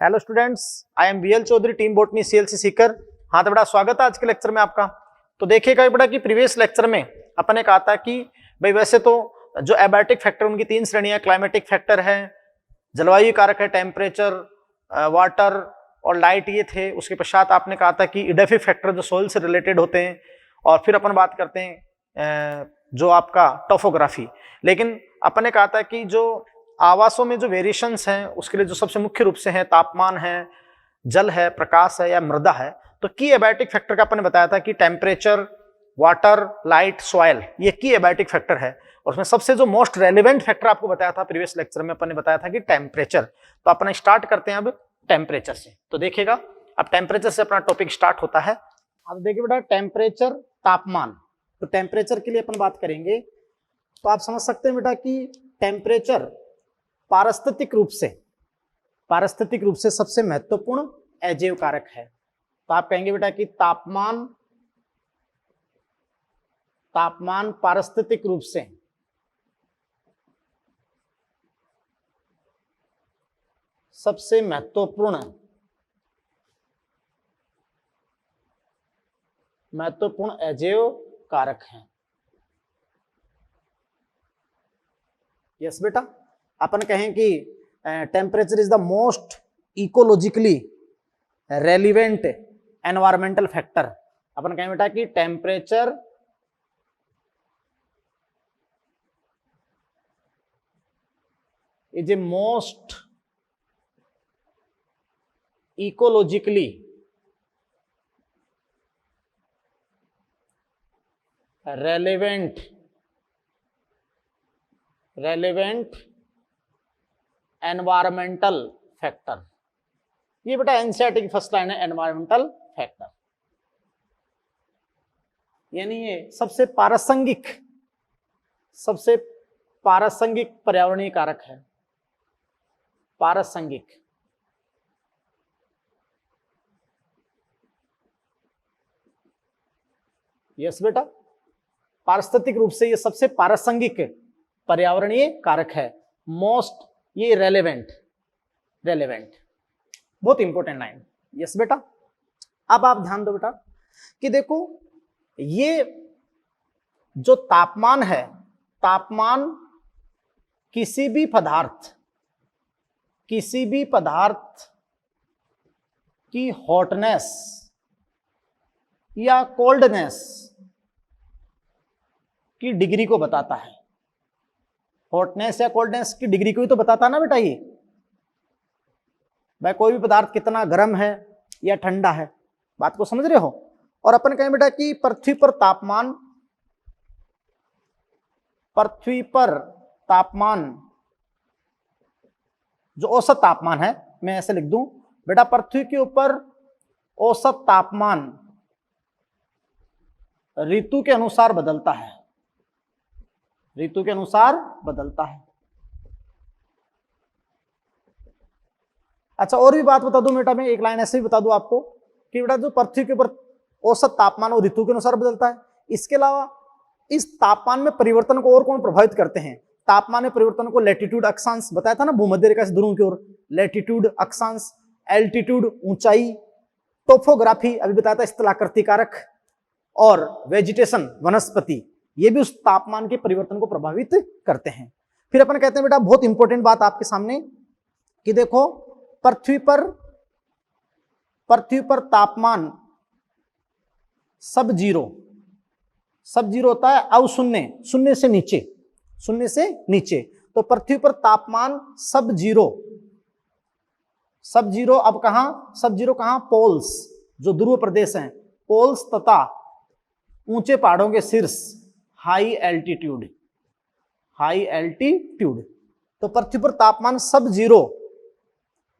Hello students, I am VL Chaudhary, team botany CLC Sikar. हाँ तो बड़ा स्वागत है आज के लेक्चर में आपका। तो देखिएगा बेटा कि प्रीवियस लेक्चर में अपन ने कहा था कि भाई वैसे तो जो एबायोटिक फैक्टर उनकी तीन श्रेणियां, क्लाइमेटिक फैक्टर है, जलवायु कारक है, टेम्परेचर, वाटर और लाइट, ये थे। उसके पश्चात आपने कहा था कि इडेफिक फैक्टर जो सोइल से रिलेटेड होते हैं, और फिर अपन बात करते हैं जो आपका टोपोग्राफी। लेकिन अपन ने कहा था कि जो आवासों में जो वेरिएशंस हैं उसके लिए जो सबसे मुख्य रूप से है तापमान है, जल है, प्रकाश है या मृदा है। तो की एबायोटिक फैक्टर का अपन ने बताया था कि टेम्परेचर, वाटर, लाइट, सॉइल, ये की एबायोटिक फैक्टर है। और उसमें सबसे जो मोस्ट रेलिवेंट फैक्टर आपको बताया था प्रीवियस लेक्चर में, अपन ने बताया था कि टेम्परेचर। तो अपन स्टार्ट करते हैं अब टेम्परेचर से। तो देखिएगा अब टेम्परेचर से अपना टॉपिक स्टार्ट होता है। अब देखिए बेटा, टेम्परेचर, तापमान। तो टेम्परेचर के लिए अपन बात करेंगे तो आप समझ सकते हैं बेटा कि टेम्परेचर पारिस्थितिक रूप से सबसे महत्वपूर्ण अजैव कारक है। तो आप कहेंगे बेटा कि तापमान पारिस्थितिक रूप से सबसे महत्वपूर्ण अजैव कारक है। यस बेटा, अपन कहें कि temperature is the most ecologically relevant environmental factor. अपन कहें बेटा कि temperature is a most ecologically relevant environmental factor. ये बेटा एनसीईआरटी की फर्स्ट लाइन है, एनवायरमेंटल फैक्टर। यानी ये सबसे पारासंगिक पर्यावरणीय कारक है। पारासंगिक, यस बेटा, पारिस्थितिक रूप से ये सबसे पारासंगिक पर्यावरणीय कारक है। मोस्ट, ये रेलेवेंट, बहुत इंपॉर्टेंट लाइन। यस बेटा, अब आप ध्यान दो बेटा कि देखो ये जो तापमान है, तापमान किसी भी पदार्थ की हॉटनेस या कोल्डनेस की डिग्री को बताता है। हॉटनेस या कोल्डनेस की डिग्री को ही तो बताता है ना बेटा ये। भाई कोई भी पदार्थ कितना गर्म है या ठंडा है, बात को समझ रहे हो। और अपन कहें बेटा कि पृथ्वी पर तापमान जो औसत तापमान है, मैं ऐसे लिख दूं बेटा, पृथ्वी के ऊपर औसत तापमान ऋतु के अनुसार बदलता है। अच्छा, और भी बात बता दूं बेटा, मैं एक लाइन ऐसे ही बता दूं आपको कि बेटा जो पृथ्वी के ऊपर औसत तापमान वो ऋतु के अनुसार बदलता है। इसके अलावा इस तापमान में परिवर्तन को और कौन प्रभावित करते हैं? तापमान में परिवर्तन को लैटिट्यूड, अक्षांश बताया था ना, भूमध्य रेखा से ध्रुवों की ओर लैटिट्यूड, अक्षांश, एल्टीट्यूड, ऊंचाई, टोपोग्राफी अभी बताया था, स्थलाकृति कारक, और वेजिटेशन, वनस्पति, ये भी उस तापमान के परिवर्तन को प्रभावित करते हैं। फिर अपन कहते हैं बेटा, बहुत इंपॉर्टेंट बात आपके सामने कि देखो पृथ्वी पर तापमान सब जीरो होता है, अवशून्य, शून्य से नीचे। तो पृथ्वी पर तापमान सब जीरो। अब सब जीरो कहां? पोल्स, जो ध्रुव प्रदेश हैं, पोल्स तथा ऊंचे पहाड़ों के शीर्ष, हाई एल्टीट्यूड। तो पृथ्वी पर तापमान सब जीरो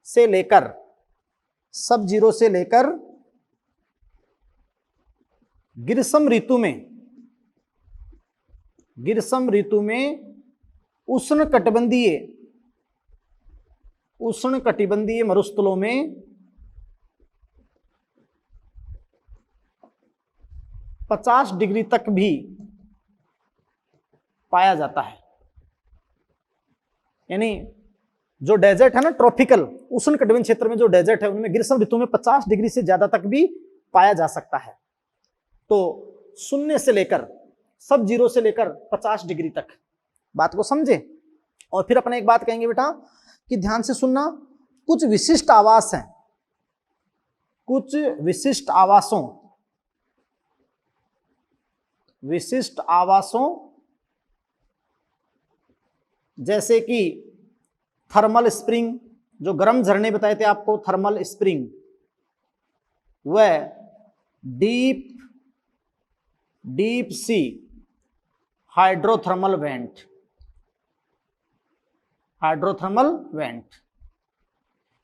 से लेकर ग्रीष्म ऋतु में उष्णकटिबंधीय मरुस्थलों में 50 डिग्री तक भी पाया जाता है। यानी जो डेजर्ट है ना, ट्रॉपिकल उष्णकटिबंधीय क्षेत्र में जो डेजर्ट है उनमें ग्रीष्म ऋतु में 50 डिग्री से ज्यादा तक भी पाया जा सकता है। तो 0 से लेकर सब 0 से लेकर 50 डिग्री तक, बात को समझे। और फिर अपन एक बात कहेंगे बेटा कि ध्यान से सुनना, कुछ विशिष्ट आवास हैं, कुछ विशिष्ट आवासों जैसे कि थर्मल स्प्रिंग, जो गर्म झरने बताए थे आपको, थर्मल स्प्रिंग, वह डीप सी हाइड्रोथर्मल वेंट,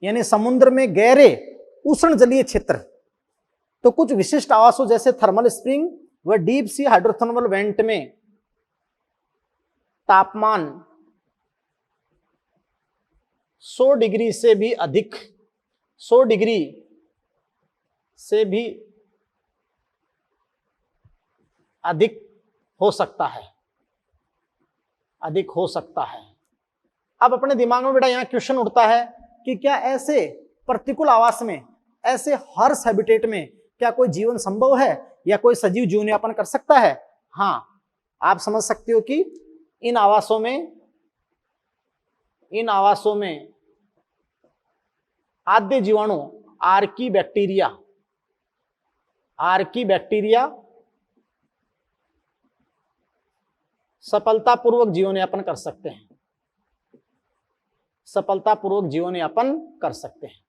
यानी समुद्र में गहरे उष्ण जलीय क्षेत्र। तो कुछ विशिष्ट आवासों जैसे थर्मल स्प्रिंग व डीप सी हाइड्रोथर्मल वेंट में तापमान 100 डिग्री से भी अधिक, 100 डिग्री से भी अधिक हो सकता है, अधिक हो सकता है। अब अपने दिमाग में बेटा यहां क्वेश्चन उठता है कि क्या ऐसे प्रतिकूल आवास में, ऐसे हर्ष हैबिटेट में क्या कोई जीवन संभव है या कोई सजीव जीवन यापन कर सकता है? हाँ, आप समझ सकते हो कि इन आवासों में आद्य जीवाणु आर्की बैक्टीरिया सफलतापूर्वक जीवन यापन कर सकते हैं, सफलतापूर्वक जीवन यापन कर सकते हैं।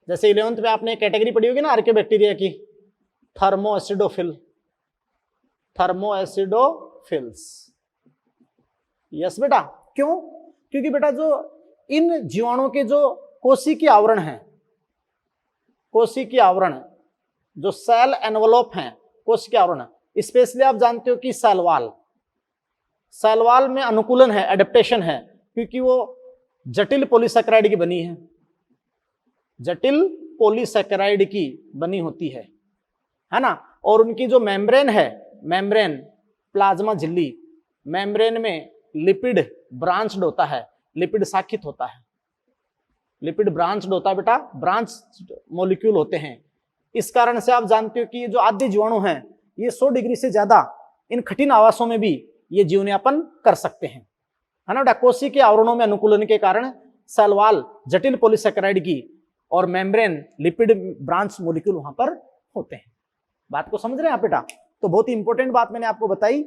जैसे 11th में आपने कैटेगरी पढ़ी होगी ना आर्की बैक्टीरिया की, थर्मोएसिडोफिल्स। यस बेटा, क्यों? क्योंकि बेटा जो इन जीवाणुओं के जो कोशिकीय आवरण है, कोशिकीय आवरण जो सेल एनवलप हैं, कोशिकीय आवरण, स्पेशली आप जानते हो कि सेल वॉल में अनुकूलन है, एडेप्टेशन है, क्योंकि वो जटिल पॉलीसैकेराइड की बनी है, जटिल पॉलीसैकेराइड की बनी होती है ना। और उनकी जो मेम्ब्रेन प्लाज्मा झिल्ली, मेम्ब्रेन में लिपिड ब्रांच्ड होता है, लिपिड शाखित होता है, लिपिड ब्रांच्ड होता है बेटा, ब्रांच मॉलिक्यूल होते हैं। इस कारण से आप जानते हो कि जो आद्य जीवाणु हैं ये 100 डिग्री से ज्यादा इन कठिन आवासों में भी ये जीवन यापन कर सकते हैं, है ना बेटा। कोशिकीय के आवरणों में अनुकूलन के कारण सेल वॉल जटिल पॉलीसैकेराइड की और मेम्ब्रेन लिपिड ब्रांच मॉलिक्यूल वहां पर होते हैं। बात को समझ रहे हैं आप बेटा? तो बहुत ही इंपॉर्टेंट बात मैंने आपको बताई।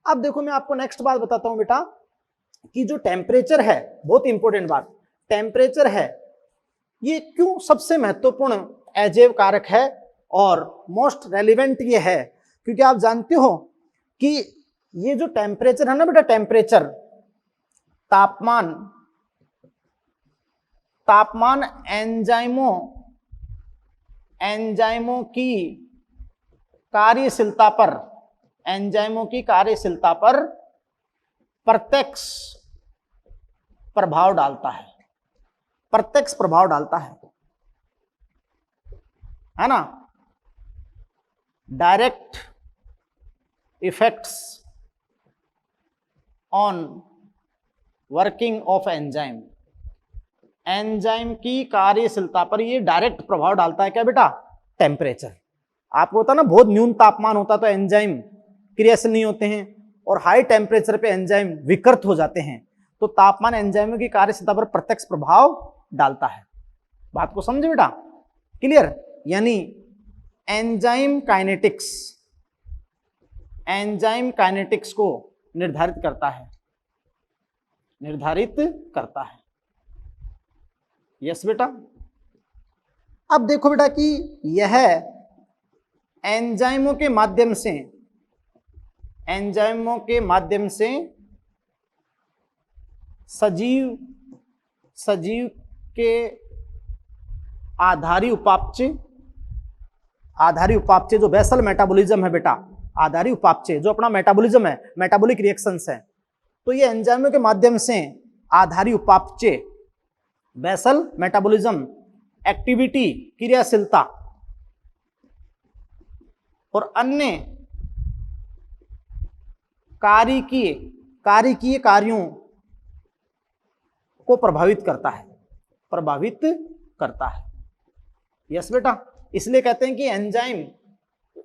अब देखो मैं आपको नेक्स्ट बात बताता हूं बेटा कि जो टेम्परेचर है, बहुत इंपॉर्टेंट बात, टेम्परेचर है ये क्यों सबसे महत्वपूर्ण अजैव कारक है और मोस्ट रेलिवेंट ये है, क्योंकि आप जानते हो कि ये जो टेम्परेचर है ना बेटा, टेम्परेचर तापमान एंजाइमों की कार्यशीलता पर प्रत्यक्ष प्रभाव डालता है ना। Direct effects on working of enzyme की कार्यशीलता पर ये डायरेक्ट प्रभाव डालता है क्या बेटा? टेम्परेचर। आपको होता ना बहुत न्यून तापमान होता तो एंजाइम क्रियाशील नहीं होते हैं और हाई टेम्परेचर पे एंजाइम विकृत हो जाते हैं। तो तापमान एंजाइमों की कार्यशीलता पर प्रत्यक्ष प्रभाव डालता है। बात को समझे बेटा? क्लियर? यानी एंजाइम काइनेटिक्स को निर्धारित करता है। यस बेटा। अब देखो बेटा कि यह एंजाइमों के माध्यम से सजीव के आधारी उपापचय जो बेसल मेटाबॉलिज्म है बेटा, आधारी उपापचय जो अपना मेटाबॉलिज्म है, मेटाबॉलिक रिएक्शंस है, तो ये एंजाइमों के माध्यम से आधारी उपापचय, बेसल मेटाबॉलिज्म, एक्टिविटी क्रियाशीलता और अन्य कारिकीय कार्यों को प्रभावित करता है, प्रभावित करता है। यस बेटा, इसलिए कहते हैं कि एंजाइम,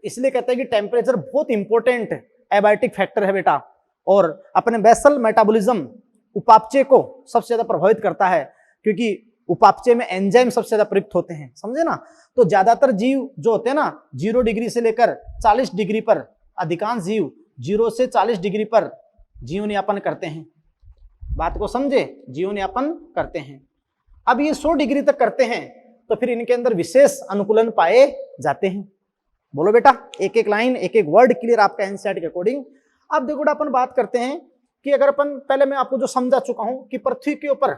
इसलिए कहते हैं कि टेम्परेचर बहुत इंपॉर्टेंट एबायोटिक फैक्टर है बेटा, और अपने बेसल मेटाबॉलिज्म उपापचय को सबसे ज्यादा प्रभावित करता है, क्योंकि उपापचय में एंजाइम सबसे ज्यादा प्रयुक्त होते हैं, समझे ना। तो ज्यादातर जीव जो होते हैं ना 0 डिग्री से लेकर 40 डिग्री पर, अधिकांश जीव 0 से 40 डिग्री पर जीवन यापन करते हैं। बात को समझे, जीवन यापन करते हैं। अब ये 100 डिग्री तक करते हैं तो फिर इनके अंदर विशेष अनुकूलन पाए जाते हैं। बोलो बेटा, एक एक लाइन, एक एक वर्ड क्लियर आपका एनसीईआरटी के अकॉर्डिंग। अब देखो अपन बात करते हैं कि अगर अपन, पहले मैं आपको जो समझा चुका हूं कि पृथ्वी के ऊपर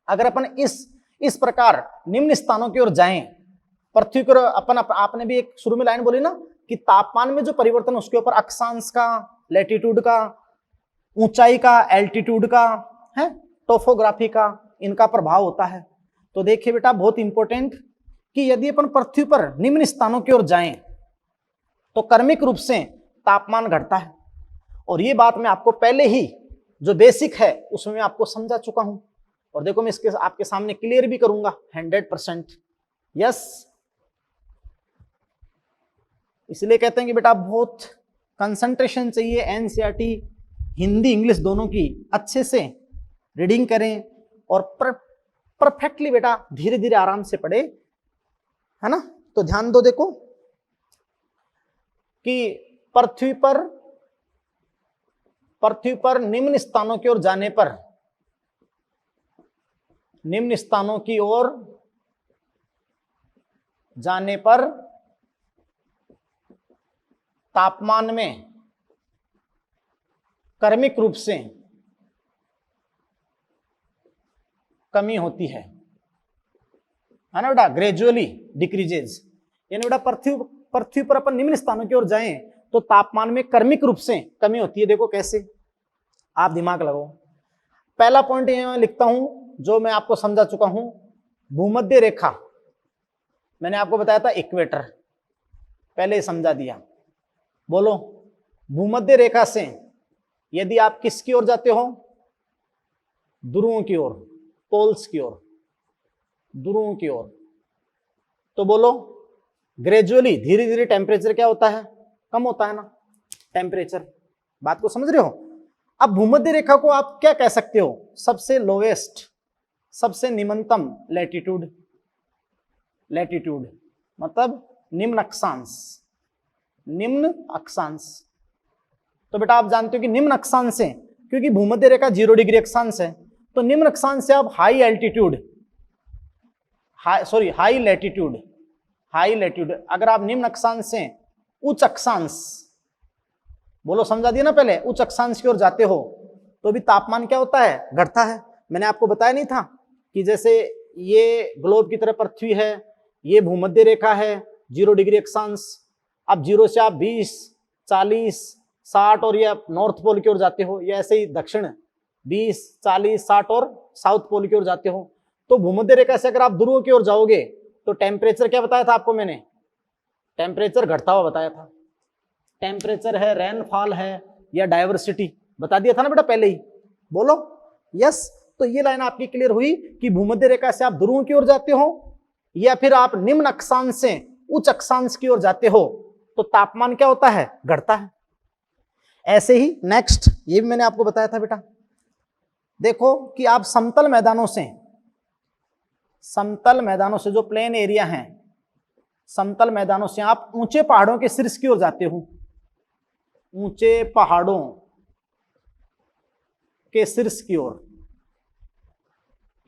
अगर अपन इस प्रकार निम्न स्थानों की ओर जाएं, पृथ्वी को अपन, आपने भी एक शुरू में लाइन बोली ना कि तापमान में जो परिवर्तन उसके ऊपर अक्षांश का, लैटिट्यूड का, ऊंचाई का, एल्टीट्यूड का है, टोपोग्राफी का, इनका प्रभाव होता है। तो देखिए बेटा, बहुत इंपॉर्टेंट कि यदि अपन पृथ्वी पर निम्न स्थानों की ओर जाएं तो क्रमिक रूप से तापमान घटता है, और ये बात मैं आपको पहले ही जो बेसिक है उसमें मैं आपको समझा चुका हूं, और देखो मैं इसके आपके सामने क्लियर भी करूंगा 100%। यस, इसलिए कहते हैं कि बेटा बहुत कंसंट्रेशन चाहिए, एनसीईआरटी हिंदी इंग्लिश दोनों की अच्छे से रीडिंग करें, और परफेक्टली बेटा धीरे धीरे आराम से पढ़े, है ना। तो ध्यान दो, देखो कि पृथ्वी पर निम्न स्थानों की ओर जाने पर, निम्न स्थानों की ओर जाने पर तापमान में क्रमिक रूप से कमी होती है ना बेटा, ग्रेजुअली डिक्रीजेज। यानी बेटा पृथ्वी पर अपन निम्न स्थानों की ओर जाएं तो तापमान में क्रमिक रूप से कमी होती है। देखो कैसे, आप दिमाग लगाओ। पहला पॉइंट ये मैं लिखता हूं जो मैं आपको समझा चुका हूं, भूमध्य रेखा, मैंने आपको बताया था इक्वेटर, पहले ही समझा दिया। बोलो, भूमध्य रेखा से यदि आप किसकी ओर जाते हो, ध्रुवों की ओर, पोल्स की ओर, ध्रुवों की ओर, तो बोलो ग्रेजुअली धीरे धीरे टेम्परेचर क्या होता है, कम होता है ना टेम्परेचर। बात को समझ रहे हो। अब भूमध्य रेखा को आप क्या कह सकते हो, सबसे लोवेस्ट, सबसे निम्नतम लैटिट्यूड, लैटिट्यूड मतलब निम्न अक्षांश, निम्न अक्षांश। तो बेटा आप जानते हो कि निम्न अक्षांश से, क्योंकि भूमध्य रेखा 0 डिग्री अक्षांश है, तो निम्न अक्षांश से आप high altitude, high latitude, high latitude, अगर आप निम्न अक्षांश से उच्च अक्षांश, बोलो समझा दिया ना पहले, उच्च अक्षांश की ओर जाते हो तो भी तापमान क्या होता है, घटता है। मैंने आपको बताया नहीं था कि जैसे ये ग्लोब की तरह पृथ्वी है, ये भूमध्य रेखा है 0 डिग्री अक्षांश, अब 0 से आप 20, 40, 60 और ये नॉर्थ पोल की ओर जाते हो, या ऐसे ही दक्षिण 20, 40, 60 और साउथ पोल की ओर जाते हो। तो भूमध्य रेखा से अगर आप ध्रुवों की ओर जाओगे तो टेम्परेचर क्या बताया था आपको मैंने, टेम्परेचर घटता हुआ बताया था। टेम्परेचर है, रेनफॉल है, या डाइवर्सिटी बता दिया था ना बेटा पहले ही। बोलो यस। तो ये लाइन आपकी क्लियर हुई कि भूमध्य रेखा से आप ध्रुवों की ओर जाते हो या फिर आप निम्न अक्षांश से उच्च अक्षांश की ओर जाते हो तो तापमान क्या होता है, घटता है। ऐसे ही नेक्स्ट, ये भी मैंने आपको बताया था बेटा, देखो कि आप समतल मैदानों से जो प्लेन एरिया हैं, समतल मैदानों से आप ऊंचे पहाड़ों के शीर्ष की ओर जाते हो, ऊंचे पहाड़ों के शीर्ष की ओर,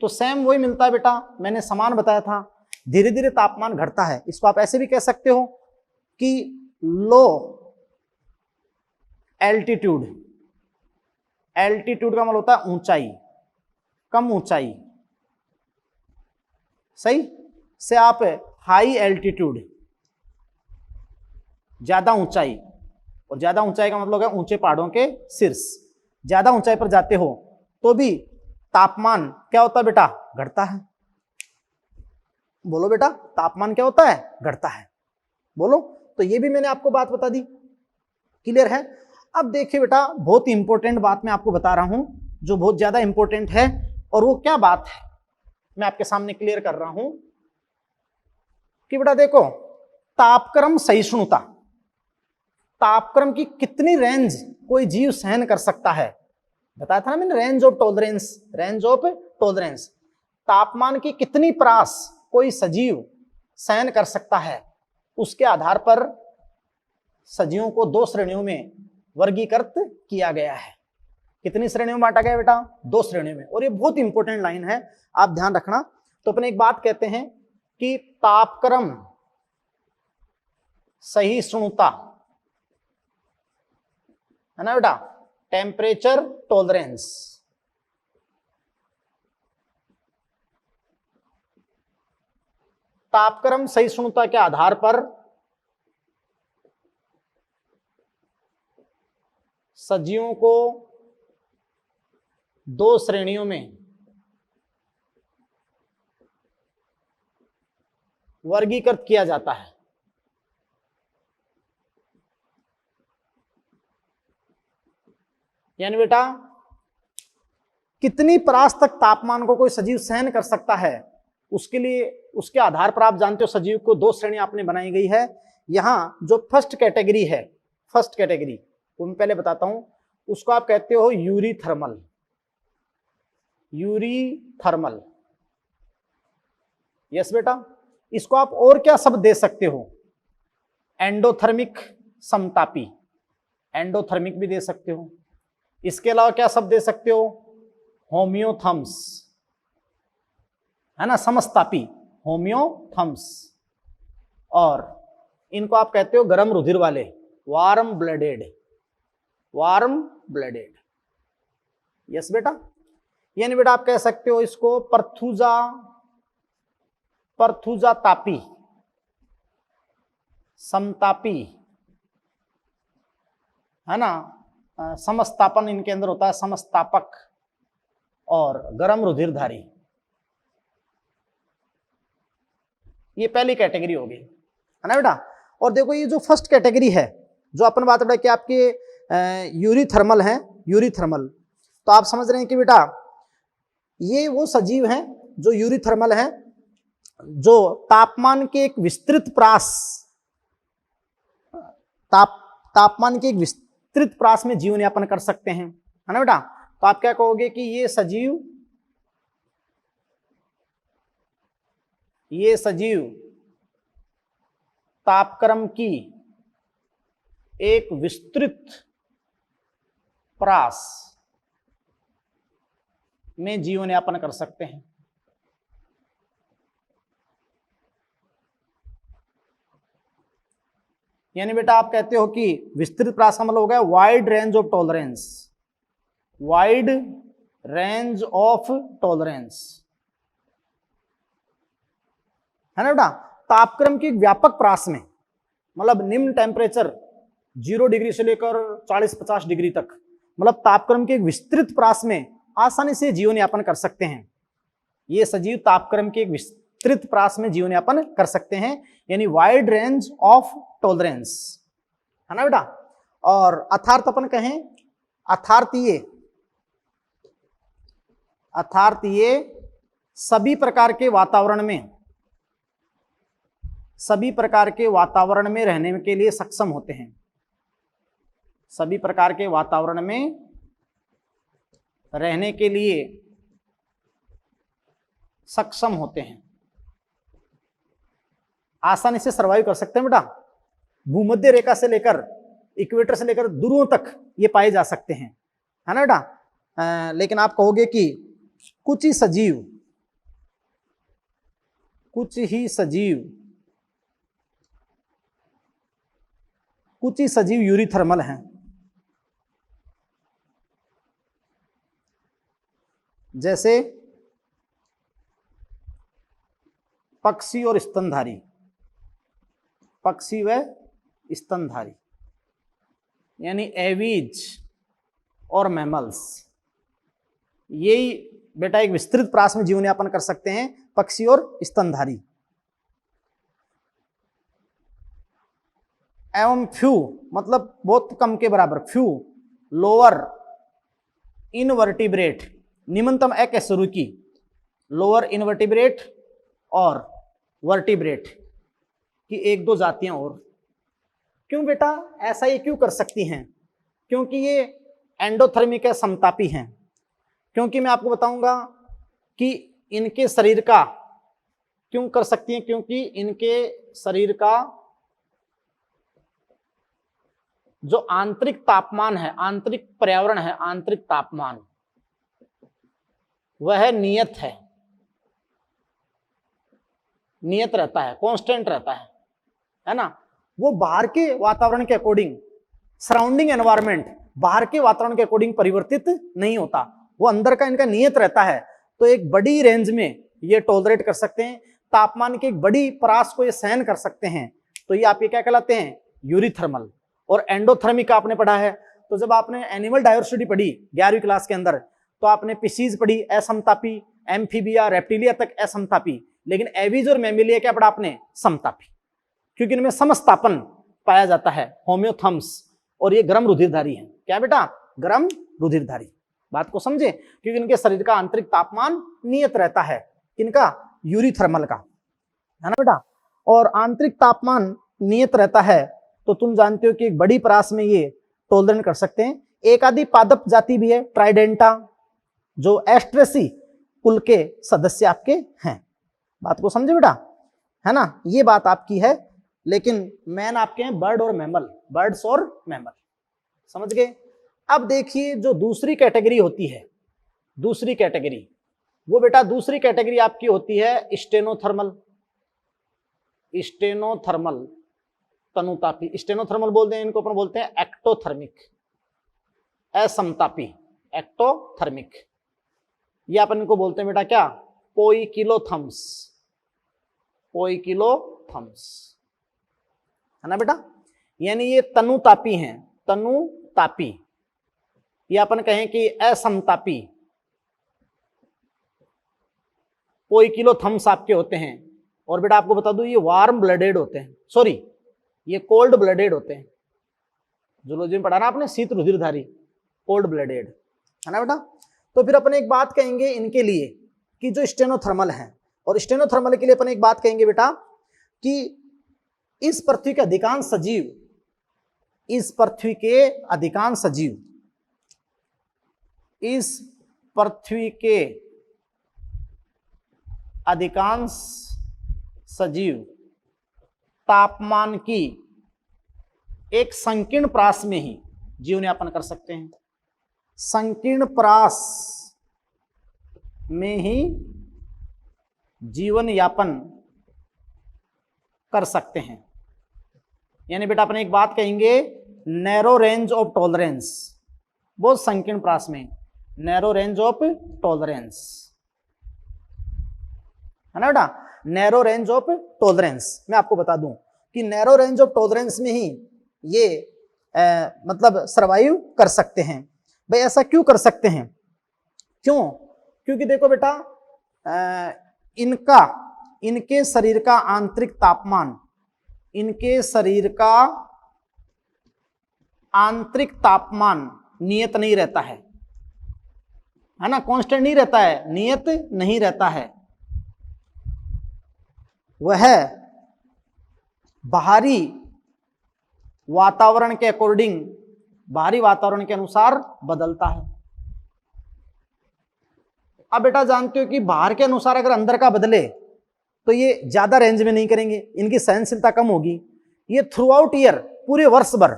तो सेम वही मिलता है बेटा, मैंने समान बताया था, धीरे धीरे तापमान घटता है। इसको आप ऐसे भी कह सकते हो कि लो एल्टीट्यूड, एल्टीट्यूड का मतलब होता है ऊंचाई, कम ऊंचाई, सही से आप हाई एल्टीट्यूड, ज्यादा ऊंचाई, और ज्यादा ऊंचाई का मतलब है ऊंचे पहाड़ों के शीर्ष, ज्यादा ऊंचाई पर जाते हो तो भी तापमान क्या होता है बेटा, घटता है। बोलो बेटा, तापमान क्या होता है, घटता है। बोलो। तो ये भी मैंने आपको बात बता दी, क्लियर है। अब देखिए बेटा, बहुत इंपॉर्टेंट बात मैं आपको बता रहा हूं जो बहुत ज्यादा इंपॉर्टेंट है और वो क्या बात है मैं आपके सामने क्लियर कर रहा हूं कि बेटा देखो, तापक्रम सहिष्णुता, तापक्रम की कितनी रेंज कोई जीव सहन कर सकता है, बताया था ना मैंने, range of tolerance, range of tolerance, तापमान की कितनी प्रास कोई सजीव सहन कर सकता है, उसके आधार पर सजीवों को 2 श्रेणियों में वर्गीकृत किया गया है। कितनी श्रेणियों में बांटा गया बेटा? 2 श्रेणियों में। और ये बहुत इंपॉर्टेंट लाइन है, आप ध्यान रखना। तो अपने एक बात कहते हैं कि तापक्रम सहिष्णुता है ना बेटा, टेम्परेचर टॉलरेंस, तापक्रम सहिष्णुता के आधार पर सजीवों को 2 श्रेणियों में वर्गीकृत किया जाता है। यानी बेटा कितनी परास तक तापमान को कोई सजीव सहन कर सकता है, उसके लिए, उसके आधार पर आप जानते हो सजीव को 2 श्रेणी आपने बनाई गई है। यहां जो फर्स्ट कैटेगरी है, फर्स्ट कैटेगरी वो मैं पहले बताता हूं, उसको आप कहते हो यूरीथर्मल, यूरीथर्मल। यस बेटा, इसको आप और क्या शब्द दे सकते हो? एंडोथर्मिक समतापी, एंडोथर्मिक भी दे सकते हो। इसके अलावा क्या शब्द दे सकते हो? होम्योथर्म्स, है ना, समस्तापी, होम्योथर्म्स। और इनको आप कहते हो गर्म रुधिर वाले, warm blooded, warm blooded. Yes बेटा, यानी बेटा आप कह सकते हो इसको परथुजा, परथुजा तापी, समतापी, है ना, समस्तापन इनके अंदर होता है, समस्तापक, और गर्म रुधिरधारी। ये पहली कैटेगरी होगी, है ना बेटा। और देखो ये जो फर्स्ट कैटेगरी है, जो अपन बात कि आपके यूरीथर्मल हैं, यूरीथर्मल, तो आप समझ रहे हैं कि बेटा ये वो सजीव हैं जो यूरीथर्मल हैं, जो तापमान के एक विस्तृत प्रास, तापमान के एक विस्तृत प्रास में जीवन यापन कर सकते हैं, है ना बेटा। तो आप क्या कहोगे कि ये सजीव तापक्रम की एक विस्तृत प्रास में जीवन यापन कर सकते हैं। यानी बेटा आप कहते हो कि विस्तृत प्रास का मतलब हो गया wide range of tolerance, wide range of tolerance, है ना बेटा। तापक्रम की व्यापक प्रास में, मतलब निम्न टेम्परेचर 0 डिग्री से लेकर 40-50 डिग्री तक, मतलब तापक्रम के एक विस्तृत प्रास में आसानी से जीवन यापन कर सकते हैं। ये सजीव तापक्रम के एक विस्तृत प्रास में जीवन यापन कर सकते हैं, यानी वाइड रेंज ऑफ टॉलरेंस, है ना बेटा। और अर्थात अपन कहें, अर्थात ये सभी प्रकार के वातावरण में रहने के लिए सक्षम होते हैं, सभी प्रकार के वातावरण में रहने के लिए सक्षम होते हैं, आसानी से सर्वाइव कर सकते हैं बेटा। भूमध्य रेखा से लेकर इक्वेटर से लेकर दूरों तक ये पाए जा सकते हैं, है ना बेटा। लेकिन आप कहोगे कि कुछ ही सजीव यूरीथर्मल हैं, जैसे पक्षी और स्तनधारी, पक्षी व स्तनधारी, यानी एवीज और मैमल्स, यही बेटा एक विस्तृत प्रास में जीवन यापन कर सकते हैं, पक्षी और स्तनधारी। एवं फ्यू, मतलब बहुत कम के बराबर, फ्यू लोअर इनवर्टिब्रेट, निम्नतम अकशेरुकी, लोअर इनवर्टिब्रेट और वर्टिब्रेट की एक दो जातियां और। क्यों बेटा ऐसा ये क्यों कर सकती हैं? क्योंकि ये एंडोथर्मिक है, समतापी हैं। क्योंकि मैं आपको बताऊंगा कि इनके शरीर का क्यों कर सकती हैं, क्योंकि इनके शरीर का जो आंतरिक तापमान है, आंतरिक पर्यावरण है, आंतरिक तापमान, वह नियत रहता है, कांस्टेंट रहता है ना। वो बाहर के वातावरण के अकॉर्डिंग, सराउंडिंग एनवायरनमेंट बाहर के वातावरण के अकॉर्डिंग परिवर्तित नहीं होता, वो अंदर का इनका नियत रहता है। तो एक बड़ी रेंज में ये टॉलरेट कर सकते हैं, तापमान की एक बड़ी परास को ये सहन कर सकते हैं। तो ये आपके क्या कहलाते हैं? यूरिथर्मल। और एंडोथर्मिक आपने पढ़ा है, तो जब आपने एनिमल डायवर्सिटी पढ़ी 11वीं क्लास के अंदर, तो आपने पिसीज पढ़ी असमतापी, एम्फीबिया, रेप्टिलिया तक असमतापी, लेकिन एवीज और मैमिलिया क्या पढ़ा आपने? समतापी, क्योंकि इनमें समस्तापन पाया जाता है, होम्योथम्स। और ये गर्म रुधिरधारी है। क्या बेटा? गर्म रुधिरधारी। बात को समझे? क्योंकि इनके शरीर का आंतरिक तापमान नियत रहता है, किनका? यूरिथर्मल का, है ना बेटा। और आंतरिक तापमान नियत रहता है, तो तुम जानते हो कि एक बड़ी परास में ये टॉलरेट कर सकते हैं। एक आदि पादप जाति भी है, ट्राइडेंटा, जो एस्ट्रेसी कुल के सदस्य आपके हैं। बात को समझे बेटा, है ना। ये बात आपकी है, लेकिन मैन आपके हैं बर्ड और मैमल, बर्ड्स और मैमल, समझ गए। अब देखिए जो दूसरी कैटेगरी होती है, दूसरी कैटेगरी, वो बेटा दूसरी कैटेगरी आपकी होती है स्टेनोथर्मल। स्टेनोथर्मल तनुतापी, स्टेनोथर्मल बोलते हैं इनको, अपन बोलते हैं एक्टोथर्मिक, असमतापी, एक्टोथर्मिक। ये अपन इनको बोलते हैं बेटा क्या? पोइकिलोथर्म्स, पोइकिलोथर्म्स, है ना बेटा। यानी ये तनुतापी हैं, तनुतापी। ये अपन कहें कि असमतापी पोइकिलोथर्म्स आपके होते हैं। और बेटा आपको बता दूं ये वार्म ब्लडेड होते हैं, सॉरी ये कोल्ड ब्लडेड होते हैं। जूलॉजी में पढ़ा ना आपने, शीत रुधिरधारी, कोल्ड ब्लडेड, है ना बेटा। तो फिर अपन एक बात कहेंगे इनके लिए कि जो स्टेनोथर्मल है, और स्टेनोथर्मल के लिए अपन एक बात कहेंगे बेटा कि इस पृथ्वी के अधिकांश सजीव, इस पृथ्वी के अधिकांश सजीव, इस पृथ्वी के अधिकांश सजीव तापमान की एक संकीर्ण प्रास में ही जीवन यापन कर सकते हैं। संकीर्ण प्रास में ही जीवन यापन कर सकते हैं। यानी बेटा अपन एक बात कहेंगे, नैरो रेंज ऑफ टॉलरेंस, बहुत संकीर्ण प्रास में, नैरो रेंज ऑफ टॉलरेंस, है ना बेटा। नैरो रेंज ऑफ टॉलरेंस, मैं आपको बता दूं कि नैरो रेंज ऑफ टॉलरेंस में ही ये मतलब सरवाइव कर सकते हैं। भाई ऐसा क्यों कर सकते हैं? क्यों? क्योंकि देखो बेटा इनके शरीर का आंतरिक तापमान, इनके शरीर का आंतरिक तापमान नियत नहीं रहता है ना, कांस्टेंट नहीं रहता है, नियत नहीं रहता है। वह बाहरी वातावरण के अकॉर्डिंग, बाहरी वातावरण के अनुसार बदलता है। अब बेटा जानते हो कि बाहर के अनुसार अगर अंदर का बदले तो ये ज्यादा रेंज में नहीं करेंगे, इनकी सहनशीलता कम होगी। ये थ्रू आउट ईयर, पूरे वर्ष भर,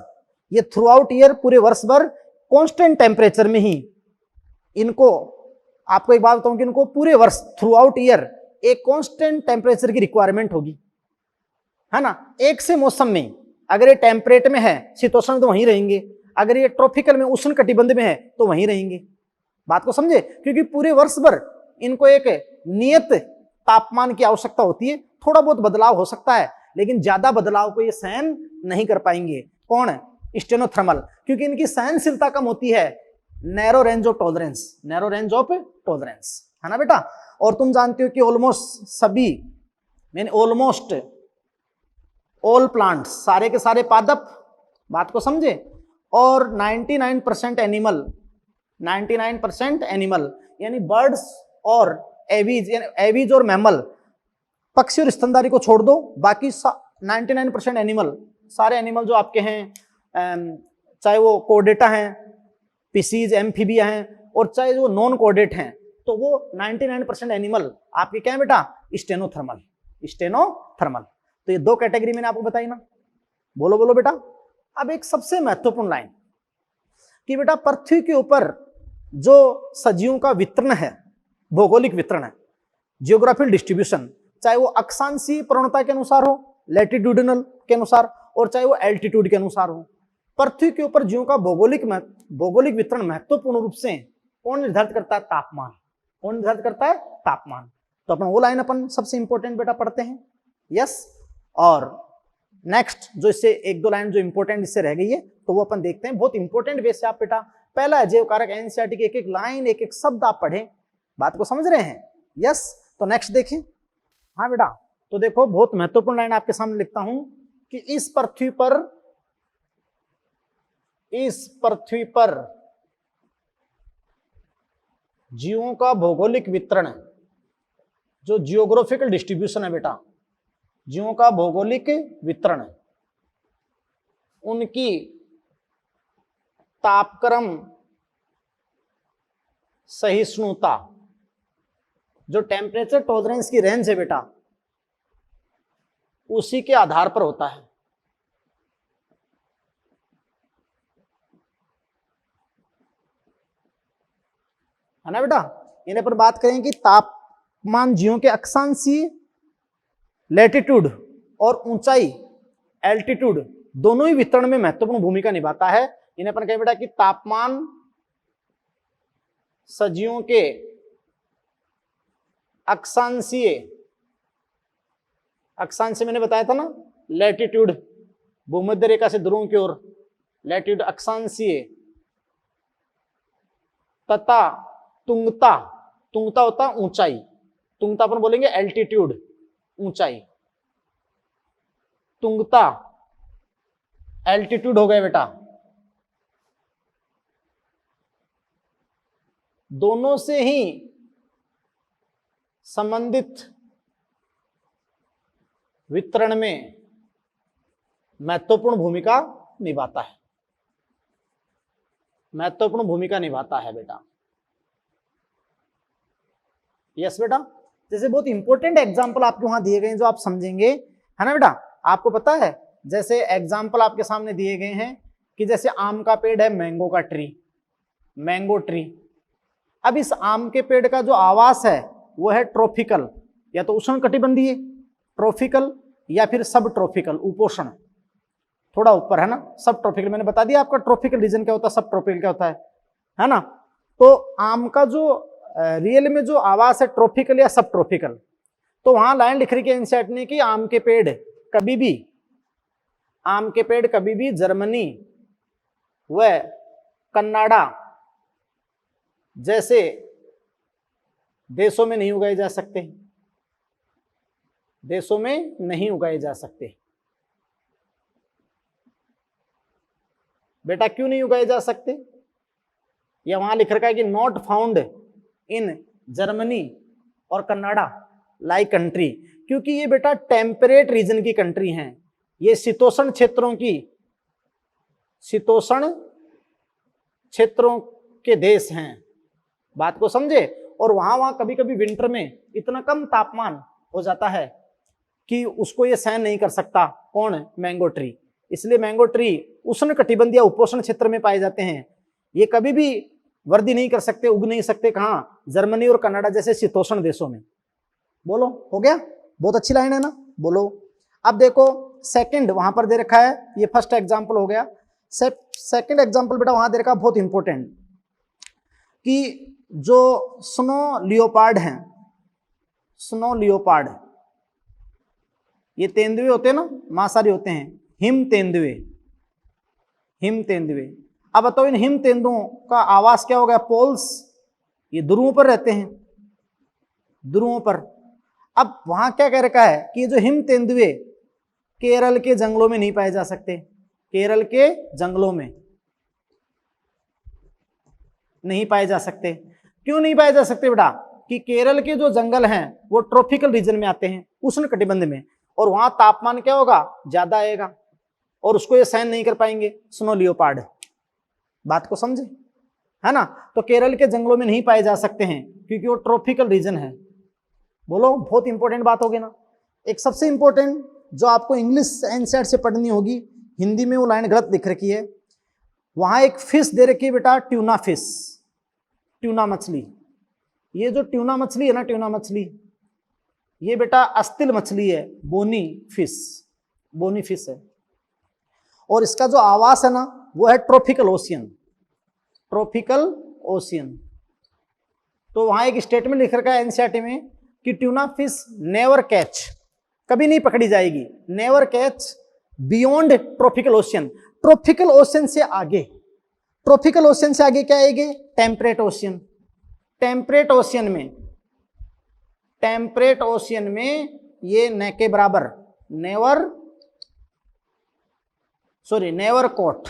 ये थ्रू आउट ईयर, पूरे वर्ष भर कांस्टेंट टेम्परेचर में ही इनको, आपको एक बात बताऊं कि इनको पूरे वर्ष थ्रू आउट ईयर एक कांस्टेंट टेम्परेचर की रिक्वायरमेंट होगी, है ना। एक से मौसम में अगर ये टेम्परेट में है, शीतोष्ण, तो वहीं रहेंगे। अगर ये ट्रॉपिकल में, उष्ण कटिबंध में है, तो वहीं रहेंगे। बात को समझे? क्योंकि पूरे वर्ष भर इनको एक नियत तापमान की आवश्यकता होती है। थोड़ा बहुत बदलाव हो सकता है, लेकिन ज्यादा बदलाव को ये सहन नहीं कर पाएंगे। कौन? स्टेनोथर्मल, क्योंकि इनकी सहनशीलता कम होती है। Narrow range of tolerance, narrow range of tolerance, है ना बेटा। और तुम जानते हो कि ऑलमोस्ट सभी, यानी ऑलमोस्ट ऑल प्लांट्स, सारे के सारे पादप, बात को समझे, और 99% एनिमल, 99% एनिमल, यानी बर्ड्स और एवीज, यानी एवीज और मैमल, पक्षी और स्तनधारी को छोड़ दो, बाकी 99% एनिमल, सारे एनिमल जो आपके हैं, चाहे वो कोडेटा हैं, पिसीज, एम्फीबिया हैं, और चाहे वो नॉन कोडेट हैं, तो वो 99% एनिमल आपके क्या है बेटा, स्टेनोथर्मल, स्टेनोथर्मल। तो ये दो कैटेगरी मैंने आपको बताई ना, बोलो बोलो बेटा। अब एक सबसे महत्वपूर्ण लाइन कि बेटा पृथ्वी के ऊपर जो सजीवों का वितरण है, भौगोलिक वितरण है, जियोग्राफिकल डिस्ट्रीब्यूशन, चाहे वो अक्षांशीय प्रवणता के अनुसार हो, लैटिट्यूडिनल के अनुसार, और चाहे वो एल्टीट्यूड के अनुसार हो, पृथ्वी के ऊपर जीवों का भौगोलिक वितरण महत्वपूर्ण रूप से कौन निर्धारित करता है, तापमान। कौन निर्धारित करता है, तापमान। तो अपन वो लाइन अपन सबसे इंपॉर्टेंट बेटा पढ़ते हैं, यस। और नेक्स्ट जो इससे एक दो लाइन जो इंपॉर्टेंट इससे रह गई है, तो वो अपन देखते हैं, बहुत इंपॉर्टेंट वे से आप बेटा पहला अजैव कारक एनसीईआरटी की एक एक लाइन, एक एक शब्द आप पढ़ें, बात को समझ रहे हैं, यस। तो नेक्स्ट देखें, हाँ बेटा, तो देखो बहुत महत्वपूर्ण लाइन आपके सामने लिखता हूं कि इस पृथ्वी पर जीवों का भौगोलिक वितरण, जो जियोग्राफिकल डिस्ट्रीब्यूशन है बेटा, जीवों का भौगोलिक वितरण, उनकी तापक्रम सहिष्णुता, जो टेम्परेचर टॉलरेंस की रेंज है बेटा, उसी के आधार पर होता है। है ना बेटा, इन पर बात करें कि तापमान जीवों के अक्षांशीय लैटिट्यूड और ऊंचाई एल्टीट्यूड दोनों ही वितरण में महत्वपूर्ण भूमिका निभाता है। इन्हें अपन कहें बेटा कि तापमान सजीवों के अक्षांशीय मैंने बताया था ना, लैटिट्यूड भूमध्य रेखा से ध्रुवों की ओर, लैटिट्यूड अक्षांशीय, तथा तुंगता होता ऊंचाई, तुंगता अपन बोलेंगे एल्टीट्यूड, ऊंचाई, तुंगता एल्टीट्यूड हो गए बेटा, दोनों से ही संबंधित वितरण में महत्वपूर्ण भूमिका निभाता है, महत्वपूर्ण भूमिका निभाता है बेटा, यस बेटा। जैसे बहुत इंपॉर्टेंट एग्जांपल आपके वहां दिए गए हैं जो आप समझेंगे, है ना बेटा। आपको पता है, जैसे एग्जांपल आपके सामने दिए गए हैं कि जैसे आम का पेड़ है, मैंगो का ट्री, मैंगो ट्री। अब इस आम के पेड़ का जो आवास है वो है ट्रॉपिकल, या तो उष्णकटिबंधीय ट्रॉपिकल, या फिर सब ट्रॉपिकल उपोष्ण, थोड़ा ऊपर, है ना। सब ट्रॉपिकल मैंने बता दिया आपका ट्रॉपिकल रीजन क्या होता है, सब ट्रॉपिकल क्या होता है ना। तो आम का जो रियल में जो आवास है ट्रॉपिकल या सब ट्रॉपिकल, तो वहां लाइन लिख रही है एनसीईआरटी ने कि आम के पेड़ कभी भी जर्मनी व कनाडा जैसे देशों में नहीं उगाए जा सकते, देशों में नहीं उगाए जा सकते बेटा। क्यों नहीं उगाए जा सकते, या वहां लिख रखा है कि नॉट फाउंड इन जर्मनी और कनाडा लाइक कंट्री, क्योंकि ये बेटा टेम्परेट रीजन की कंट्री हैं, ये शीतोष्ण क्षेत्रों के देश हैं, बात को समझे। और वहां कभी कभी विंटर में इतना कम तापमान हो जाता है कि उसको ये सहन नहीं कर सकता, कौन, मैंगो ट्री। इसलिए मैंगो ट्री उष्णकटिबंधीय या उपोष्ण क्षेत्र में पाए जाते हैं, ये कभी भी वृद्धि नहीं कर सकते, उग नहीं सकते, कहाँ, जर्मनी और कनाडा जैसे शीतोष्ण देशों में। बोलो, हो गया, बहुत अच्छी लाइन है ना, बोलो। अब देखो सेकंड वहां पर दे रखा है, ये फर्स्ट एग्जांपल हो गया। सेकंड एग्जांपल बेटा वहां दे रखा बहुत इंपॉर्टेंट, कि जो स्नो लियोपार्ड हैं, स्नो लियोपार्ड, ये तेंदुए होते हैं ना, मांसाहारी होते हैं, हिम तेंदुए। अब बताओ इन हिम तेंदुओं का आवास क्या होगा, पोल्स, ये ध्रुवों पर रहते हैं, ध्रुवों पर। अब वहां क्या कह रखा है कि जो हिम तेंदुए केरल के जंगलों में नहीं पाए जा सकते, केरल के जंगलों में नहीं पाए जा सकते। क्यों नहीं पाए जा सकते बेटा? कि केरल के जो जंगल हैं वो ट्रॉपिकल रीजन में आते हैं, उष्ण कटिबंध में, और वहां तापमान क्या होगा? ज्यादा आएगा, और उसको ये सहन नहीं कर पाएंगे स्नो लियोपार्ड। बात को समझे, है ना? तो केरल के जंगलों में नहीं पाए जा सकते हैं क्योंकि वो ट्रॉपिकल रीजन है। बोलो, बहुत इंपॉर्टेंट बात होगी ना। एक सबसे इंपॉर्टेंट जो आपको इंग्लिश एनसीईआरटी से पढ़नी होगी, हिंदी में वो लाइन गलत लिख रखी है, वहां एक फिश दे रखी है बेटा, ट्यूना फिश, ट्यूना मछली। ये जो ट्यूना मछली है ना, ट्यूना मछली, ये बेटा अस्तिल मछली है, बोनी फिश, बोनी फिश है। और इसका जो आवास है ना वो है ट्रॉपिकल ओशियन, ट्रॉपिकल ओशियन। तो वहां एक स्टेटमेंट लिख रखा है एनसीईआरटी में कि ट्यूना फिश नेवर कैच, कभी नहीं पकड़ी जाएगी, never catch beyond tropical ocean. Tropical ocean से आगे, ट्रॉपिकल ओशियन से आगे क्या आएगी? Temperate ocean. टेम्परेट ओशियन में, टेम्परेट ओशियन में ये न के बराबर, never, sorry never caught,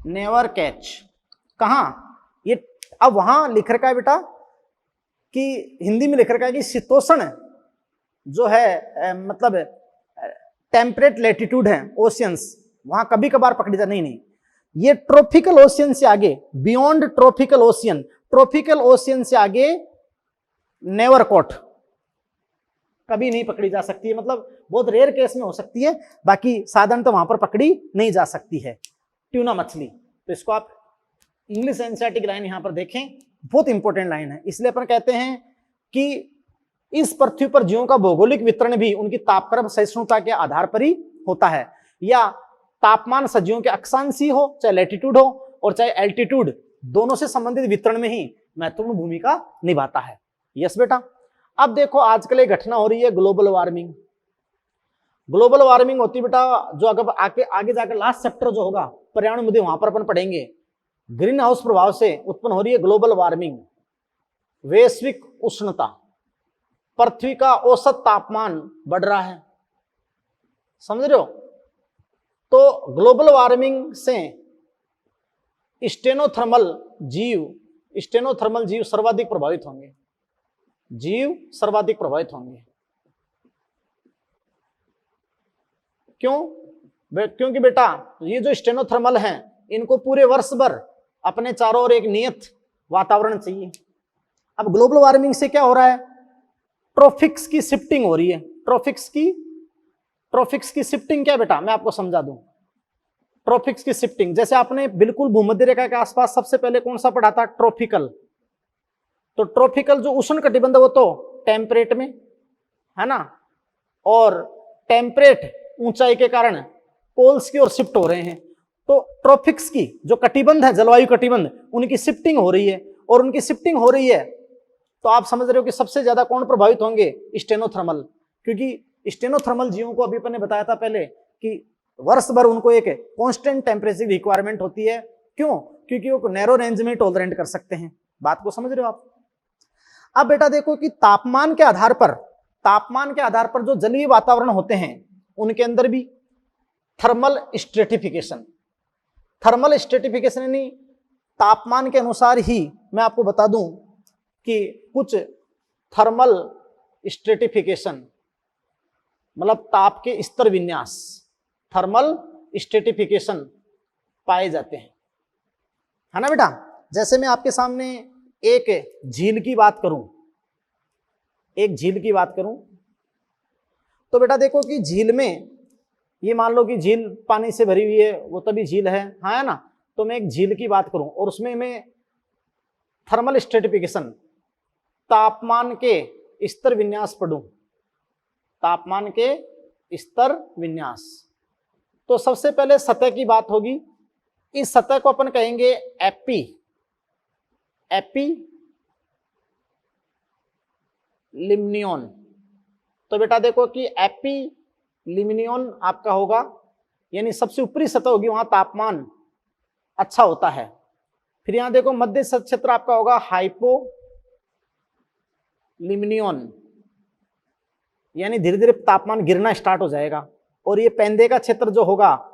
never catch. कहां? ये अब वहां लिख रखा है बेटा कि हिंदी में लिख रखा है कि शीतोष्ण जो है मतलब टेम्परेट लैटिट्यूड है ओशियंस, वहां कभी कभार पकड़ी जा, नहीं, ये ट्रॉपिकल ओशियन से आगे, beyond tropical ocean, tropical ocean से आगे नेवर कॉट, कभी नहीं पकड़ी जा सकती है। मतलब बहुत रेयर केस में हो सकती है, बाकी साधारण तो वहां पर पकड़ी नहीं जा सकती है ट्यूना मछली। तो इसको आप इंग्लिश एनसीईआरटी की लाइन यहां पर देखें, बहुत इंपॉर्टेंट लाइन है। इसलिए अपन कहते हैं कि इस पृथ्वी पर जीवों का भौगोलिक वितरण भी उनकी तापक्रम सहिष्णुता के आधार पर ही होता है, या तापमान सजीवों के अक्षांशी हो, चाहे लैटिट्यूड हो और चाहे एल्टीट्यूड, दोनों से संबंधित वितरण में ही महत्वपूर्ण भूमिका निभाता है। यस बेटा। अब देखो आजकल एक घटना हो रही है ग्लोबल वार्मिंग। ग्लोबल वार्मिंग होती है बेटा, जो अगर आगे जाकर लास्ट चैप्टर जो होगा पर्यावरण मुद्दे, वहां पर अपन पढ़ेंगे। ग्रीन हाउस प्रभाव से उत्पन्न हो रही है ग्लोबल वार्मिंग, वैश्विक उष्णता, पृथ्वी का औसत तापमान बढ़ रहा है, समझ रहे हो? तो ग्लोबल वार्मिंग से स्टेनोथर्मल जीव सर्वाधिक प्रभावित होंगे, जीव सर्वाधिक प्रभावित होंगे। क्यों? क्योंकि बेटा ये जो स्टेनोथर्मल हैं, इनको पूरे वर्ष भर अपने चारों ओर एक नियत वातावरण चाहिए। अब ग्लोबल वार्मिंग से क्या हो रहा है? ट्रॉपिक्स की शिफ्टिंग हो रही है। ट्रॉपिक्स की शिफ्टिंग क्या बेटा? मैं आपको समझा दूं। ट्रॉपिक्स की शिफ्टिंग, जैसे आपने बिल्कुल भूमध्य रेखा के आसपास सबसे पहले कौन सा पढ़ा था? ट्रॉपिकल। तो ट्रॉपिकल जो उष्ण कटिबंध वो तो टेम्परेट में है ना, और टेम्परेट ऊंचाई के कारण पोल्स की ओर शिफ्ट हो रहे हैं। तो ट्रॉपिक्स की जो कटिबंध है, जलवायु कटिबंध, उनकी शिफ्टिंग हो रही है, और उनकी शिफ्टिंग हो रही है तो आप समझ रहे हो कि सबसे ज्यादा कौन प्रभावित होंगे? स्टेनोथर्मल। क्योंकि स्टेनोथर्मल जीवों को अभी अपन ने बताया था पहले कि वर्ष भर उनको एक कांस्टेंट टेम्परेचर रिक्वायरमेंट होती है। क्यों? क्योंकि वो नैरो रेंज में टॉलरेंट कर सकते हैं। बात को समझ रहे हो आप? अब बेटा देखो कि तापमान के आधार पर जो जलीय वातावरण होते हैं उनके अंदर भी थर्मल स्ट्रेटिफिकेशन यानी तापमान के अनुसार ही, मैं आपको बता दूं कि कुछ थर्मल स्ट्रेटिफिकेशन मतलब ताप के स्तर विन्यास, थर्मल स्ट्रेटिफिकेशन पाए जाते हैं, है ना बेटा? जैसे मैं आपके सामने एक झील की बात करूं, तो बेटा देखो कि झील में, ये मान लो कि झील पानी से भरी हुई है, वो तभी झील है, हाँ है ना? तो मैं एक झील की बात करूं और उसमें मैं थर्मल स्ट्रेटिफिकेशन, तापमान के स्तर विन्यास पढ़ूं, तापमान के स्तर विन्यास, तो सबसे पहले सतह की बात होगी। इस सतह को अपन कहेंगे एपिलिम्नियन। तो बेटा देखो कि एपिलिम्नियन आपका होगा, यानी सबसे ऊपरी सतह होगी, वहां तापमान अच्छा होता है। फिर यहां देखो मध्य क्षेत्र आपका होगा हाइपोलिम्नियन, यानी धीरे धीरे तापमान गिरना स्टार्ट हो जाएगा। और ये पेंदे का क्षेत्र जो होगा,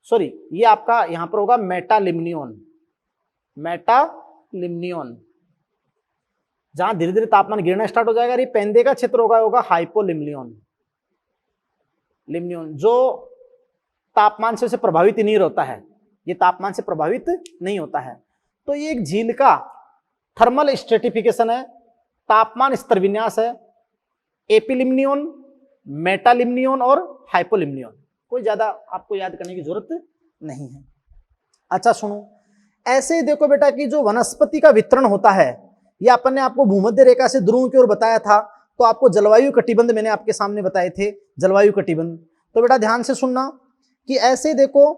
ये आपका यहां पर होगा मेटालिम्नियन। जहां धीरे धीरे तापमान गिरना स्टार्ट हो जाएगा, ये पेंदे का क्षेत्र होगा हाइपोलिम्नियन। लिम्नियन जो तापमान से उसे प्रभावित ही नहीं होता है, ये तापमान से प्रभावित नहीं होता है। तो ये एक झील का थर्मल स्ट्रेटिफिकेशन है, तापमान स्तर विन्यास है, एपिलिम्नियन, मेटालिम्नियन और हाइपोलिम्नियन। कोई ज्यादा आपको याद करने की जरूरत नहीं है। अच्छा सुनो, ऐसे ही देखो बेटा कि जो वनस्पति का वितरण होता है, ये अपन ने आपको भूमध्य रेखा से ध्रुव की ओर बताया था, तो आपको जलवायु कटिबंध मैंने आपके सामने बताए थे, जलवायु कटिबंध। तो बेटा ध्यान से सुनना कि ऐसे देखो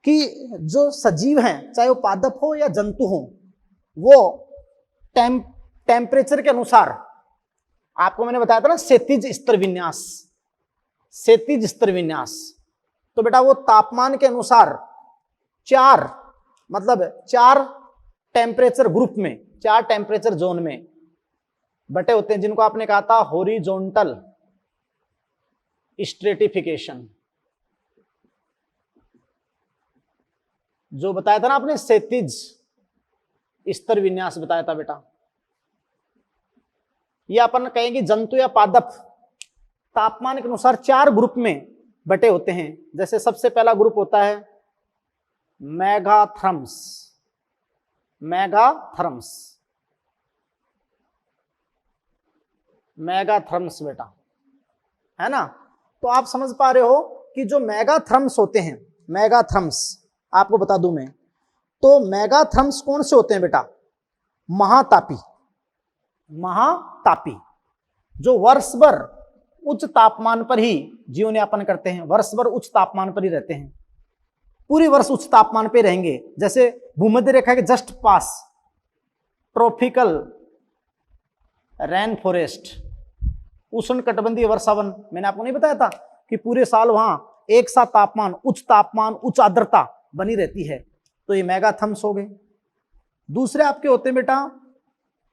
कि जो सजीव हैं, चाहे वो पादप हो या जंतु हो, वो टेम्परेचर के अनुसार, आपको मैंने बताया था ना क्षैतिज स्तर विन्यास, क्षैतिज स्तर विन्यास। तो बेटा वो तापमान के अनुसार चार टेम्परेचर ग्रुप में, 4 टेम्परेचर जोन में बटे होते हैं, जिनको आपने कहा था हॉरिजॉन्टल स्ट्रेटिफिकेशन, जो बताया था ना आपने क्षैतिज स्तर विन्यास बताया था बेटा। ये अपन कहेंगे जंतु या पादप तापमान के अनुसार 4 ग्रुप में बटे होते हैं। जैसे सबसे पहला ग्रुप होता है मेगाथर्म्स, मेगाथर्म्स, मेगाथर्म्स बेटा, है ना। तो आप समझ पा रहे हो कि जो मेगाथर्म्स होते हैं, मेगाथर्म्स आपको बता दूं मैं, तो मेगाथर्म्स कौन से होते हैं बेटा? महातापी, महातापी, जो वर्ष भर उच्च तापमान पर ही जीवन यापन करते हैं, वर्ष भर उच्च तापमान पर ही रहते हैं, पूरी वर्ष उच्च तापमान पे रहेंगे। जैसे भूमध्य रेखा के जस्ट पास ट्रॉपिकल रेन फॉरेस्ट, उष्ण कटिबंधीय वर्षावन, मैंने आपको नहीं बताया था कि पूरे साल वहां एक सा तापमान, उच्च आर्द्रता बनी रहती है, तो ये मेगाथर्म्स हो गए। दूसरे आपके होते हैं बेटा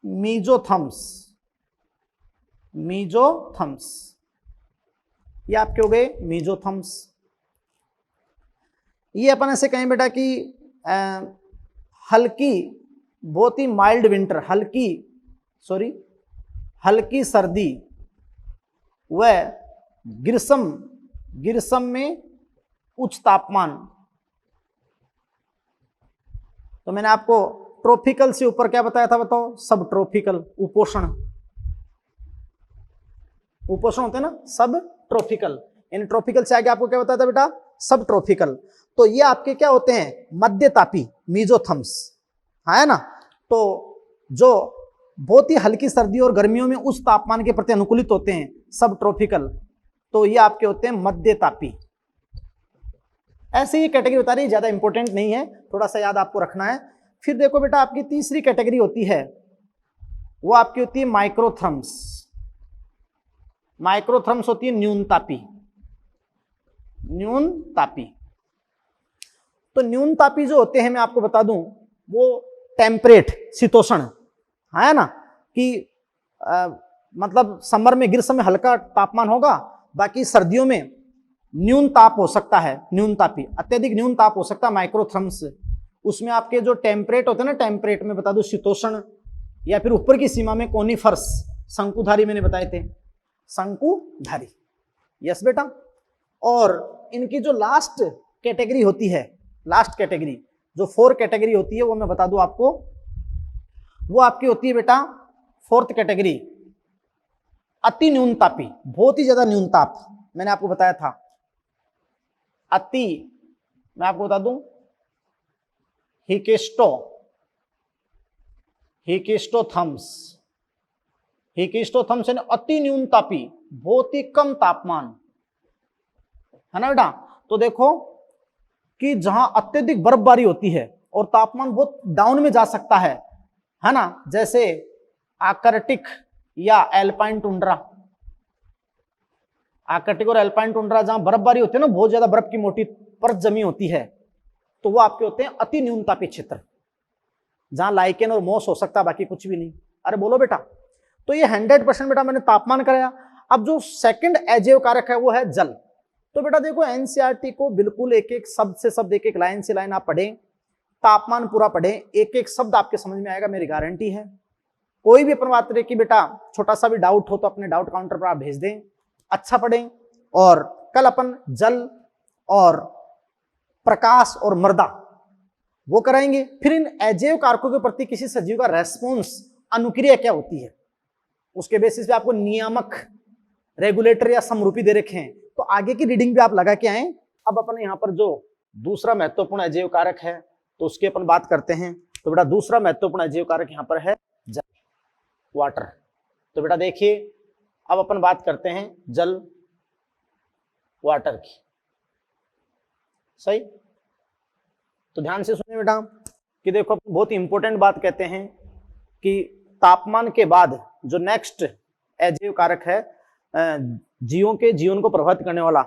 मीजोथर्म्स, मीजोथर्म्स, ये आपके हो गए मीजोथर्म्स। ये अपन ऐसे कहें बेटा कि हल्की, बहुत ही माइल्ड विंटर, हल्की सर्दी व ग्रीष्म में उच्च तापमान। तो मैंने आपको ट्रॉपिकल से ऊपर क्या बताया था बताओ? सब ट्रॉपिकल, उपोषण, उपोषण होते हैं ना, सब ट्रॉपिकल। इन ट्रॉपिकल से आगे आपको क्या बताया था बेटा? सब ट्रॉपिकल। तो ये आपके क्या होते हैं? मध्यतापी, मीजोथर्म्स, है ना। तो जो बहुत ही हल्की सर्दी और गर्मियों में उस तापमान के प्रति अनुकूलित होते हैं, सब ट्रॉपिकल, तो ये आपके होते हैं मध्यतापी। ऐसे ही कैटेगरी बता रही है, ज्यादा इंपॉर्टेंट नहीं है, थोड़ा सा याद आपको रखना है। फिर देखो बेटा आपकी तीसरी कैटेगरी होती है, वो आपकी होती है माइक्रोथर्म्स। माइक्रोथर्म्स होती है न्यूनतापी, न्यूनतापी। तो न्यूनतापी जो होते हैं, मैं आपको बता दूं, वो टेम्परेट, शीतोष्ण, है ना, कि मतलब समर में, ग्रीष्म में हल्का तापमान होगा, बाकी सर्दियों में न्यून ताप हो सकता है, न्यूनतापी, अत्यधिक न्यून ताप हो सकता है माइक्रोथर्म्स। उसमें आपके जो टेम्परेट होते हैं ना, टेम्परेट में बता दूं शीतोष्ण, या फिर ऊपर की सीमा में कोनिफर्स, शंकुधारी मैंने बताए थे, शंकुधारी, यस बेटा। और इनकी जो लास्ट कैटेगरी होती है, लास्ट कैटेगरी जो 4 कैटेगरी होती है, वो मैं बता दूं आपको, वो आपकी होती है बेटा 4th कैटेगरी, अति न्यूनतापी, बहुत ही ज्यादा न्यूनताप। मैंने आपको बताया था अति, मैं आपको बता दूं हिकेस्टोथर्म्स, हिकेस्टोथर्म्स यानी अति न्यूनतापी, बहुत ही कम तापमान, है ना बेटा। तो देखो कि जहां अत्यधिक बर्फबारी होती है और तापमान बहुत डाउन में जा सकता है ना, जैसे आर्कटिक या एल्पाइन टुंड्रा, आर्कटिक और एल्पाइन टुंड्रा, जहां बर्फबारी होती है ना, बहुत ज्यादा बर्फ की मोटी परत जमी होती है, तो वो आपके होते हैं अति न्यूनतापी क्षेत्र, जहां लाइकेन और मॉस हो सकता है, बाकी कुछ भी नहीं। अरे बोलो बेटा। तो ये 100% बेटा मैंने तापमान कराया। अब जो सेकंड अजैव कारक है वो है जल। तो बेटा देखो एनसीईआरटी को बिल्कुल एक एक शब्द से शब्द, एक एक लाइन से लाइन आप पढ़ें, तापमान पूरा पढ़ें, एक एक शब्द आपके समझ में आएगा, मेरी गारंटी है। कोई भी अपन बात करें कि बेटा छोटा सा भी डाउट हो तो अपने डाउट काउंटर पर आप भेज दें, अच्छा पढ़ें। और कल अपन जल और प्रकाश और मृदा वो कराएंगे। फिर इन अजैव कारकों के प्रति किसी सजीव का रेस्पॉन्स, अनुक्रिया क्या होती है, उसके बेसिस पे आपको नियामक, रेगुलेटर या समरूपी दे रखे हैं। तो आगे की रीडिंग भी आप लगा के आए। अब अपन यहाँ पर जो दूसरा महत्वपूर्ण अजैव कारक है तो उसकी अपन बात करते हैं। तो बेटा दूसरा महत्वपूर्ण अजैव कारक यहाँ पर है जल, वाटर। तो बेटा देखिए अब अपन बात करते हैं जल, वाटर की। सही, तो ध्यान से सुनिए बेटा कि देखो बहुत इंपॉर्टेंट बात कहते हैं कि तापमान के बाद जो नेक्स्ट अजैव कारक है जीवों के जीवन को प्रभावित करने वाला,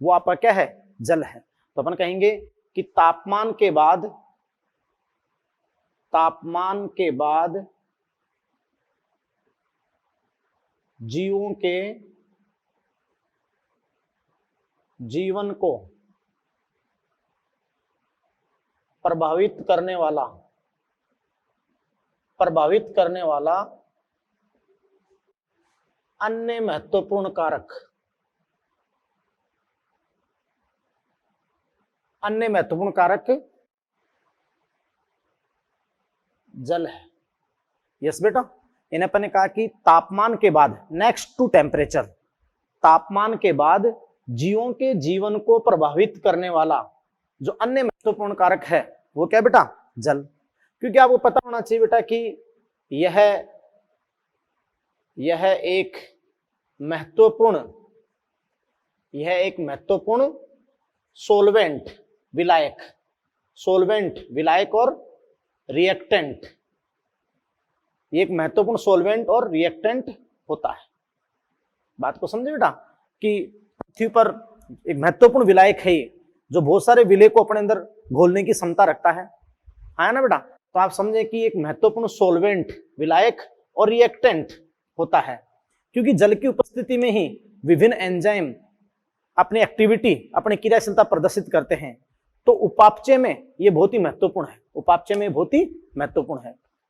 वो आपका क्या है, जल है। तो अपन कहेंगे कि तापमान के बाद जीवों के जीवन को प्रभावित करने वाला अन्य महत्वपूर्ण कारक जल है। यस बेटा, इन्हें अपन ने कहा कि तापमान के बाद, नेक्स्ट टू टेम्परेचर, तापमान के बाद जीवों के जीवन को प्रभावित करने वाला जो अन्य महत्वपूर्ण कारक है वो क्या बेटा, जल। क्योंकि आपको पता होना चाहिए बेटा कि यह एक महत्वपूर्ण सोलवेंट, विलायक और रिएक्टेंट, ये एक महत्वपूर्ण सोलवेंट और रिएक्टेंट होता है। बात को समझे बेटा कि पृथ्वी पर एक महत्वपूर्ण विलायक है ये, जो बहुत सारे विलय को अपने अंदर घोलने की क्षमता रखता है ना बेटा। तो आप समझे कि एक महत्वपूर्ण सोलवेंट, विलायक और रिएक्टेंट होता है, क्योंकि जल की उपस्थिति में ही विभिन्न एंजाइम अपनी एक्टिविटी, अपनी क्रियाशीलता प्रदर्शित करते हैं। तो उपापचय में ये बहुत ही महत्वपूर्ण है।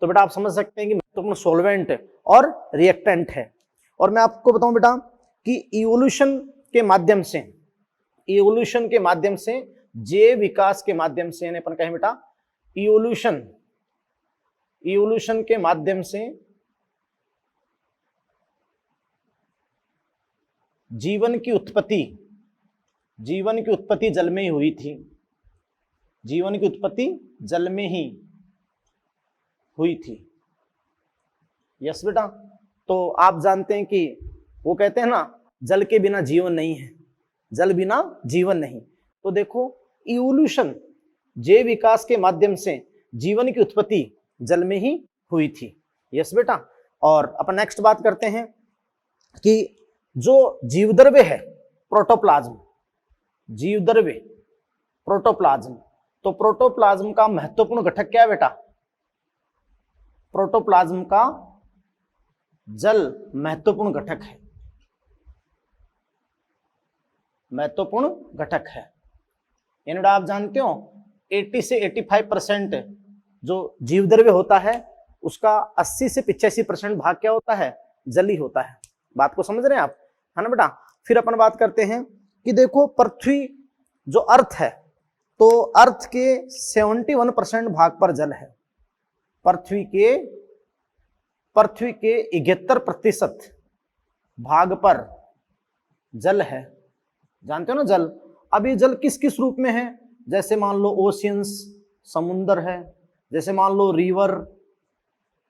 तो बेटा आप समझ सकते हैं कि महत्वपूर्ण सोलवेंट और रिएक्टेंट है। और मैं आपको बताऊं बेटा कि इवोल्यूशन के माध्यम से जैव विकास के माध्यम से, यानी अपन कहें बेटा इवोल्यूशन के माध्यम से जीवन की उत्पत्ति जल में ही हुई थी। यस बेटा, तो आप जानते हैं कि वो कहते हैं ना, जल के बिना जीवन नहीं है, जल बिना जीवन नहीं। तो देखो इवोल्यूशन, जैव विकास के माध्यम से जीवन की उत्पत्ति जल में ही हुई थी। यस बेटा, और अपन नेक्स्ट बात करते हैं कि जो जीवद्रव्य है प्रोटोप्लाज्म, तो प्रोटोप्लाज्म का महत्वपूर्ण घटक क्या है बेटा, प्रोटोप्लाज्म का जल महत्वपूर्ण घटक है। यानी आप जानते हो 80 से 85% जो जीवद्रव्य होता है उसका 80 से 85% भाग क्या होता है, जल ही होता है। बात को समझ रहे हैं आप, है ना बेटा। फिर अपन बात करते हैं कि देखो पृथ्वी जो अर्थ है, तो अर्थ के 71% भाग पर जल है। पृथ्वी के 71% भाग पर जल है। जानते हो ना जल। अब ये जल किस किस रूप में है, जैसे मान लो ओशियंस, समुंदर है, जैसे मान लो रिवर,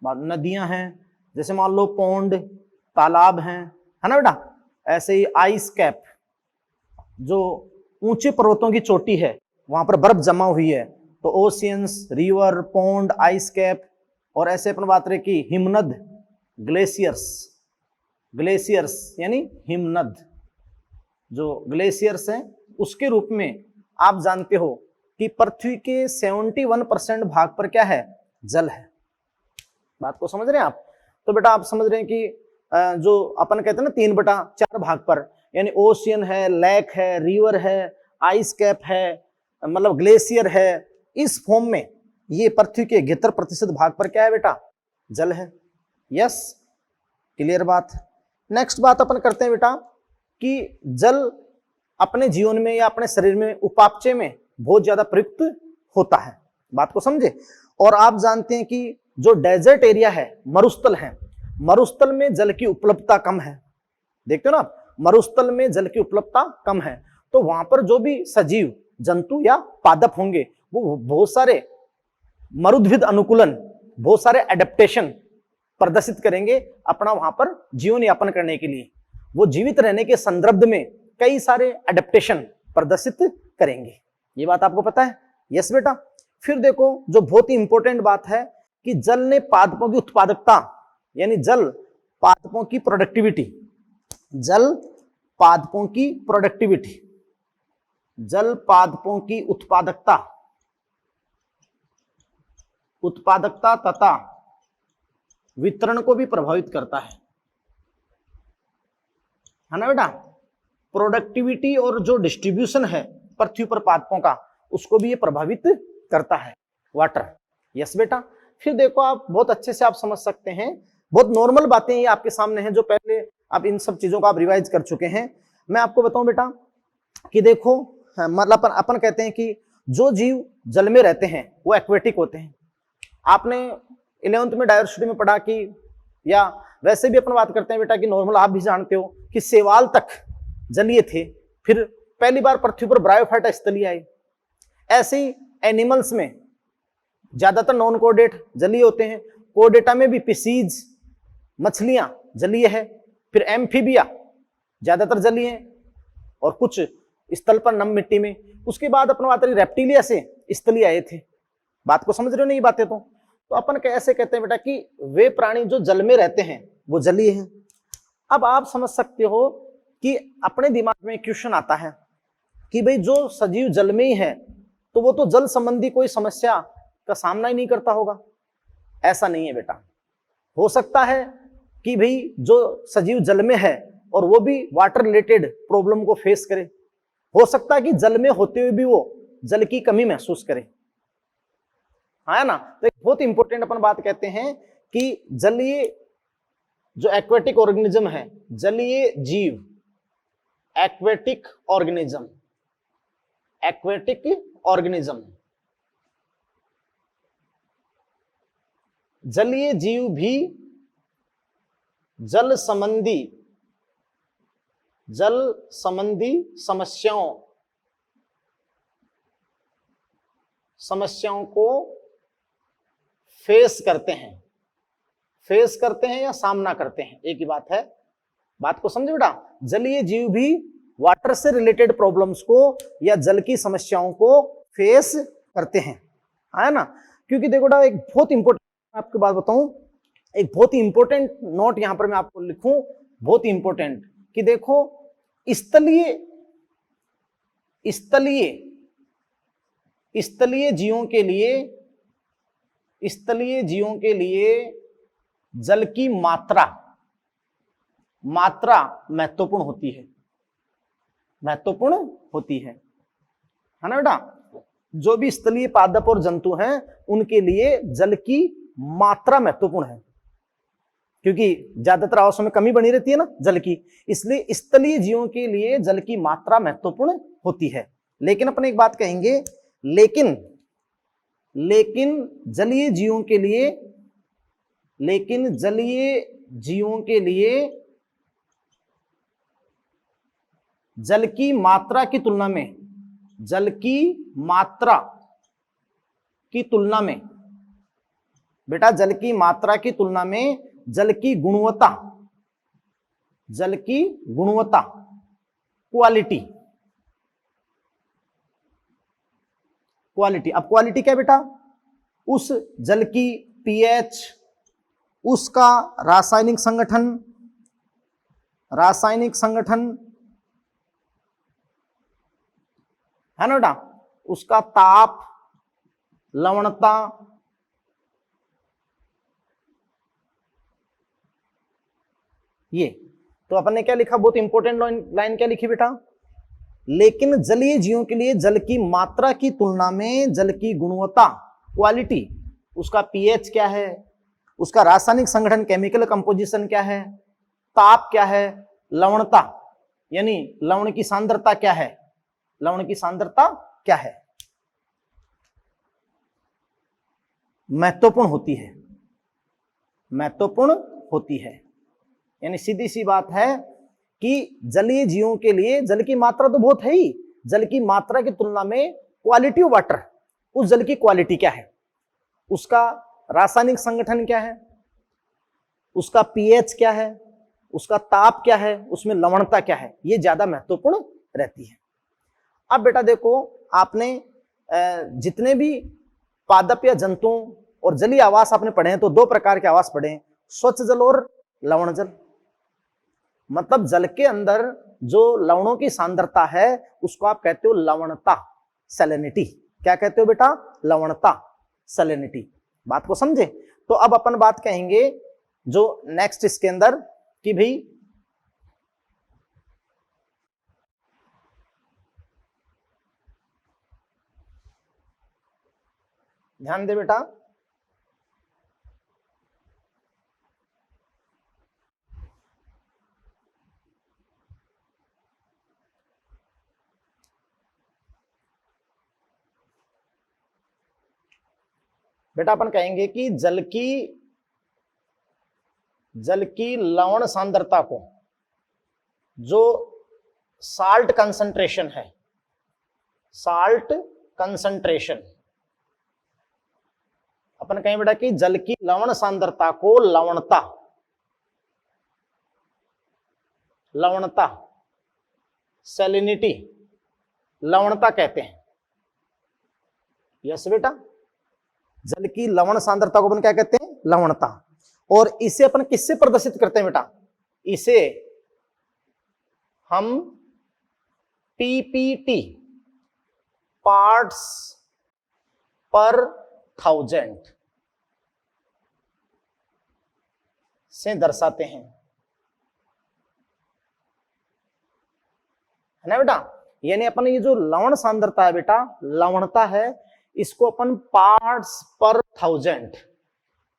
नदियां हैं, जैसे मान लो पौंड, तालाब हैं, है ना बेटा। ऐसे ही आइस कैप, जो ऊंचे पर्वतों की चोटी है वहां पर बर्फ जमा हुई है, तो oceans, river, pond, ice cap. और ऐसे अपन बात रहे कि हिमनद, ग्लेशियर्स यानी हिमनद, जो ग्लेशियर्स हैं उसके रूप में आप जानते हो कि पृथ्वी के 71% भाग पर क्या है, जल है। बात को समझ रहे हैं आप। तो बेटा आप समझ रहे हैं कि जो अपन कहते हैं ना 3/4 भाग पर, यानी ओशियन है, लेक है, रिवर है, आइस कैप है, मतलब ग्लेशियर है, इस फॉर्म में ये पृथ्वी के 71% भाग पर क्या है बेटा, जल है। यस, क्लियर बात। नेक्स्ट बात अपन करते हैं बेटा कि जल अपने जीवन में या अपने शरीर में उपापचय में बहुत ज्यादा प्रयुक्त होता है, बात को समझे। और आप जानते हैं कि जो डेजर्ट एरिया है, मरुस्थल है, मरुस्थल में जल की उपलब्धता कम है। देखते हो ना आप, मरुस्थल में जल की उपलब्धता कम है, तो वहां पर जो भी सजीव जंतु या पादप होंगे वो बहुत सारे मरुद्भिद अनुकूलन, बहुत सारे एडेप्टेशन प्रदर्शित करेंगे अपना वहां पर जीवन यापन करने के लिए। वो जीवित रहने के संदर्भ में कई सारे एडेप्टेशन प्रदर्शित करेंगे। ये बात आपको पता है? यस बेटा। फिर देखो जो बहुत ही इंपॉर्टेंट बात है कि जल ने पादपों की उत्पादकता, यानी जल पादपों की प्रोडक्टिविटी, जल पादपों की प्रोडक्टिविटी, जल पादपों की उत्पादकता, उत्पादकता तथा वितरण को भी प्रभावित करता है ना बेटा। प्रोडक्टिविटी और जो डिस्ट्रीब्यूशन है पृथ्वी पर पादपों का, उसको भी ये प्रभावित करता है, वाटर। यस बेटा। फिर देखो आप बहुत अच्छे से आप समझ सकते हैं, बहुत नॉर्मल बातें ये आपके सामने हैं जो पहले आप इन सब चीजों को आप रिवाइज कर चुके हैं। मैं आपको बताऊं बेटा कि देखो, मतलब अपन कहते हैं कि जो जीव जल में रहते हैं वो एक्वेटिक होते हैं। आपने 11th में डायवर्सिटी में पढ़ा कि, या वैसे भी अपन बात करते हैं बेटा कि नॉर्मल आप भी जानते हो कि शैवाल तक जलीय थे, फिर पहली बार पृथ्वी पर ब्रायोफाइटा स्थलीय आए। ऐसे ही एनिमल्स में ज्यादातर नॉन कोडेट जलीय होते हैं, कोडेटा में भी फिशीज, मछलियां जलीय है, फिर एम्फीबिया ज्यादातर जलीय है, और कुछ स्थल पर नम मिट्टी में। उसके बाद अपन बात करें रेप्टिलिया से स्थलीय आए थे। बात को समझ रहे हो नहीं बातें? तो अपन कैसे कहते हैं बेटा कि वे प्राणी जो जल में रहते हैं वो जलीय हैं। अब आप समझ सकते हो कि अपने दिमाग में क्वेश्चन आता है कि भाई जो सजीव जल में ही है तो वो तो जल संबंधी कोई समस्या का सामना ही नहीं करता होगा। ऐसा नहीं है बेटा। हो सकता है कि भाई जो सजीव जल में है और वो भी वाटर रिलेटेड प्रॉब्लम को फेस करे, हो सकता है कि जल में होते हुए भी वो जल की कमी महसूस करे, है ना। तो एक बहुत इंपॉर्टेंट अपन बात कहते हैं कि जलीय जो एक्वेटिक ऑर्गेनिज्म है, जलीय जीव, एक्वेटिक ऑर्गेनिज्म, एक्वेटिक ऑर्गेनिज्म, जलीय जीव भी जल संबंधी समस्याओं को फेस करते हैं या सामना करते हैं, एक ही बात है। बात को समझे बेटा। जलीय जीव भी वाटर से रिलेटेड प्रॉब्लम्स को या जल की समस्याओं को फेस करते हैं, है ना। क्योंकि देखो बेटा एक बहुत इंपॉर्टेंट आपको बात बताऊं, एक बहुत ही इंपॉर्टेंट नोट यहां पर मैं आपको लिखूं, बहुत ही इंपॉर्टेंट, कि देखो स्थलीय जीवों के लिए जल की मात्रा महत्वपूर्ण होती है ना बेटा। जो भी स्थलीय पादप और जंतु हैं उनके लिए जल की मात्रा महत्वपूर्ण है, क्योंकि ज्यादातर आवासों में कमी बनी रहती है ना जल की, इसलिए स्थलीय जीवों के लिए जल की मात्रा महत्वपूर्ण होती है। लेकिन अपन एक बात कहेंगे, लेकिन जलीय जीवों के लिए जल की मात्रा की तुलना में बेटा जल की मात्रा की तुलना में जल की गुणवत्ता, क्वालिटी। अब क्वालिटी क्या बेटा? उस जल की पीएच, उसका रासायनिक संगठन है ना बेटा, उसका ताप, लवणता, ये। तो अपन ने क्या लिखा, बहुत इंपॉर्टेंट लाइन क्या लिखी बेटा? लेकिन जलीय जीवों के लिए जल की मात्रा की तुलना में जल की गुणवत्ता, क्वालिटी, उसका पीएच क्या है, उसका रासायनिक संगठन केमिकल कंपोजिशन क्या है, ताप क्या है, लवणता यानी लवण की सांद्रता क्या है, लवण की सांद्रता क्या है, महत्वपूर्ण होती है, महत्वपूर्ण होती है। यानी सीधी सी बात है कि जलीय जीवों के लिए जल की मात्रा तो बहुत है ही, जल की मात्रा की तुलना में क्वालिटी ऑफ वाटर, उस जल की क्वालिटी क्या है, उसका रासायनिक संगठन क्या है, उसका पीएच क्या है, उसका ताप क्या है, उसमें लवणता क्या है, ये ज्यादा महत्वपूर्ण रहती है। अब बेटा देखो, आपने जितने भी पादप या जंतुओं और जलीय आवास आपने पढ़े हैं तो दो प्रकार के आवास पढ़े हैं, स्वच्छ जल और लवण जल। मतलब जल के अंदर जो लवणों की सांद्रता है उसको आप कहते हो लवणता, सैलिनिटी। क्या कहते हो बेटा, लवणता, सैलिनिटी। बात को समझे? तो अब अपन बात कहेंगे जो नेक्स्ट इसके अंदर कि भाई ध्यान दे बेटा, बेटा अपन कहेंगे कि जल की लवण सांद्रता को, जो साल्ट कंसंट्रेशन है, साल्ट कंसंट्रेशन, अपन कहें बेटा कि जल की लवण सांद्रता को लवणता, लवणता, सैलिनिटी, लवणता कहते हैं। यस बेटा, जल की लवण सांद्रता को अपन क्या कहते हैं, लवणता। और इसे अपन किससे प्रदर्शित करते हैं बेटा, इसे हम पीपीटी, पार्ट्स पर थाउजेंड से दर्शाते हैं, है ना बेटा। यानी अपन ये जो लवण सांद्रता है बेटा, लवणता है, इसको अपन पार्ट्स पर थाउजेंड,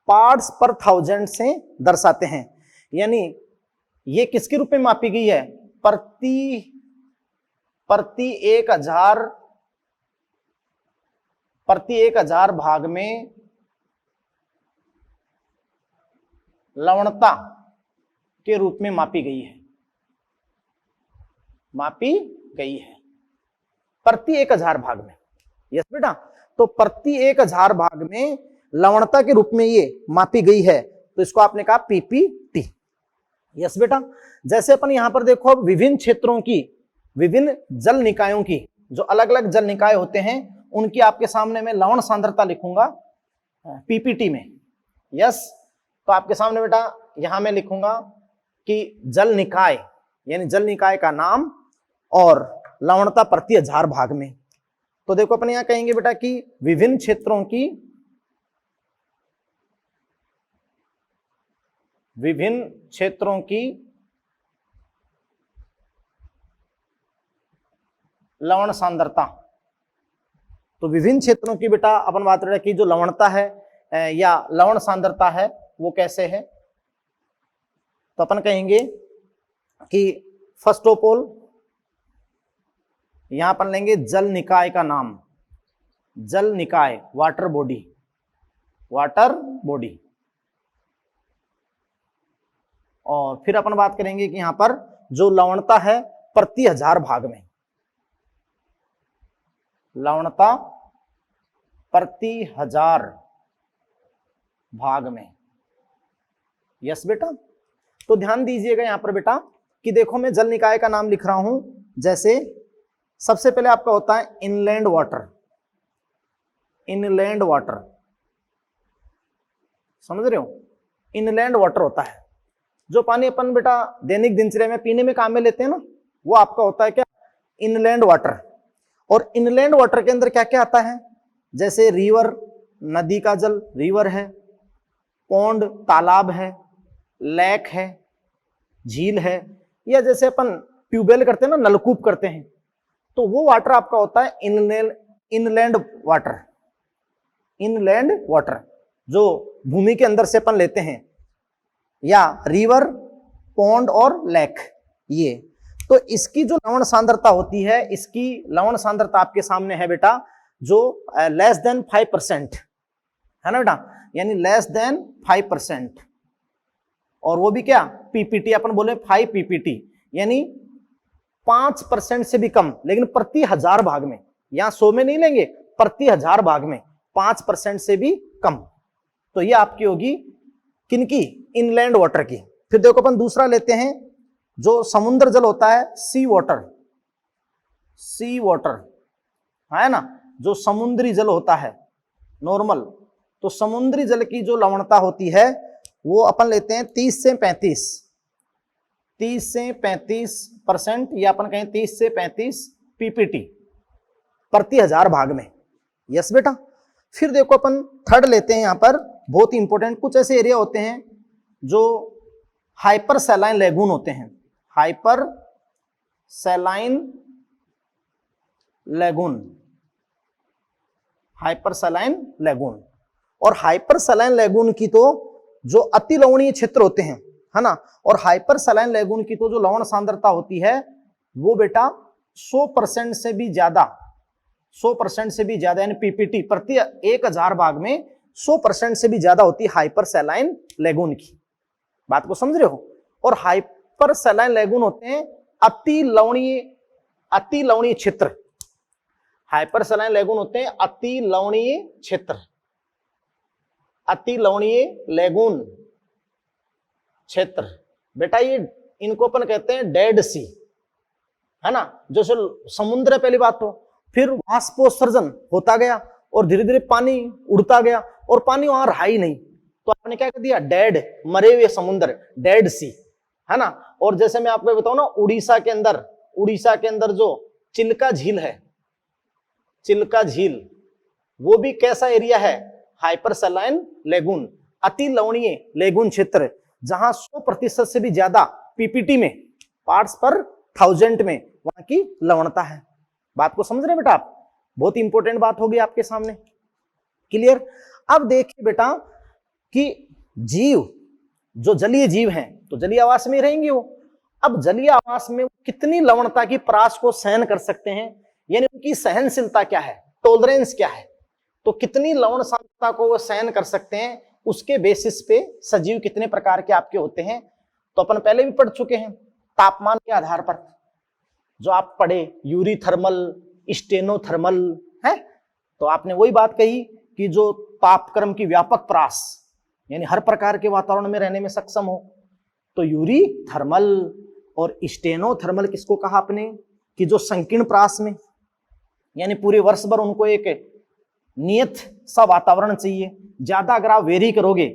पार्ट्स पर थाउजेंड से दर्शाते हैं। यानी ये किसके रूप में मापी गई है, प्रति 1000 भाग में लवणता के रूप में मापी गई है, मापी गई है प्रति 1000 भाग में। यस बेटा, तो प्रति 1000 भाग में लवणता के रूप में ये मापी गई है, तो इसको आपने कहा पीपीटी। यस बेटा, जैसे अपन यहां पर देखो, अब विभिन्न क्षेत्रों की, विभिन्न जल निकायों की, जो अलग अलग जल निकाय होते हैं उनकी आपके सामने मैं लवण सांद्रता लिखूंगा पीपीटी में। यस, तो आपके सामने बेटा यहां मैं लिखूंगा कि जल निकाय, यानी जल निकाय का नाम और लवणता प्रति 1000 भाग में। तो देखो अपन यहां कहेंगे बेटा कि विभिन्न क्षेत्रों की लवण सांद्रता। तो विभिन्न क्षेत्रों की बेटा अपन बात रहे कि जो लवणता है या लवण सांद्रता है वो कैसे है, तो अपन कहेंगे कि फर्स्ट ऑफ ऑल यहां अपन लेंगे जल निकाय का नाम, जल निकाय, वाटर बॉडी, वाटर बॉडी। और फिर अपन बात करेंगे कि यहां पर जो लवणता है प्रति 1000 भाग में, लवणता प्रति 1000 भाग में। यस बेटा, तो ध्यान दीजिएगा यहां पर बेटा कि देखो मैं जल निकाय का नाम लिख रहा हूं। जैसे सबसे पहले आपका होता है इनलैंड वाटर, इनलैंड वाटर, समझ रहे हो, इनलैंड वाटर होता है जो पानी अपन बेटा दैनिक दिनचर्या में पीने में काम में लेते हैं ना, वो आपका होता है क्या, इनलैंड वाटर। और इनलैंड वाटर के अंदर क्या क्या आता है, जैसे रिवर, नदी का जल, रिवर है, पौंड, तालाब है, लेक है, झील है, या जैसे अपन ट्यूबवेल करते हैं ना, नलकूप करते हैं, तो वो वाटर आपका होता है इनलैंड वाटर, इनलैंड वाटर। जो भूमि के अंदर से अपन लेते हैं, या रिवर, पॉन्ड और लेक, ये तो इसकी जो लवण सांद्रता होती है, इसकी लवण सांद्रता आपके सामने है बेटा, जो लेस देन 5% है ना बेटा, यानी लेस देन 5%, और वो भी क्या, पीपीटी, अपन बोले 5 पीपीटी, यानी 5% से भी कम, लेकिन प्रति 1000 भाग में, यहां 100 में नहीं लेंगे, प्रति 1000 भाग में 5% से भी कम। तो ये आपकी होगी किनकी, इनलैंड वाटर की। फिर देखो अपन दूसरा लेते हैं, जो समुद्र जल होता है, सी वाटर, सी वाटर है ना, जो समुद्री जल होता है नॉर्मल, तो समुद्री जल की जो लवणता होती है वो अपन लेते हैं 30 से 35%, या अपन कहें 30 से 35 पीपीटी प्रति 1000 भाग में। यस बेटा। फिर देखो अपन थर्ड लेते हैं, यहां पर बहुत इंपॉर्टेंट, कुछ ऐसे एरिया होते हैं जो हाइपर सैलाइन लेगून होते हैं, hyper saline lagoon, hyper saline lagoon. और हाइपर सैलाइन लेगून की तो जो अति लवणीय क्षेत्र होते हैं, है ना, और हाइपर सैलाइन लेगून की तो जो लवण सांद्रता होती है वो बेटा 100% से भी ज्यादा, 100% से भी ज्यादा, यानी पीपीटी प्रति 1000 भाग में 100% से भी ज्यादा होती है हाइपर सैलाइन लेगून की। बात को समझ रहे हो। और हाइपर सैलाइन लेगून होते हैं अति लवणीय क्षेत्र, हाइपर सैलाइन लेगून होते हैं अति लवणीय क्षेत्र, अति लवणीय लेगून क्षेत्र बेटा। ये इनको अपन कहते हैं डेड सी, है ना, जैसे समुद्र है पहली बात, तो फिर वाष्पोत्सर्जन होता गया और धीरे धीरे पानी उड़ता गया और पानी वहां रहा ही नहीं, तो आपने क्या कर दिया, डेड, मरे हुए समुद्र, डेड सी, है ना। और जैसे मैं आपको बताऊं ना, उड़ीसा के अंदर जो चिल्का झील है, चिल्का झील, वो भी कैसा एरिया है, हाइपर सैलाइन लेगून, अति लवणीय लेगून क्षेत्र, जहां 100% से भी ज्यादा पीपीटी में, पार्ट्स पर 1000 में वहां की लवणता है। बात को समझ रहे बेटा आप, बहुत इंपॉर्टेंट बात होगी आपके सामने, क्लियर। अब देखिए बेटा कि जीव, जो जलीय जीव हैं, तो जलीय आवास में रहेंगे वो। अब जलीय आवास में कितनी लवणता की परास को सहन कर सकते हैं, यानी उनकी सहनशीलता क्या है, टॉलरेंस क्या है, तो कितनी लवण सांद्रता को वो सहन कर सकते हैं, उसके बेसिस पे सजीव कितने प्रकार के आपके होते हैं, तो अपन पहले भी पढ़ चुके हैं। तापमान के आधार पर जो आप पढ़े, यूरीथर्मल, स्टेनोथर्मल है, तो आपने वही बात कही कि जो तापक्रम की व्यापक परास, यानी हर प्रकार के वातावरण में रहने में सक्षम हो, तो यूरीथर्मल। और स्टेनोथर्मल किसको कहा आपने, कि जो संकीर्ण परास में, यानी पूरे वर्ष भर उनको एक नियत सा वातावरण चाहिए, ज्यादा अगर आप वेरी करोगे,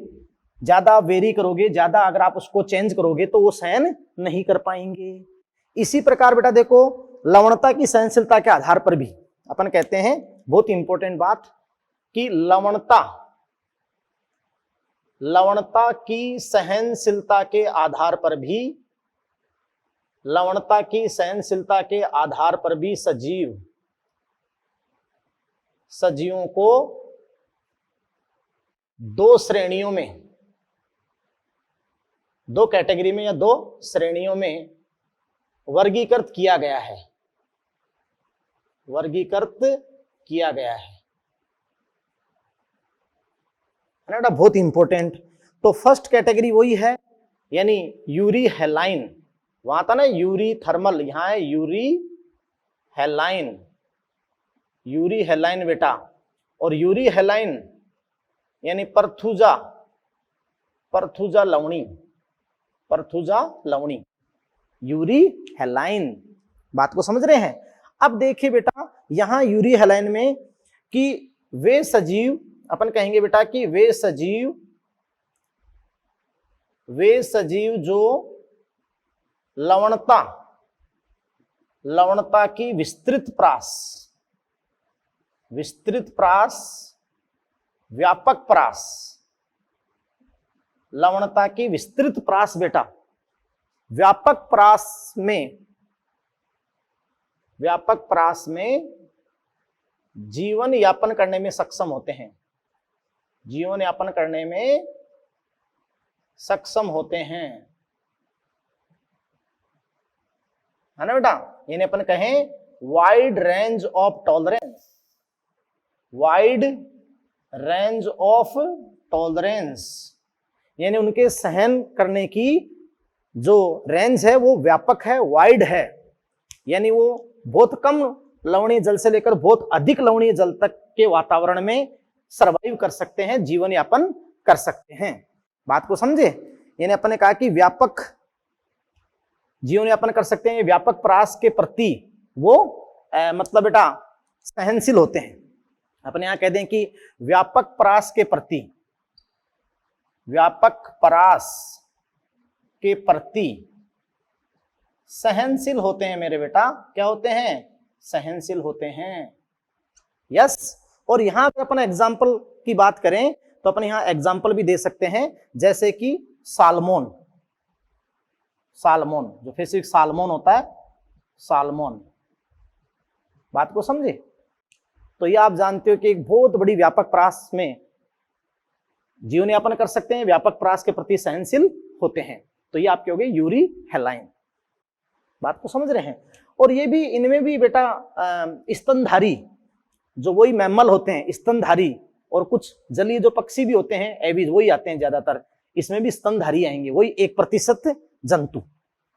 ज्यादा अगर आप उसको चेंज करोगे तो वो सहन नहीं कर पाएंगे। इसी प्रकार बेटा देखो, लवणता की सहनशीलता के आधार पर भी अपन कहते हैं, बहुत इंपॉर्टेंट बात, कि लवणता की सहनशीलता के आधार पर भी, लवणता की सहनशीलता के आधार पर भी सजीवों को दो श्रेणियों में, दो कैटेगरी में या दो श्रेणियों में वर्गीकृत किया गया है, वर्गीकृत किया गया है ना, बहुत इंपॉर्टेंट। तो फर्स्ट कैटेगरी वही है, यानी यूरी हेलाइन, वहां था ना यूरी थर्मल, यहां है यूरी हेलाइन बेटा। और यूरी हेलाइन यानी परथुजा लवणी, यूरी हेलाइन। बात को समझ रहे हैं। अब देखिए बेटा, यहां यूरी हेलाइन में कि वे सजीव, अपन कहेंगे बेटा कि वे सजीव जो लवणता की विस्तृत प्रास, व्यापक प्रास, लवणता की विस्तृत प्रास बेटा, व्यापक प्रास में जीवन यापन करने में सक्षम होते हैं, जीवन यापन करने में सक्षम होते हैं, है ना बेटा। इन्हें अपन कहें wide range of tolerance, wide range of tolerance, यानी उनके सहन करने की जो रेंज है वो व्यापक है, वाइड है, यानी वो बहुत कम लवणीय जल से लेकर बहुत अधिक लवणीय जल तक के वातावरण में सरवाइव कर सकते हैं, जीवन यापन कर सकते हैं। बात को समझे। यानी अपन ने कहा कि व्यापक जीवन यापन कर सकते हैं, व्यापक परास के प्रति वो मतलब बेटा सहनशील होते हैं। अपन यहां कह दें कि व्यापक परास के प्रति, व्यापक परास के प्रति सहनशील होते हैं मेरे बेटा। क्या होते हैं? सहनशील होते हैं। यस। और यहां अगर अपन एग्जाम्पल की बात करें तो अपन यहां एग्जाम्पल भी दे सकते हैं, जैसे कि सालमोन, सालमोन जो फिश सालमोन होता है, सालमोन। बात को समझे। तो ये आप जानते हो कि एक बहुत बड़ी व्यापक परास में जीवन यापन कर सकते हैं, व्यापक परास के प्रति सहनशील होते हैं। तो ये आपके हो गए यूरी हेलाइन। बात को समझ रहे हैं। और ये भी, इनमें भी बेटा स्तनधारी जो वही मैमल होते हैं, स्तनधारी, और कुछ जलीय जो पक्षी भी होते हैं, एविज वही आते हैं ज्यादातर, इसमें भी स्तनधारी आएंगे, वही 1% जंतु,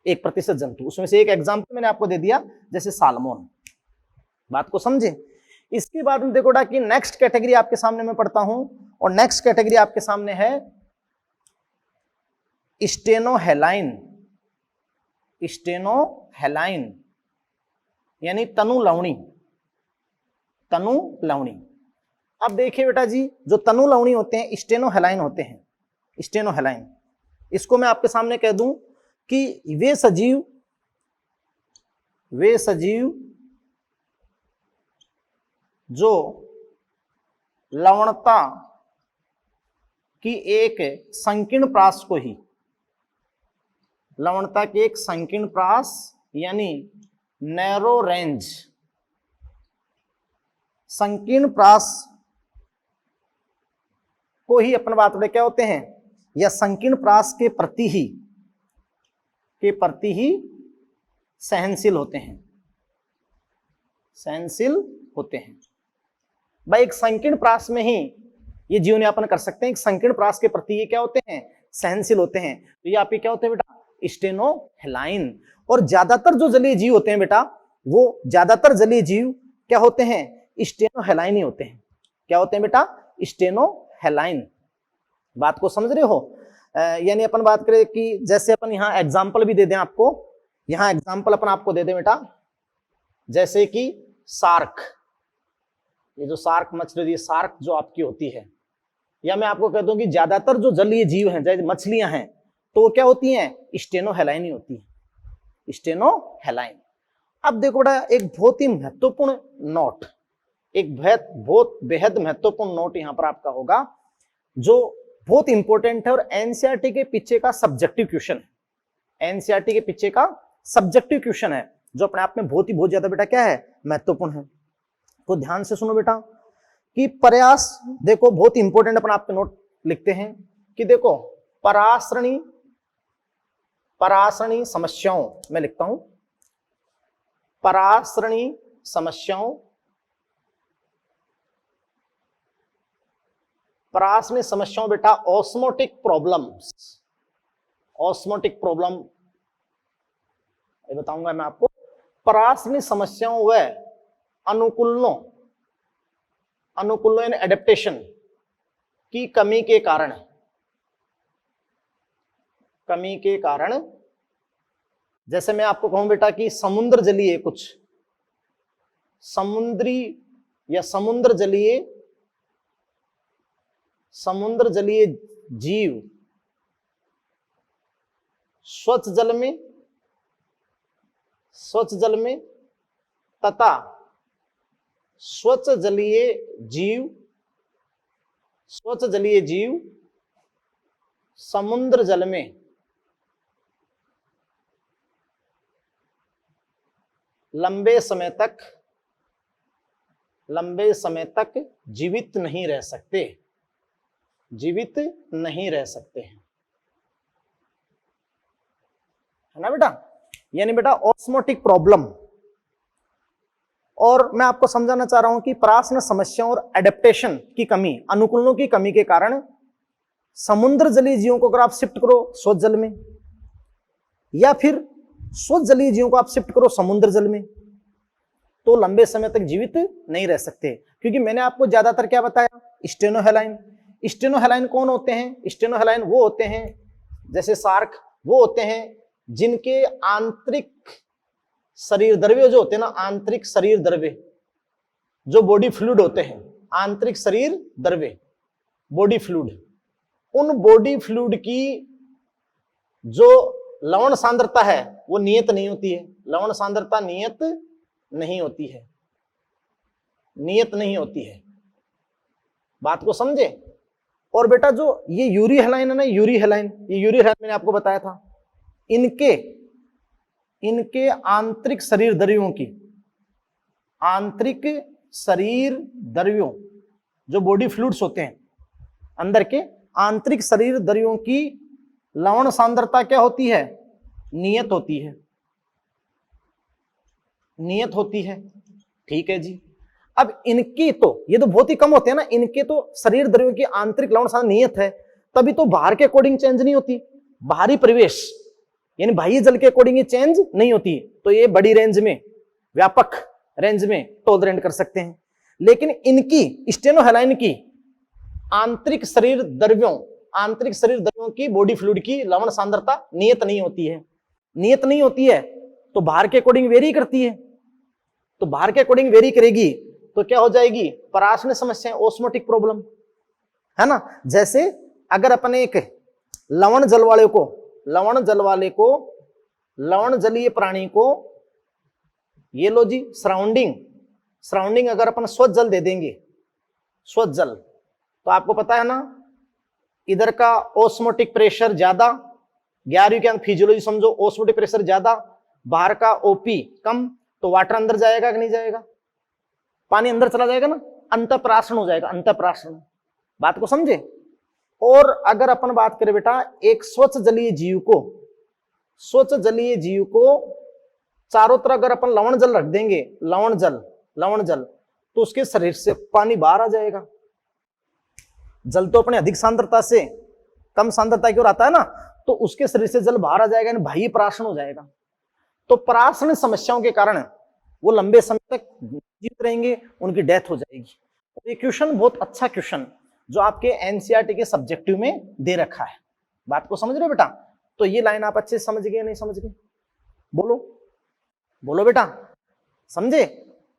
1% जंतु। उसमें से एक एग्जाम्पल मैंने आपको दे दिया, जैसे सालमोन। बात को समझे। इसके बाद में देखो कि नेक्स्ट कैटेगरी आपके सामने मैं पढ़ता हूं, और नेक्स्ट कैटेगरी आपके सामने है स्टेनोहेलाइन। स्टेनोहेलाइन यानी तनु लवणी, तनु लवणी। अब देखिए बेटा जी, जो तनु लवणी होते हैं स्टेनोहेलाइन होते हैं, स्टेनोहेलाइन। इसको मैं आपके सामने कह दूं कि वे सजीव जो लवणता की एक संकीर्ण प्रास को ही, लवणता की एक संकीर्ण प्रास यानी नैरो रेंज, संकीर्ण प्रास को ही अपन बात करें क्या होते हैं, या संकीर्ण प्रास के प्रति ही सहनशील होते हैं, सहनशील होते हैं। भाई एक संकीर्ण प्रास में ही ये जीवन यापन कर सकते हैं, एक संकीर्ण प्रास के प्रति ये क्या होते हैं, सहनशील होते हैं। तो ये आपके क्या होते हैं बेटा, स्टेनोहेलाइन। और ज्यादातर जो जलीय जीव होते हैं बेटा, वो ज्यादातर जलीय जीव क्या होते हैं, स्टेनोहेलाइन ही होते हैं। क्या होते हैं बेटा, स्टेनोहेलाइन। बात को समझ रहे हो। यानी अपन बात करें कि जैसे अपन यहाँ एग्जाम्पल भी दे दें आपको, यहाँ एग्जाम्पल अपन आपको दे दें बेटा, जैसे कि शार्क, ये जो शार्क मछली, शार्क जो आपकी होती है, या मैं आपको कह दूं कि ज्यादातर जो जलीय जीव हैं, जैसे मछलियां हैं, तो वो क्या होती हैं, स्टेनोहेलाइन ही होती है, स्टेनोहेलाइन। अब देखो बेटा एक बहुत ही महत्वपूर्ण नोट, एक बहुत बेहद महत्वपूर्ण नोट यहां पर आपका होगा, जो बहुत इंपॉर्टेंट है और एनसीईआरटी के पीछे का सब्जेक्टिव क्वेश्चन है। एनसीईआरटी के पीछे का सब्जेक्टिव क्वेश्चन है, जो अपने आप में बहुत ज्यादा बेटा क्या है, महत्वपूर्ण है। तो ध्यान से सुनो बेटा कि प्रयास, देखो बहुत इंपॉर्टेंट अपन आपके नोट लिखते हैं कि देखो परासरणी समस्याओं में लिखता हूं, परासरणी समस्याओं, परासरणी समस्याओं बेटा ऑस्मोटिक प्रॉब्लम्स, ऑस्मोटिक प्रॉब्लम ये बताऊंगा मैं आपको। परासरणी समस्याओं व अनुकूलनों इन एडेप्टेशन की कमी के कारण, जैसे मैं आपको कहूं बेटा कि समुद्र जलीय, कुछ समुद्री या समुद्र जलीय जीव स्वच्छ जल में तथा स्वच्छ जलीय जीव समुद्र जल में लंबे समय तक जीवित नहीं रह सकते। जीवित नहीं रह सकते हैं, है ना बेटा। यानी बेटा ऑस्मोटिक प्रॉब्लम, और मैं आपको समझाना चाह रहा हूं कि पराश्न समस्याओं और एडेप्टेशन की कमी, अनुकूलनों की कमी के कारण समुद्र जलीय जीवों को अगर आप शिफ्ट करो स्वच्छ जल में, या फिर स्वच्छ जलीय जीवों को आप शिफ्ट करो समुद्र जल में, तो लंबे समय तक जीवित नहीं रह सकते। क्योंकि मैंने आपको ज्यादातर क्या बताया, स्टेनोहेलाइन। स्टेनोहेलाइन कौन होते हैं? स्टेनोहेलाइन वो होते हैं जैसे शार्क, वो होते हैं जिनके आंतरिक शरीर द्रव्य जो होते हैं ना, आंतरिक शरीर द्रव्य जो बॉडी फ्लूइड होते हैं, आंतरिक शरीर द्रव्य बॉडी फ्लूइड, उन बॉडी फ्लूइड की जो लवण सांद्रता है वो नियत नहीं होती है। लवण सांद्रता नियत नहीं होती है, नियत नहीं होती है, बात को समझे। और बेटा जो ये यूरी हेलाइन है ना, यूरी हेलाइन, ये यूरी हेलाइन मैंने आपको बताया था, इनके आंतरिक शरीर द्रव्यों की, आंतरिक शरीर द्रव्यों जो बॉडी फ्लूइड्स होते हैं अंदर के, आंतरिक शरीर द्रव्यों की लवण सांद्रता क्या होती है? नियत होती है, नियत होती है, ठीक है जी। अब इनकी तो, ये तो बहुत ही कम होते हैं ना, इनके तो शरीर द्रव्यों की आंतरिक लवण सांद्रता नियत है, तभी तो बाहर के अकॉर्डिंग चेंज नहीं होती, बाहरी परिवेश यानी बाह्य जल के अकॉर्डिंग ये चेंज नहीं होती, तो ये बड़ी रेंज में, व्यापक रेंज में टॉलरेट कर सकते हैं। लेकिन इनकी स्टेनोहेलाइन की आंतरिक शरीर द्रव्यों, आंतरिक शरीर द्रव्यों की बॉडी फ्लूइड की लवण सांद्रता नियत नहीं होती है, नियत नहीं होती है, तो बाहर के अकॉर्डिंग वेरी करती है, तो बाहर के अकॉर्डिंग वेरी करेगी तो क्या हो जाएगी? पराश्न समस्या, ऑस्मोटिक प्रॉब्लम, है ना। जैसे अगर अपने एक लवण जल वाले को, लवण जल वाले को, लवण जलीय प्राणी को, ये लो जी सराउंडिंग अगर अपन स्वच्छ जल दे देंगे, स्वच्छ जल, तो आपको पता है ना इधर का ऑस्मोटिक प्रेशर ज्यादा, 11वीं के अंक फिजियोलॉजी समझो, ऑस्मोटिक प्रेशर ज्यादा, बाहर का ओपी कम, तो वाटर अंदर जाएगा कि नहीं जाएगा? पानी अंदर चला जाएगा ना, अंतःप्राशन हो जाएगा, अंतःप्राशन, बात को समझे। और अगर अपन बात करें बेटा एक स्वच्छ जलीय जीव को, स्वच्छ जलीय जीव को चारों तरफ अगर अपन लवण जल रख देंगे, लवण जल, तो उसके शरीर से पानी बाहर आ जाएगा। जल तो अपने अधिक सांद्रता से कम सांद्रता की ओर आता है ना, तो उसके शरीर से जल बाहर आ जाएगा, यानी बाह्य पराशरण हो जाएगा। तो पराशरण समस्याओं के कारण वो लंबे समय तक जीवित रहेंगे, उनकी डेथ हो जाएगी। ये क्वेश्चन बहुत अच्छा क्वेश्चन जो आपके एनसीईआरटी के सब्जेक्टिव में दे रखा है, बात को समझ रहे हो बेटा। तो ये लाइन आप अच्छे से समझ गए नहीं समझ गए? बोलो बोलो बेटा, समझे।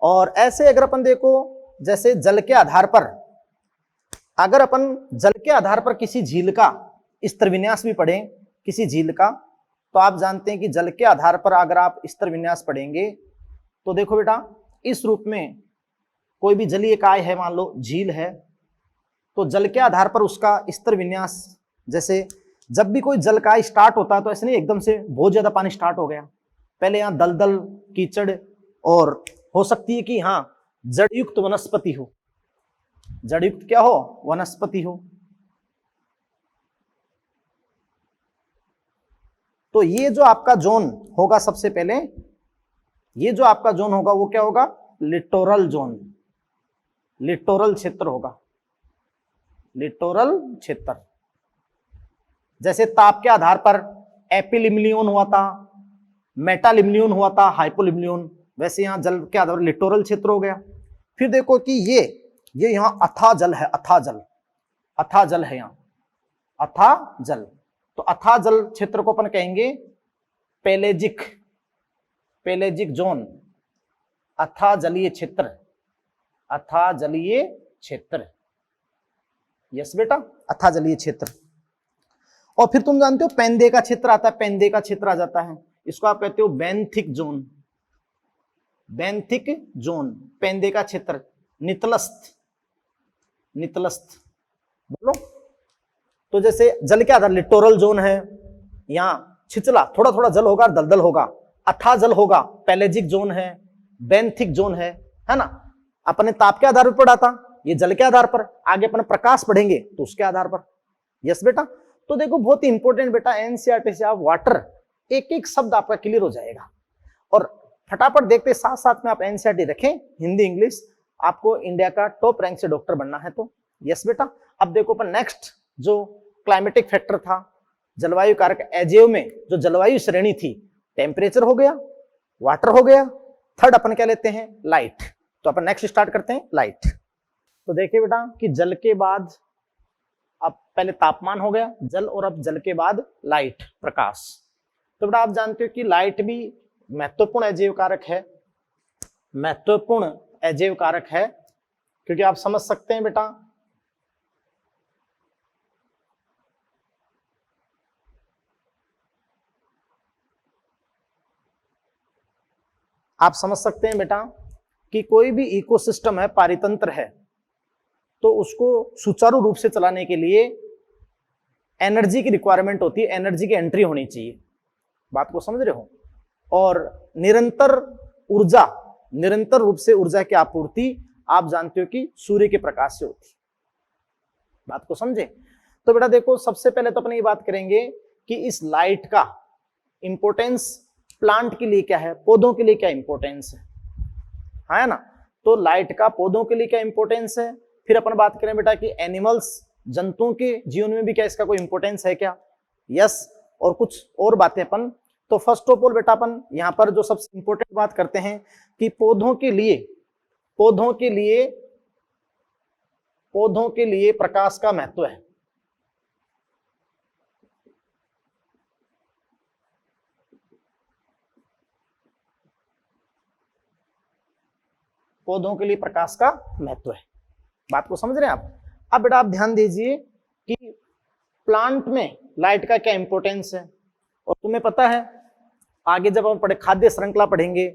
और ऐसे अगर अपन देखो, जैसे जल के आधार पर, अगर अपन जल के आधार पर किसी झील का स्तर विन्यास भी पढ़ें, किसी झील का, तो आप जानते हैं कि जल के आधार पर अगर आप स्तर विन्यास पढ़ेंगे तो देखो बेटा इस रूप में कोई भी जलीय काय है, मान लो झील है, तो जल के आधार पर उसका स्तर विन्यास, जैसे जब भी कोई जल काय स्टार्ट होता है तो ऐसे नहीं एकदम से बहुत ज्यादा पानी स्टार्ट हो गया, पहले यहाँ दलदल कीचड़, और हो सकती है कि हाँ जड़युक्त वनस्पति हो, जड़युक्त क्या हो? वनस्पति हो। तो ये जो आपका जोन होगा, सबसे पहले ये जो आपका जोन होगा वो क्या होगा? लिटोरल जोन, लिटोरल क्षेत्र होगा, लिटोरल क्षेत्र। जैसे ताप के आधार पर एपिलिम्नियन हुआ था, मेटालिम्नियन हुआ था, हाइपोलिम्नियन, वैसे यहां जल के आधार पर लिटोरल क्षेत्र हो गया। फिर देखो कि ये यहां अथाह जल है, अथाह जल, अथाह जल है यहाँ, अथाह जल। तो अथाह जल क्षेत्र को अपन कहेंगे पेलेजिक, पेलेजिक जोन, अथाह जलीय क्षेत्र, अथाह जलीय क्षेत्र। यस बेटा, अथाह जलीय क्षेत्र। और फिर तुम जानते हो पेंदे का क्षेत्र आता है, पेंदे का क्षेत्र आ जाता है, इसको आप कहते हो बेंथिक जोन, बेंथिक जोन, पेंदे का क्षेत्र, नितलस्थ, नितलस्थ बोलो। तो जैसे जल के आधार लिटोरल जोन है, यहाँ छिचला थोड़ा थोड़ा जल होगा, दलदल होगा, अथाह जल होगा, पेलेजिक जोन है, बेंथिक जोन है ना। अपने ताप के आधार पर पढ़ा था ये जल के आधार पर, आगे अपन प्रकाश पढ़ेंगे तो उसके आधार पर। यस बेटा, तो देखो बहुत ही इंपॉर्टेंट बेटा एनसीईआरटी से आप वाटर एक एक शब्द आपका क्लियर हो जाएगा। और फटाफट देखते साथ साथ में आप एनसीईआरटी रखें, हिंदी इंग्लिश, आपको इंडिया का टॉप रैंक से डॉक्टर बनना है तो। यस बेटा, अब देखो अपन नेक्स्ट जो क्लाइमेटिक फैक्टर था, जलवायु कारक एजेव में जो जलवायु श्रेणी थी, टेम्परेचर हो गया, वाटर हो गया, थर्ड अपन क्या लेते हैं, लाइट। तो अपन नेक्स्ट स्टार्ट करते हैं लाइट। तो देखिए बेटा कि जल के बाद अब पहले तापमान हो गया जल, और अब जल के बाद लाइट प्रकाश। तो बेटा आप जानते हो कि लाइट भी महत्वपूर्ण अजैव कारक है, महत्वपूर्ण अजैव कारक है, क्योंकि आप समझ सकते हैं बेटा आप समझ सकते हैं बेटा कि कोई भी इकोसिस्टम है, पारितंत्र है, तो उसको सुचारू रूप से चलाने के लिए एनर्जी की रिक्वायरमेंट होती है, एनर्जी की एंट्री होनी चाहिए। बात को समझ रहे हो? और निरंतर ऊर्जा, निरंतर रूप से ऊर्जा की आपूर्ति आप जानते हो कि सूर्य के प्रकाश से होती। बात को समझे? तो बेटा देखो सबसे पहले तो अपने ये बात करेंगे कि इस लाइट का इंपॉर्टेंस प्लांट के लिए क्या है, पौधों के लिए क्या इंपॉर्टेंस है ना? तो लाइट का पौधों के लिए क्या इंपॉर्टेंस है। फिर अपन बात करें बेटा कि एनिमल्स, जंतुओं के जीवन में भी क्या इसका कोई इंपॉर्टेंस है क्या? यस, और कुछ और बातें अपन। तो फर्स्ट ऑफ ऑल बेटा अपन यहाँ पर जो सबसे इंपॉर्टेंट बात करते हैं कि पौधों के लिए प्रकाश का महत्व है। पौधों के लिए प्रकाश का महत्व है। बात को समझ रहे हैं आप? अब बेटा आप ध्यान दीजिए कि प्लांट में लाइट का क्या इंपॉर्टेंस है। और तुम्हें पता है आगे जब हम पढ़े खाद्य श्रृंखला पढ़ेंगे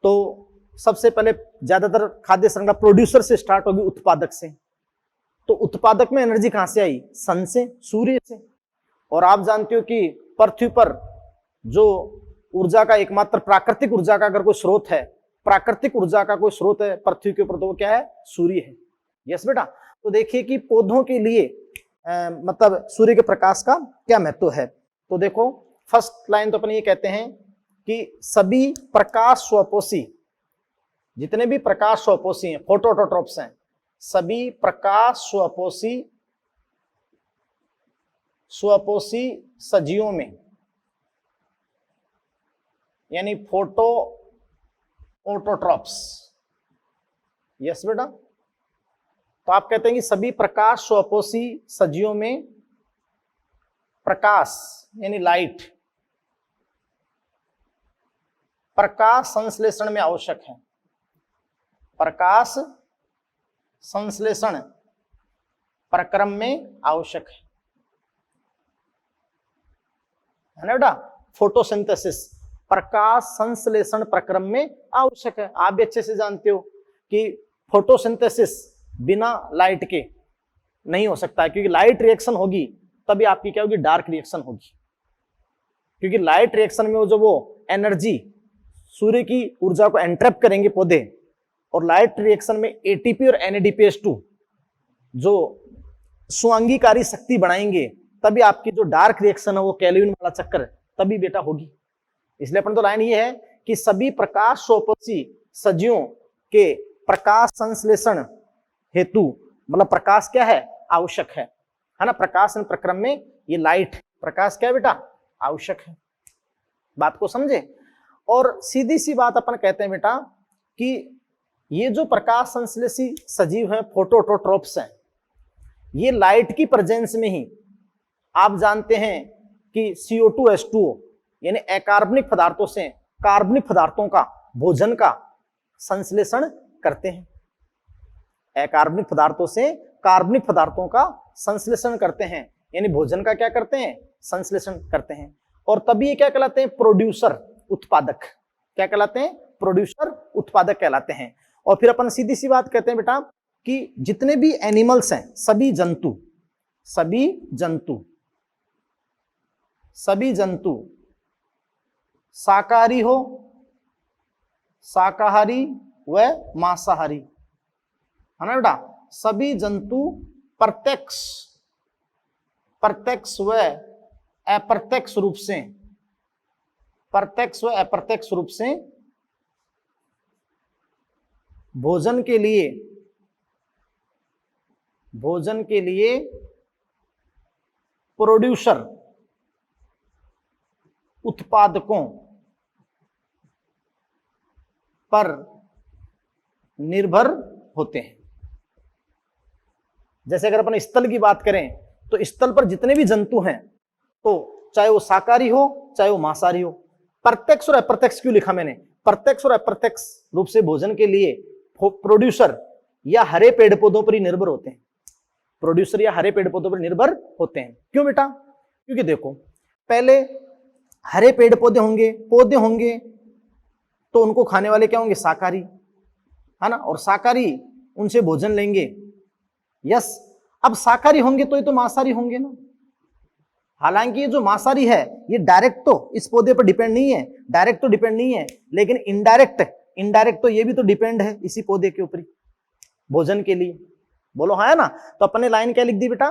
तो सबसे पहले ज्यादातर खाद्य श्रृंखला प्रोड्यूसर से स्टार्ट होगी, उत्पादक से। तो उत्पादक में एनर्जी कहां से आई? सन से, सूर्य से। और आप जानते हो कि पृथ्वी पर जो ऊर्जा का एकमात्र प्राकृतिक ऊर्जा का अगर कोई स्रोत है, प्राकृतिक ऊर्जा का कोई स्रोत है पृथ्वी के ऊपर, तो वो क्या है? सूर्य है। यस बेटा, तो देखिए कि पौधों के लिए मतलब सूर्य के प्रकाश का क्या महत्व है। तो देखो फर्स्ट लाइन तो अपन ये कहते हैं कि सभी प्रकाश स्वपोषी, जितने भी प्रकाश स्वपोषी हैं, फोटोऑटोट्रोप्स हैं, सभी प्रकाश स्वपोषी सजीवों में, यानी फोटो ऑटोट्रोप्स। यस बेटा, तो आप कहते हैं कि सभी प्रकाश स्वपोषी सजीवों में प्रकाश यानी लाइट प्रकाश संश्लेषण में आवश्यक है। प्रकाश संश्लेषण प्रक्रम में आवश्यक है ना बेटा? फोटोसिंथेसिस प्रकाश संश्लेषण प्रक्रम में आवश्यक है। आप भी अच्छे से जानते हो कि फोटोसिंथेसिस बिना लाइट के नहीं हो सकता है, क्योंकि लाइट रिएक्शन होगी तभी आपकी क्या होगी? डार्क रिएक्शन होगी। क्योंकि लाइट रिएक्शन में जो वो एनर्जी सूर्य की ऊर्जा को एंट्रैप करेंगे पौधे, और लाइट रिएक्शन में एटीपी और NADPH2 जो स्वांगीकारी शक्ति बढ़ाएंगे, तभी आपकी जो डार्क रिएक्शन है वो कैल्विन वाला चक्कर तभी बेटा होगी। इसलिए अपन तो लाइन ये है कि सभी प्रकाश स्वपोषी सजीवों के प्रकाश संश्लेषण हेतु, मतलब प्रकाश क्या है? आवश्यक है ना? प्रकाश प्रक्रम में ये लाइट प्रकाश क्या है बेटा? आवश्यक है। बात को समझे? और सीधी सी बात अपन कहते हैं बेटा कि ये जो प्रकाश संश्लेषी सजीव हैं, फोटोऑटोट्रोप्स हैं, ये लाइट की प्रेजेंस में ही आप जानते हैं कि CO2 H2O यानी अकार्बनिक पदार्थों से कार्बनिक पदार्थों का, भोजन का संश्लेषण करते हैं। अकार्बनिक पदार्थों से कार्बनिक पदार्थों का संश्लेषण करते हैं, यानी भोजन का क्या करते हैं? संश्लेषण करते हैं। और तभी ये क्या कहलाते हैं? प्रोड्यूसर, उत्पादक। क्या कहलाते हैं? प्रोड्यूसर, उत्पादक कहलाते हैं। और फिर अपन सीधी सी बात कहते हैं बेटा कि जितने भी एनिमल्स हैं, सभी जंतु शाकाहारी व मांसाहारी, है ना बेटा? सभी जंतु प्रत्यक्ष व अप्रत्यक्ष रूप से भोजन के लिए प्रोड्यूसर उत्पादकों पर निर्भर होते हैं। जैसे अगर अपन स्थल की बात करें तो स्थल पर जितने भी जंतु हैं, तो चाहे वो शाकाहारी हो चाहे वो मांसाहारी हो, प्रत्यक्ष और अप्रत्यक्ष क्यों लिखा मैंने, प्रत्यक्ष और अप्रत्यक्ष रूप से भोजन के लिए प्रोड्यूसर या हरे पेड़ पौधों पर ही निर्भर होते हैं। प्रोड्यूसर या हरे पेड़ पौधों पर निर्भर होते हैं। क्यों बेटा? क्योंकि देखो, पहले हरे पेड़ पौधे होंगे तो उनको खाने वाले क्या होंगे? शाकाहारी, है ना, और शाकाहारी उनसे भोजन लेंगे। यस, अब शाकाहारी होंगे तो ये तो मांसाहारी होंगे ना। हालांकि ये जो मांसाहारी है ये डायरेक्ट तो इस पौधे पर डिपेंड नहीं है, डायरेक्ट तो डिपेंड नहीं है, लेकिन इनडायरेक्ट तो ये भी तो डिपेंड है इसी पौधे के ऊपर भोजन के लिए। बोलो हाँ, है ना। तो अपने लाइन क्या लिख दी बेटा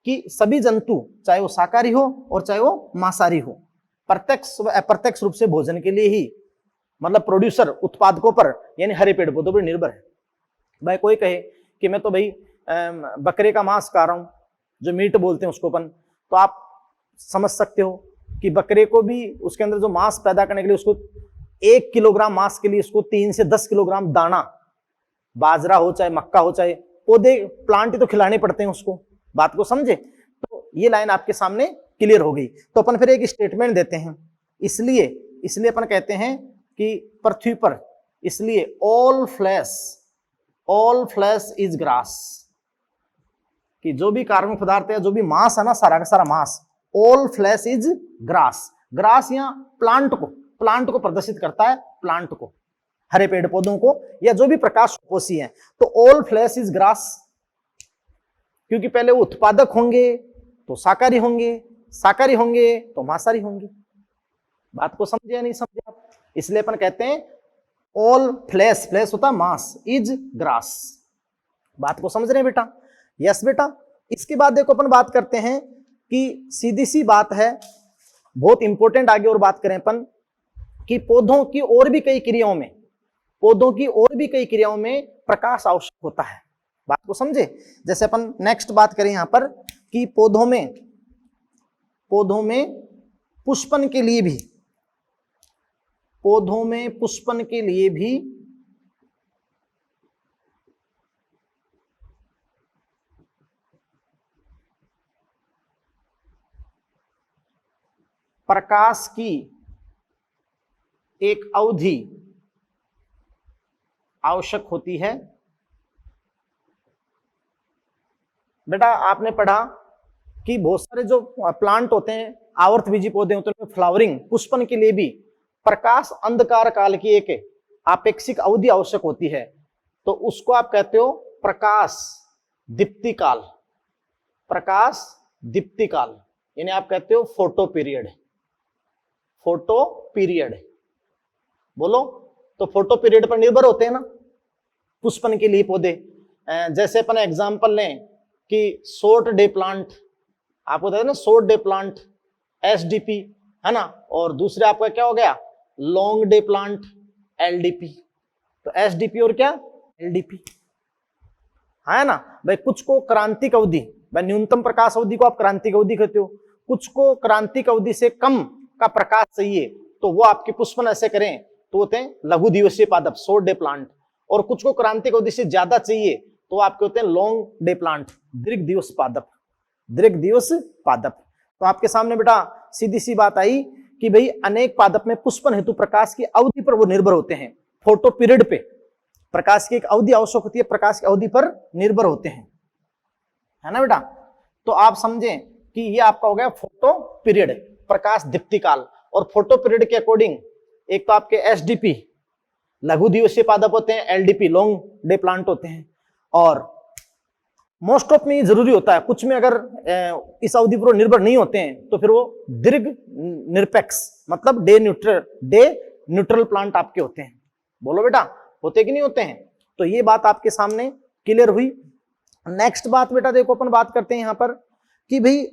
कि सभी जंतु चाहे वो शाकाहारी हो और चाहे वो मांसाहारी हो, प्रत्यक्ष व अप्रत्यक्ष रूप से भोजन के लिए ही, मतलब प्रोड्यूसर उत्पादकों पर यानी हरे पेड़ पौधों पर निर्भर है। भाई कोई कहे कि मैं तो भाई बकरे का मांस खा रहा हूं, जो मीट बोलते हैं उसको अपन, तो आप समझ सकते हो कि बकरे को भी उसके अंदर जो मांस पैदा करने के लिए उसको 1 किलोग्राम मांस के लिए उसको 3 से 10 किलोग्राम दाना, बाजरा हो चाहे मक्का हो चाहे पौधे प्लांट ही तो खिलाने पड़ते हैं उसको। बात को समझे? तो ये लाइन आपके सामने क्लियर हो गई। तो अपन फिर एक स्टेटमेंट देते हैं, इसलिए अपन कहते हैं कि पृथ्वी पर, इसलिए ऑल फ्लैश इज ग्रास, कि जो भी कार्बनिक पदार्थ है, जो भी मांस है ना, सारा का सारा मांस, all flash is grass. Grass यहाँ प्लांट को प्रदर्शित करता है, प्लांट को, हरे पेड़ पौधों को, या जो भी प्रकाश पोषी है। तो ऑल फ्लैश इज ग्रास, क्योंकि पहले वो उत्पादक होंगे तो शाकाहारी होंगे तो मांसाहारी होंगे। बात को समझे या नहीं समझे आप? इसलिए अपन कहते हैं ऑल फ्लैश होता है मांस, इज ग्रास। बात को समझ रहे हैं बेटा? यस बेटा। इसके बाद देखो अपन बात करते हैं कि सीधी सी बात है, बहुत इंपॉर्टेंट, आगे और बात करें अपन कि पौधों की और भी कई क्रियाओं में प्रकाश आवश्यक होता है। बात को समझे? जैसे अपन नेक्स्ट बात करें यहां पर कि पौधों में पुष्पन के लिए भी प्रकाश की एक अवधि आवश्यक होती है। बेटा आपने पढ़ा कि बहुत सारे जो प्लांट होते हैं, आवर्तबीजी पौधे होते हैं, फ्लावरिंग, पुष्पन के लिए भी प्रकाश अंधकार काल की एक आपेक्षिक अवधि आवश्यक होती है। तो उसको आप कहते हो प्रकाश दीप्ति काल, यानी आप कहते हो फोटो पीरियड। बोलो, तो फोटो पीरियड पर निर्भर होते हैं ना पुष्पन के लिए पौधे। जैसे अपन एग्जांपल लें कि शॉर्ट डे प्लांट, आपको पता है ना, शॉर्ट डे प्लांट SDP, है ना, और दूसरे आपका क्या हो गया, लॉन्ग डे प्लांट LDP। तो SDP और क्या, LDP, है ना भाई। कुछ को क्रांतिक अवधि, भाई न्यूनतम प्रकाश अवधि को आप क्रांतिक अवधि कहते हो, कुछ को क्रांतिक अवधि से कम का प्रकाश चाहिए तो वो आपके पुष्पन ऐसे करें तो होते हैं लघु दिवसीय पादप, शॉर्ट डे प्लांट। और कुछ को क्रांतिक अवधि से ज्यादा चाहिए तो आपके होते हैं लॉन्ग डे प्लांट, दीर्घ दिवस पादप। तो आपके सामने बेटा सीधी सी बात आई कि भाई अनेक पादप में पुष्पन हेतु प्रकाश की अवधि पर वो निर्भर होते हैं। फोटो पीरियड पे प्रकाश की एक अवधि आवश्यक होती है, प्रकाश की अवधि पर निर्भर होते हैं, है ना बेटा। तो आप समझें कि ये आपका हो गया फोटो पीरियड, प्रकाश दीप्ति काल। और फोटो पीरियड के अकॉर्डिंग एक तो आपके SDP लघु दिवसीय पादप होते हैं, LDP लॉन्ग डे प्लांट होते हैं। और मोस्ट ऑफ में ये जरूरी होता है, कुछ में अगर इस अवधि पर निर्भर नहीं होते हैं तो फिर वो दीर्घ निरपेक्ष, मतलब डे न्यूट्रल प्लांट आपके होते हैं। बोलो बेटा, होते कि नहीं होते हैं? तो ये बात आपके सामने क्लियर हुई। नेक्स्ट बात बेटा देखो अपन बात करते हैं यहां पर कि भाई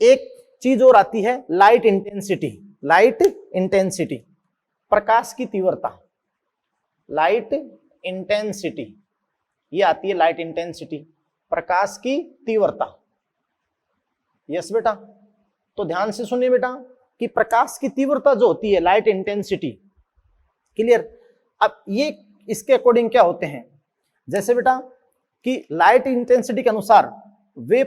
एक चीज और आती है लाइट इंटेंसिटी। लाइट इंटेंसिटी, प्रकाश की तीव्रता, लाइट इंटेंसिटी, ये आती है लाइट इंटेंसिटी, प्रकाश की तीव्रता। यस बेटा, तो ध्यान से सुनिए बेटा कि प्रकाश की तीव्रता जो होती है लाइट इंटेंसिटी, क्लियर। अब ये इसके अकॉर्डिंग क्या होते हैं, जैसे बेटा कि लाइट इंटेंसिटी के अनुसार वे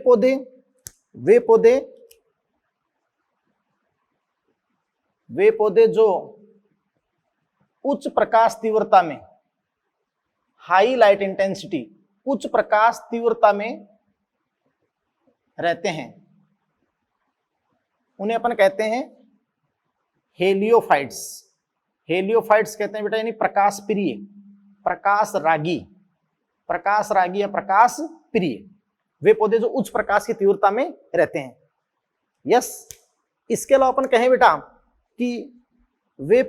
पौधे जो उच्च प्रकाश तीव्रता में, हाई लाइट इंटेंसिटी, उच्च प्रकाश तीव्रता में रहते हैं, उन्हें अपन कहते हैं हेलियोफाइट्स। हेलियोफाइट्स कहते हैं बेटा यानी प्रकाश प्रिय, प्रकाश रागी, प्रकाश रागी या प्रकाश प्रिय, वे पौधे जो उच्च प्रकाश की तीव्रता में रहते हैं। यस, इसके अलावा अपन कहें बेटा कि वे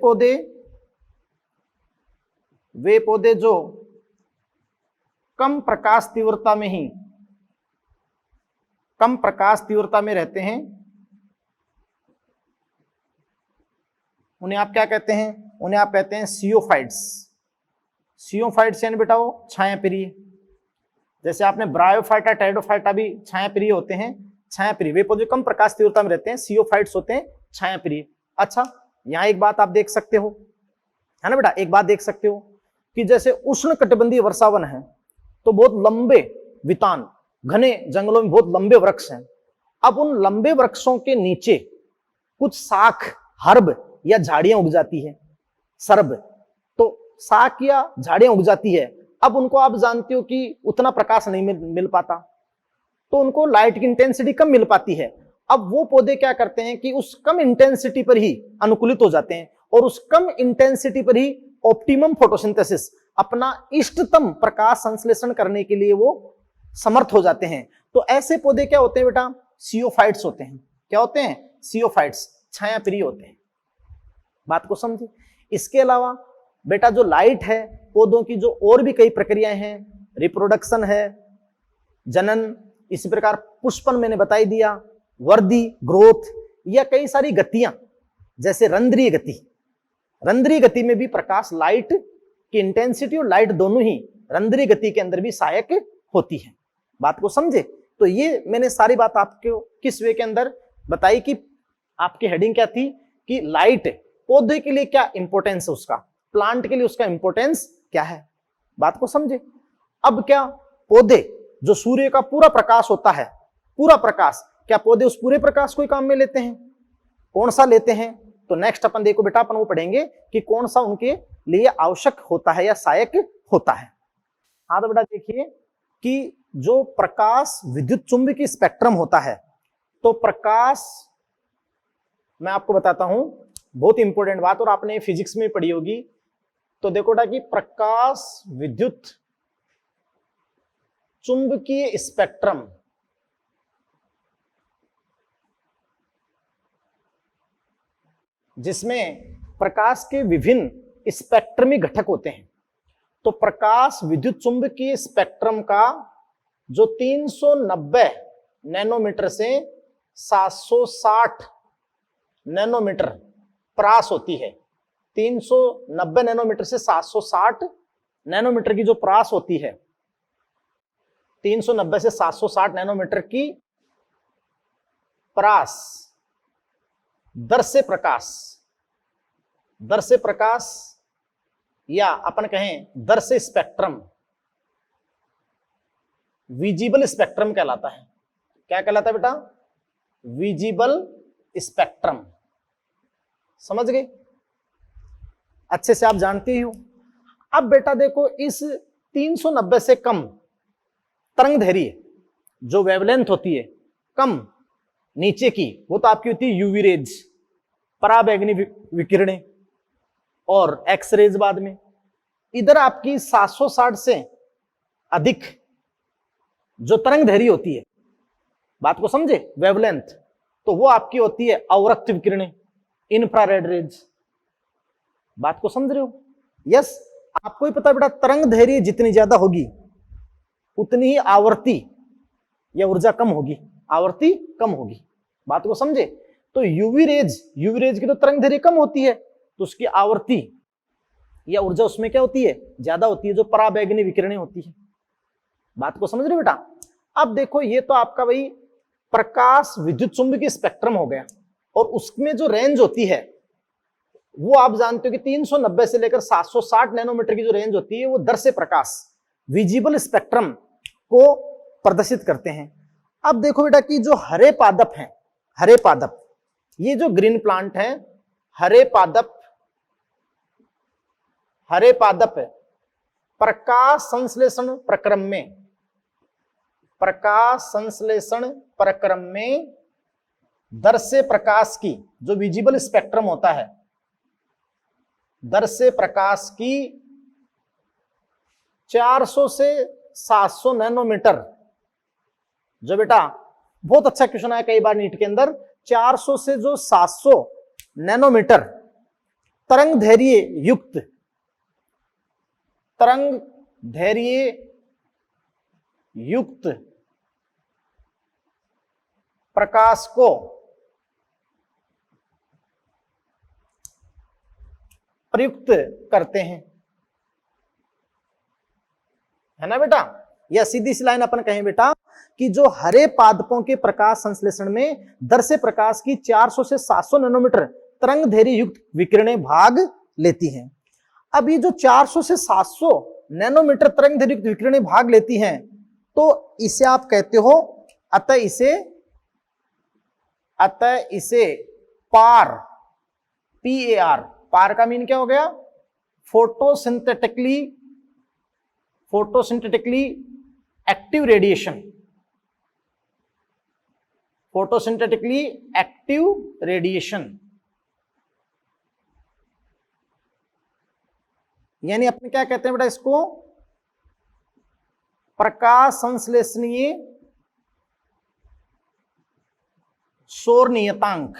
पौधे जो कम प्रकाश तीव्रता में ही, कम प्रकाश तीव्रता में रहते हैं, उन्हें आप क्या कहते हैं, उन्हें आप कहते हैं सियोफाइट्स। सियोफाइट्स यानी बेटा वो छाया प्रिय, जैसे आपने ब्रायोफाइटा, टेरिडोफाइटा भी छाया प्रिय होते हैं, छाया प्रिय, वे पौधे कम प्रकाश तीव्रता में रहते हैं, सियोफाइट्स होते हैं छाया प्रिय। अच्छा, यहां एक बात आप देख सकते हो, है ना बेटा, एक बात देख सकते हो कि जैसे उष्ण कटिबंधीय वर्षावन है तो बहुत लंबे वितान, घने जंगलों में बहुत लंबे वृक्ष हैं। अब उन लंबे वृक्षों के नीचे कुछ शाख, हर्ब या झाड़ियां उग जाती है, सर्ब, तो शाख या झाड़ियां उग जाती है। अब उनको आप जानते हो कि उतना प्रकाश नहीं मिल पाता, तो उनको लाइट की इंटेंसिटी कम मिल पाती है। अब वो पौधे क्या करते हैं कि उस कम इंटेंसिटी पर ही अनुकूलित हो जाते हैं और उस कम इंटेंसिटी पर ही ऑप्टिमम फोटोसिंथेसिस, अपना इष्टतम प्रकाश संश्लेषण करने के लिए वो समर्थ हो जाते हैं। तो ऐसे पौधे क्या होते हैं बेटा, सियोफाइट्स होते हैं। क्या होते हैं, सियोफाइट्स, छाया प्रिय होते हैं। बात को समझे। इसके अलावा बेटा जो लाइट है, पौधों की जो और भी कई प्रक्रियाएं हैं, रिप्रोडक्शन है, जनन, इसी प्रकार पुष्पन मैंने बताई दिया, वर्धी, ग्रोथ, या कई सारी गतियां जैसे रंध्रीय गति, रंध्रीय गति में भी प्रकाश, लाइट की इंटेंसिटी और लाइट दोनों ही रंध्रीय गति के अंदर भी सहायक होती है। बात को समझे। तो ये मैंने सारी बात आपको किस वे के अंदर बताई कि आपकी हेडिंग क्या थी कि लाइट पौधे के लिए क्या इंपॉर्टेंस है, उसका प्लांट के लिए उसका इंपॉर्टेंस क्या है। बात को समझे। अब क्या पौधे जो सूर्य का पूरा प्रकाश होता है, पूरा प्रकाश, क्या पौधे उस पूरे प्रकाश को ही काम में लेते हैं, कौन सा लेते हैं, तो नेक्स्ट अपन देखो बेटा, अपन वो पढ़ेंगे कि कौन सा उनके लिए आवश्यक होता है या सहायक होता है। हाँ तो बेटा देखिए कि जो प्रकाश विद्युत चुंबकीय स्पेक्ट्रम होता है, तो प्रकाश, मैं आपको बताता हूं, बहुत इंपॉर्टेंट बात, और आपने फिजिक्स में पढ़ी होगी। तो देखो बेटा कि प्रकाश विद्युत चुंबकीय स्पेक्ट्रम, जिसमें प्रकाश के विभिन्न स्पेक्ट्रमी घटक होते हैं। तो प्रकाश विद्युत चुंबकीय स्पेक्ट्रम का जो 390 नैनोमीटर से 760 नैनोमीटर प्रास होती है, 390 नैनोमीटर से 760 नैनोमीटर की जो प्रास होती है, 390 से 760 नैनोमीटर की प्रास दर से प्रकाश या अपन कहें दर से स्पेक्ट्रम, विजिबल स्पेक्ट्रम कहलाता है। क्या कहलाता है बेटा, विजिबल स्पेक्ट्रम। समझ गए, अच्छे से आप जानते ही हो। अब बेटा देखो, इस 390 से कम तरंग दैर्घ्य जो वेवलेंथ होती है कम नीचे की, वो तो आपकी होती है यूवी रेज, पराबैंगनी विकिरणें, और एक्स रेज बाद में। इधर आपकी 760 से अधिक जो तरंग दैर्घ्य होती है, बात को समझे, वेवलेंथ, तो वो आपकी होती है अवरक्त विकिरणें, इंफ्रारेड रेज। बात को समझ रहे हो। यस, आपको ही पता बेटा, तरंग दैर्घ्य जितनी ज्यादा होगी उतनी ही आवर्ती या ऊर्जा कम होगी, आवर्ती कम होगी। बात को समझे? तो यूवी रेज की तो तरंग दैर्घ्य कम होती है, तो उसकी आवर्ती या ऊर्जा उसमें क्या होती है, ज्यादा होती है, जो पराबैंगनी विकिरणें होती है। बात को समझ रहे बेटा? अब देखो ये तो आपका भाई प्रकाश विद्युत चुंबकीय स्पेक्ट्रम हो गया, और उसमें जो रेंज होती है वो आप जानते हो कि 390 से लेकर 760 नैनोमीटर की जो रेंज होती है वो दर्श्य प्रकाश विजिबल स्पेक्ट्रम को प्रदर्शित करते हैं। अब देखो बेटा कि जो हरे पादप हैं, हरे पादप, ये जो ग्रीन प्लांट है, हरे पादप प्रकाश संश्लेषण प्रक्रम में दर्श्य प्रकाश की जो विजिबल स्पेक्ट्रम होता है, दर्श्य प्रकाश की 400 से 700 नैनोमीटर, जो बेटा बहुत अच्छा क्वेश्चन आया कई बार नीट के अंदर, 400 से जो 700 नैनोमीटर तरंग धैर्य युक्त प्रकाश को प्रयुक्त करते हैं, है ना बेटा? या सीधी सी लाइन अपन कहें बेटा कि जो हरे पादपों के प्रकाश संश्लेषण में दर्श्य प्रकाश की 400 से 700 नैनोमीटर तरंग दैर्घ्य युक्त विकिरणें भाग लेती हैं। अब ये जो 400 से 700 नैनोमीटर तरंग दैर्घ्य युक्त विकिरणें भाग लेती हैं, तो इसे आप कहते हो, अतः इसे पार, PAR, पार का मीन क्या हो गया? Photosynthetically active radiation, photosynthetically active radiation, यानी अपने क्या कहते हैं बेटा इसको? प्रकाश संश्लेषणीय सौर नियतांक,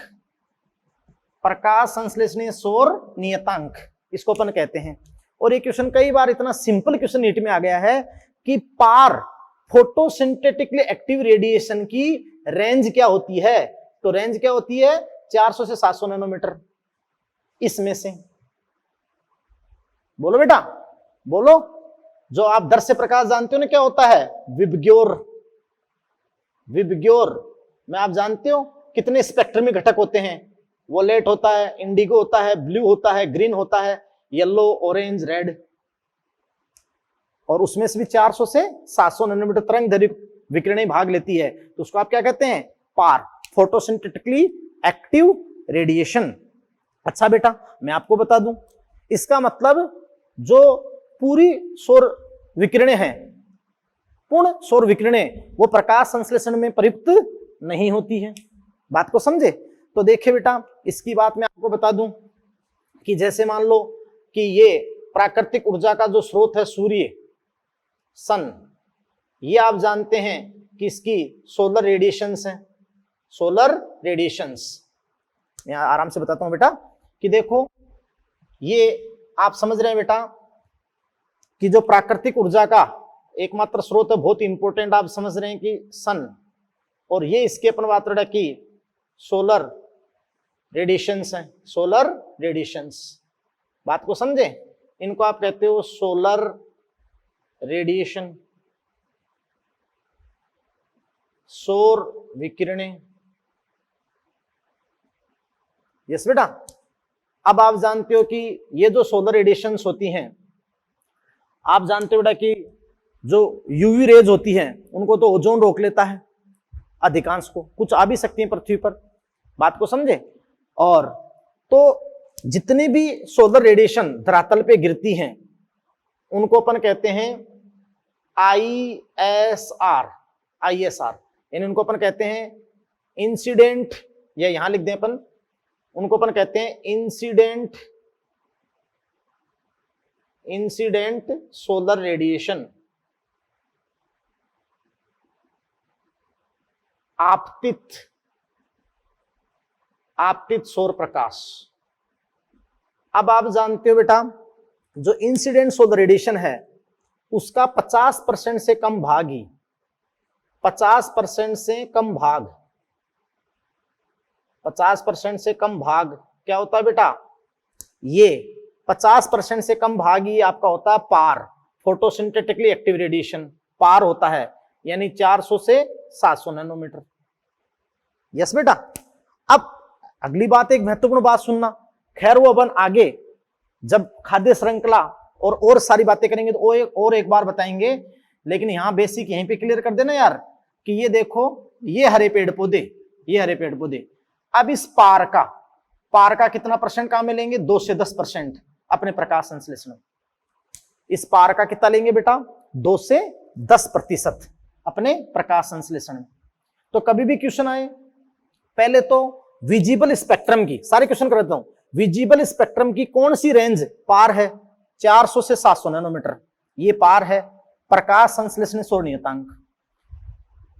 प्रकाश संश्लेषणीय सौर नियतांक इसको अपन कहते हैं। और ये क्वेश्चन कई बार इतना सिंपल क्वेश्चन नीट में आ गया है कि पार फोटोसिंथेटिकली एक्टिव रेडिएशन की रेंज क्या होती है? तो रेंज क्या होती है? 400 से 700 नैनोमीटर। इसमें से बोलो बेटा, बोलो। जो आप दर्श्य प्रकाश जानते हो ना क्या होता है? विबग्योर में आप जानते हो कितने स्पेक्ट्रमी घटक होते हैं? वोलेट होता है, इंडिगो होता है, ब्लू होता है, ग्रीन होता है, येलो, ऑरेंज, रेड, और उसमें से भी 400 से 700 नैनोमीटर तरंग दैर्घ्य विकिरणें भाग लेती है, तो उसको आप क्या कहते हैं? पार, फोटोसिंथेटिकली एक्टिव रेडिएशन। अच्छा बेटा, मैं आपको बता दूं, इसका मतलब जो पूरी सौर विकिरणें हैं, पूर्ण सौर विकिरणें, वो प्रकाश संश्लेषण में प्रयुक्त नहीं होती है। बात को समझे? तो देखिए बेटा, इसकी बात मैं आपको बता दूं कि जैसे मान लो कि ये प्राकृतिक ऊर्जा का जो स्रोत है सूर्य, सन, ये आप जानते हैं कि इसकी सोलर रेडिएशंस हैं, सोलर रेडिएशंस। मैं आराम से बताता हूं बेटा कि देखो, ये आप समझ रहे हैं बेटा कि जो प्राकृतिक ऊर्जा का एकमात्र स्रोत है, बहुत इंपॉर्टेंट, आप समझ रहे हैं कि सन, और ये इसके अपन बात रहा कि सोलर रेडिएशंस हैं, सोलर रेडिएशंस। बात को समझे? इनको आप कहते हो सोलर रेडिएशन, सौर विकिरणें। यस बेटा। अब आप जानते हो कि ये जो सोलर रेडिएशंस होती हैं, आप जानते हो बेटा कि जो यूवी रेज होती हैं उनको तो ओजोन रोक लेता है, अधिकांश को, कुछ आ भी सकती हैं पृथ्वी पर। बात को समझे? और तो जितने भी सोलर रेडिएशन धरातल पे गिरती हैं उनको अपन कहते हैं ISR, यानी उनको अपन कहते हैं इंसिडेंट, या यहां लिख दें अपन, उनको अपन कहते हैं इंसिडेंट सोलर रेडिएशन, आपतित सौर प्रकाश। अब आप जानते हो बेटा जो इंसिडेंट सोलर रेडिएशन है उसका 50% से कम भाग ही, 50% से कम भाग, 50% से कम भाग क्या होता है बेटा, ये 50% से कम भाग ही आपका होता है पार, फोटोसिंथेटिकली एक्टिव रेडिएशन पार होता है, यानी 400 से 700 नैनोमीटर। यस बेटा। अब अगली बात, एक महत्वपूर्ण बात सुनना, खैर वो अपन आगे जब खाद्य श्रृंखला और सारी बातें करेंगे तो और एक बार बताएंगे, लेकिन यहां बेसिक यहीं पे क्लियर कर देना यार कि ये देखो, ये हरे पेड़ पौधे, ये हरे पेड़ पौधे, अब इस पार का कितना परसेंट कहां में लेंगे, 2 से 10% अपने प्रकाश संश्लेषण में। इस पार का कितना लेंगे बेटा, 2 से 10% अपने प्रकाश संश्लेषण में। तो कभी भी क्वेश्चन आए, पहले तो विजिबल स्पेक्ट्रम की, सारे क्वेश्चन कर देता हूं, विजिबल स्पेक्ट्रम की कौन सी रेंज पार है, 400 से 700 नैनोमीटर, ये पार है। प्रकाश संश्लेषण सौर नियतांक,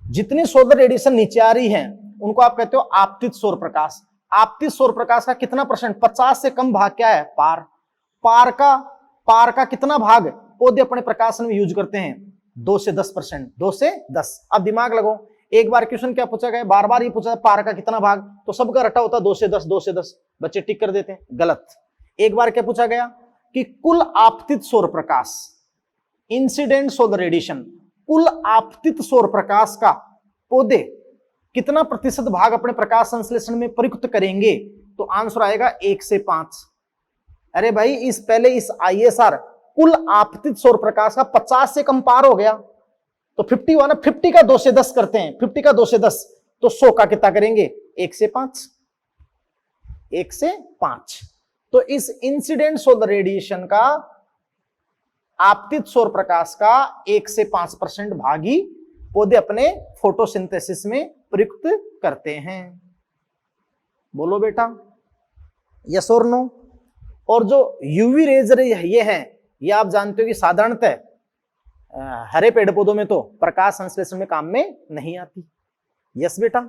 जितनी सोलर रेडिएशन नीचे आ रही है उनको आप कहते हो आपतित सौर प्रकाश। आपतित सौर प्रकाश का कितना परसेंट, 50 से कम भाग क्या है, पार। पार का कितना भाग पौधे अपने प्रकाशन में यूज करते हैं, 2 से 10%, 2 से 10। अब दिमाग लगो, एक बार क्वेश्चन क्या पूछा गया, बार बार ये पूछा पार का कितना भाग, तो सबका रटा होता 2 से 10, 2 से 10, बच्चे टिक कर देते हैं, गलत। एक बार क्या पूछा गया कि कुल आपतित सौर प्रकाश, इंसिडेंट सोलर रेडिएशन, कुल आपतित सौर प्रकाश का पौधे कितना प्रतिशत भाग अपने प्रकाश संश्लेषण में प्रयुक्त करेंगे, तो आंसर आएगा 1 से 5। अरे भाई इस पहले इस ISR कुल आपतित सौर प्रकाश का 50 से कम पार हो गया, तो 50 हुआ ना, 50 का 2 से 10 करते हैं, 50 का 2 से 10 तो 100 का कितना करेंगे, 1 से 5, 1 से 5। तो इस इंसिडेंट सोलर रेडिएशन का, आपतित सौर प्रकाश का 1 से 5% भाग ही पौधे अपने फोटोसिंथेसिस में प्रयुक्त करते हैं। बोलो बेटा यस और नो। और जो यूवी रेज ये है, ये आप जानते हो कि साधारणतः हरे पेड़ पौधों में तो प्रकाश संश्लेषण में काम में नहीं आती। यस बेटा।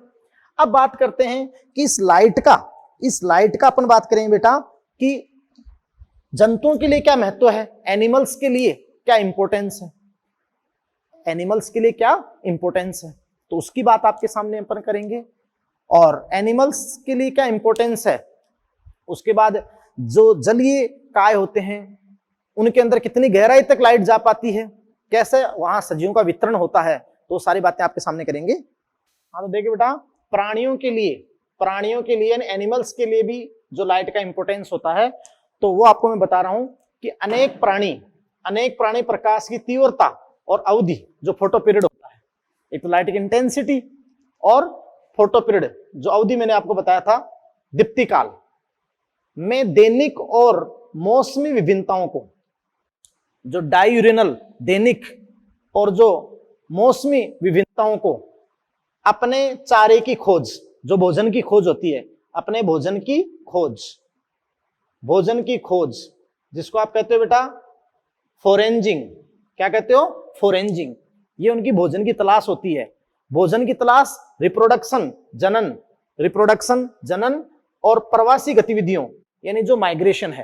अब बात करते हैं कि इस लाइट का अपन बात करें बेटा कि जंतुओं के लिए क्या महत्व है, एनिमल्स के लिए क्या इंपॉर्टेंस है, एनिमल्स के लिए क्या इंपॉर्टेंस है, तो उसकी बात आपके सामने अपन करेंगे। और एनिमल्स के लिए क्या इंपॉर्टेंस है, उसके बाद जो जलीय काय होते हैं उनके अंदर कितनी गहराई तक लाइट जा पाती है, कैसे वहां सजीवों का वितरण होता है, तो सारी बातें आपके सामने करेंगे। हाँ तो देखिए बेटा, प्राणियों के लिए यानी एनिमल्स के लिए भी जो लाइट का इंपॉर्टेंस होता है, तो वो आपको मैं बता रहा हूं कि अनेक प्राणी प्रकाश की तीव्रता और अवधि, जो फोटो पीरियड होता है, एक तो लाइट की इंटेंसिटी और फोटो पीरियड, जो अवधि मैंने आपको बताया था दीप्ति काल में, दैनिक और मौसमी विभिन्नताओं को, जो डायूरेनल दैनिक और जो मौसमी विभिन्नताओं को अपने चारे की खोज, जो भोजन की खोज होती है, अपने भोजन की खोज जिसको आप कहते हो बेटा फोरेंजिंग, क्या कहते हो, फोरेंजिंग, ये उनकी भोजन की तलाश होती है। भोजन की तलाश, रिप्रोडक्शन जनन और प्रवासी गतिविधियों, यानी जो माइग्रेशन है,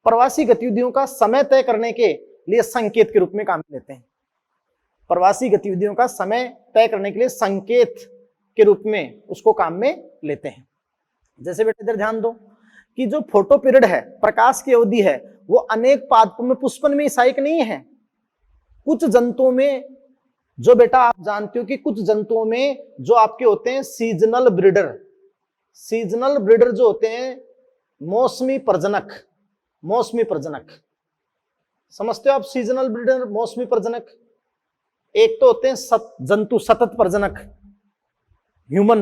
प्रवासी गतिविधियों का समय तय करने के लिए संकेत के रूप में काम लेते हैं। प्रवासी गतिविधियों का समय तय करने के लिए संकेत के रूप में उसको काम में लेते हैं। जैसे बेटा इधर ध्यान दो कि जो फोटो पीरियड है, प्रकाश की अवधि है, वो अनेक पादपों में, पुष्पन में सहायक नहीं है। कुछ जंतुओं में, जो बेटा आप जानते हो कि कुछ जंतुओं में जो आपके होते हैं सीजनल ब्रीडर जो होते हैं मौसमी प्रजनक, समझते हो आप, सीजनल ब्रीडर, मौसमी प्रजनक। एक तो होते हैं जंतु सतत प्रजनक, ह्यूमन,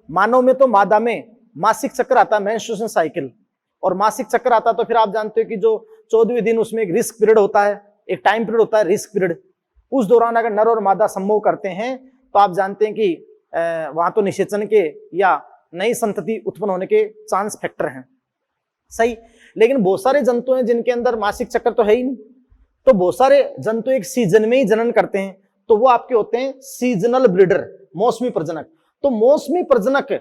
मानव में तो मादा में मासिक चक्र आता है, मेंस्ट्रुएशन साइकिल, और मासिक चक्र आता तो फिर आप जानते हो कि जो 14वें दिन उसमें एक रिस्क पीरियड होता है, एक टाइम पीरियड होता है रिस्क पीरियड। उस दौरान अगर नर और मादा संभोग करते हैं तो आप जानते हैं कि वहां तो निषेचन के या नई संतति उत्पन्न होने के चांस फैक्टर हैं, सही। लेकिन बहुत सारे जंतु हैं जिनके अंदर मासिक चक्र तो है ही नहीं, तो बहुत सारे जंतु एक सीजन में ही जनन करते हैं, तो वो आपके होते हैं सीजनल ब्रीडर, मौसमी प्रजनक। तो मौसमी प्रजनक